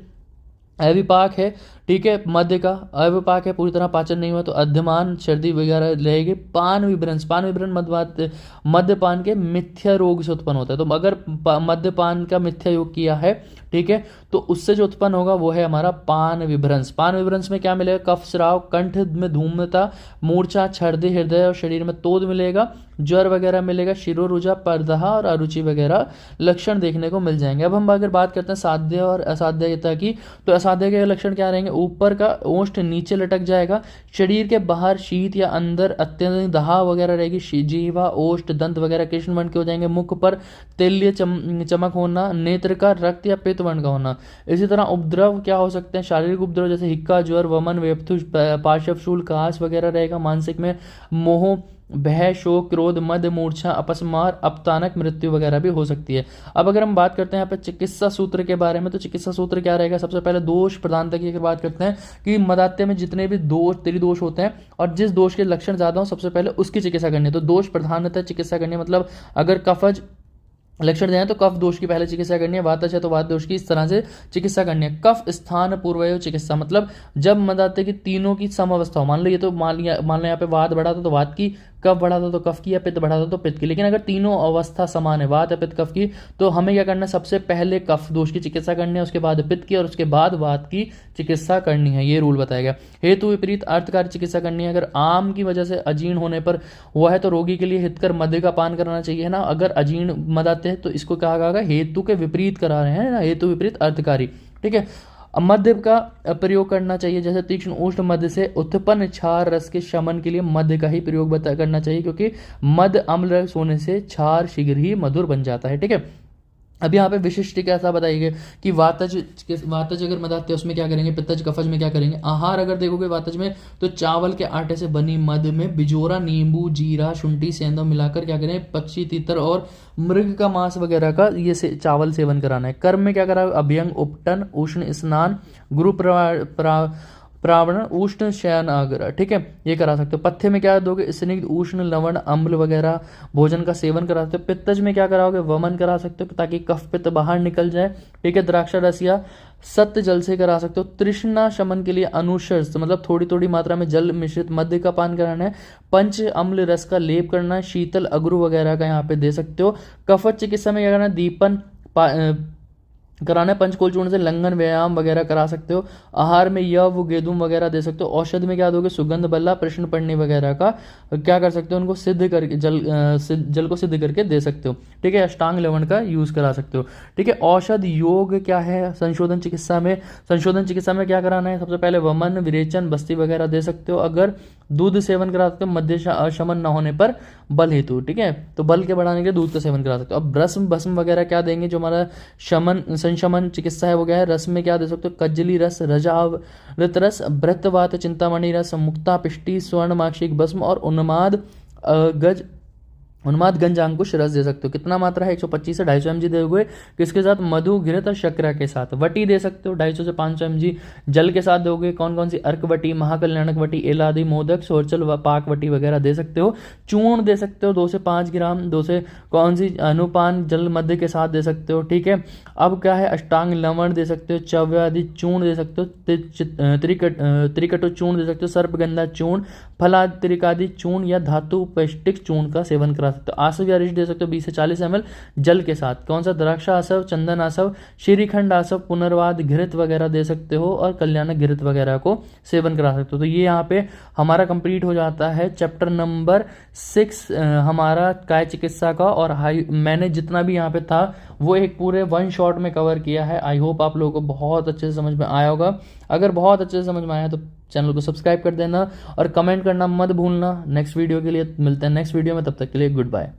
अविपाक है, ठीक है, मध्य का अविपाक है, पूरी तरह पाचन नहीं हुआ तो अध्यमान, सर्दी वगैरह रहेगी। पान विभ्रंश, पान विभ्रंश मद्यपान के मिथ्या रोग से उत्पन्न होता है। तो अगर मद्यपान का मिथ्या योग किया है, ठीक है, तो उससे जो उत्पन्न होगा वो है हमारा पान विभ्रंश। पान विभ्रंश में क्या मिलेगा? कफ स्राव, कंठ में धूम्रता, मूर्छा, छर्दी, हृदय और शरीर में तोद मिलेगा, ज्वर वगैरह मिलेगा, शिरोरुजा, परदहा और अरुचि वगैरह लक्षण देखने को मिल जाएंगे। अब हम अगर बात करते हैं साध्य और असाध्यता की, तो असाध्य के लक्षण क्या रहेंगे? ऊपर का ओष्ठ नीचे लटक जाएगा, शरीर के बाहर शीत या अंदर अत्यंत दाह वगैरह रहेगी, जीवा, ओष्ठ, दंत वगैरह कृष्ण वर्ण के हो जाएंगे, मुख पर तेलीय चमक होना, नेत्र का रक्त या पित्त वर्ण का होना। इसी तरह उपद्रव क्या हो सकते हैं? शारीरिक उपद्रव जैसे हिक्का, ज्वर, वमन, वेपथु, पार्श्वशूल, कास वगैरह रहेगा। मानसिक में मोह, भय, शोक, क्रोध, मद, मूर्छा, अपस्मार, अपतानक, मृत्यु वगैरह भी हो सकती है। अब अगर हम बात करते हैं यहाँ पे चिकित्सा सूत्र के बारे में, तो चिकित्सा सूत्र क्या रहेगा? सबसे पहले दोष प्रधानता की अगर बात करते हैं कि मदात्य में जितने भी दोष त्रिदोष होते हैं और जिस दोष के लक्षण ज्यादा हो सबसे पहले उसकी चिकित्सा करनी है। तो दोष प्रधानता चिकित्सा करनी है, मतलब अगर कफज लक्षण दें तो कफ दोष की पहले चिकित्सा करनी है, वातज है तो वात दोष की इस तरह से चिकित्सा करनी है। कफ स्थान पूर्वयो चिकित्सा मतलब जब मदात्य की तीनों की सम अवस्था हो, मान लो ये तो मान लो यहाँ पे वात बढ़ा था तो वात की, कफ बढ़ा था तो कफ की, या पित्त बढ़ा था तो पित्त की। लेकिन अगर तीनों अवस्था समान है, वात, पित्त, कफ की, तो हमें क्या करना है? सबसे पहले कफ दोष की चिकित्सा करनी है, उसके बाद पित्त की और उसके बाद वात की चिकित्सा करनी है। ये रूल बताया गया। हेतु विपरीत अर्थकारी चिकित्सा करनी है। अगर आम की वजह से अजीर्ण होने पर हुआ है तो रोगी के लिए हितकर मध्य का पान कराना चाहिए ना। अगर अजीर्ण मदाते हैं तो इसको कहा गया हेतु के विपरीत करा रहे हैं ना, हेतु विपरीत अर्थकारी। ठीक है। मध्य का प्रयोग करना चाहिए, जैसे तीक्ष्ण उष्ण मध्य से उत्पन्न क्षार रस के शमन के लिए मध्य का ही प्रयोग करना चाहिए, क्योंकि मध्य अम्ल रस होने से क्षार शीघ्र ही मधुर बन जाता है। ठीक है। अब यहाँ पे विशिष्ट कैसा बताइए कि वातज अगर मदाते हैं उसमें क्या करेंगे, पित्तज कफज में क्या करेंगे। आहार अगर देखोगे वातज में तो चावल के आटे से बनी मद में बिजोरा, नींबू, जीरा, शुंठी, सेंधा मिलाकर क्या करें, पक्षी, तीतर और मृग का मांस वगैरह का ये चावल सेवन कराना है। कर्म में क्या करा? अभ्यंग, उपटन, उष्ण स्नान, गुरु प्रावण, उष्ण शयन आग्रह। ठीक है, ये करा सकते हो। पथ्य में क्या दोगे? स्निग्ध, उष्ण, लवण, अम्ल वगैरह भोजन का सेवन करा सकते हो। पित्तज में क्या कराओगे? वमन करा सकते हो ताकि कफ पित्त बाहर निकल जाए। ठीक है। द्राक्षा रस या सत्य जल से करा सकते हो। तृष्णा शमन के लिए अनुशर्त मतलब थोड़ी थोड़ी मात्रा में जल मिश्रित मध्य का पान कराना है। पंच अम्ल रस का लेप करना है। शीतल अगरू वगैरह का यहाँ पे दे सकते हो। कफज चिकित्सा में क्या करना है? दीपन कराना है। पंचकोल चूर्ण से लंघन व्यायाम वगैरह करा सकते हो। आहार में यव गेदूम वगैरह दे सकते हो। औषध में क्या दोगे? सुगंध बल्ला, प्रश्न पढ़ने वगैरह का क्या कर सकते हो? उनको सिद्ध करके जल को सिद्ध करके दे सकते हो। ठीक है। अष्टांग लवण का यूज करा सकते हो। ठीक है। औषध योग क्या है? संशोधन चिकित्सा में क्या कराना है? सबसे पहले वमन, विरेचन, बस्ती वगैरह दे सकते हो। अगर दूध सेवन करा सकते हो मध्य शमन न होने पर बल हेतु। ठीक है। तो बल के बढ़ाने के लिए दूध का सेवन करा सकते हो। अब भस्म वगैरह क्या देंगे? जो हमारा संशमन चिकित्सा है वो क्या है? रस में क्या दे सकते हो? कज्जली रस, रजावृत रस, भृतवात, चिंतामणि रस, मुक्ता, पिष्टी, स्वर्ण माक्षिक भस्म और उन्माद गंजांकुश रस दे सकते हो। कितना मात्रा है? 125 से 250 mg दोगे। किसके साथ? मधु, घृत और शर्करा के साथ। वटी दे सकते हो 250 से 500 mg जल के साथ दोगे। कौन कौन सी? अर्क वटी, महाकल्याणक वटी, एलादि, मोदक, सोरचल व पाक वटी वगैरह दे सकते हो। चूर्ण दे सकते हो 2 से 5 ग्राम। 2 से कौन सी? अनुपान जल मध्य के साथ दे सकते हो। ठीक है। अब क्या है? अष्टांग लवण दे सकते हो। चव्यादि चूर्ण दे सकते हो। त्रिकटो चूर्ण दे सकते हो। सर्पगंधा चूर्ण, फलात्रिकादि चूर्ण या धातु पौष्टिक चूर्ण का सेवन करा सकते हो। आसव या रिश दे सकते हो 20 से 40 ml जल के साथ। कौन सा? द्राक्षा आसव, चंदन आसव, श्रीखंड आसव, पुनर्वाद घृत वगैरह दे सकते हो और कल्याण घृत वगैरह को सेवन करा सकते हो। तो ये यहाँ पे हमारा कंप्लीट हो जाता है चैप्टर नंबर 6 हमारा काय चिकित्सा का। और मैंने जितना भी यहाँ पे था वो एक पूरे 1 शॉट में कवर किया है। आई होप आप लोगों को बहुत अच्छे से समझ में आया होगा। अगर बहुत अच्छे से समझ में आया तो चैनल को सब्सक्राइब कर देना और कमेंट करना मत भूलना। नेक्स्ट वीडियो के लिए मिलते हैं नेक्स्ट वीडियो में, तब तक के लिए गुड बाय।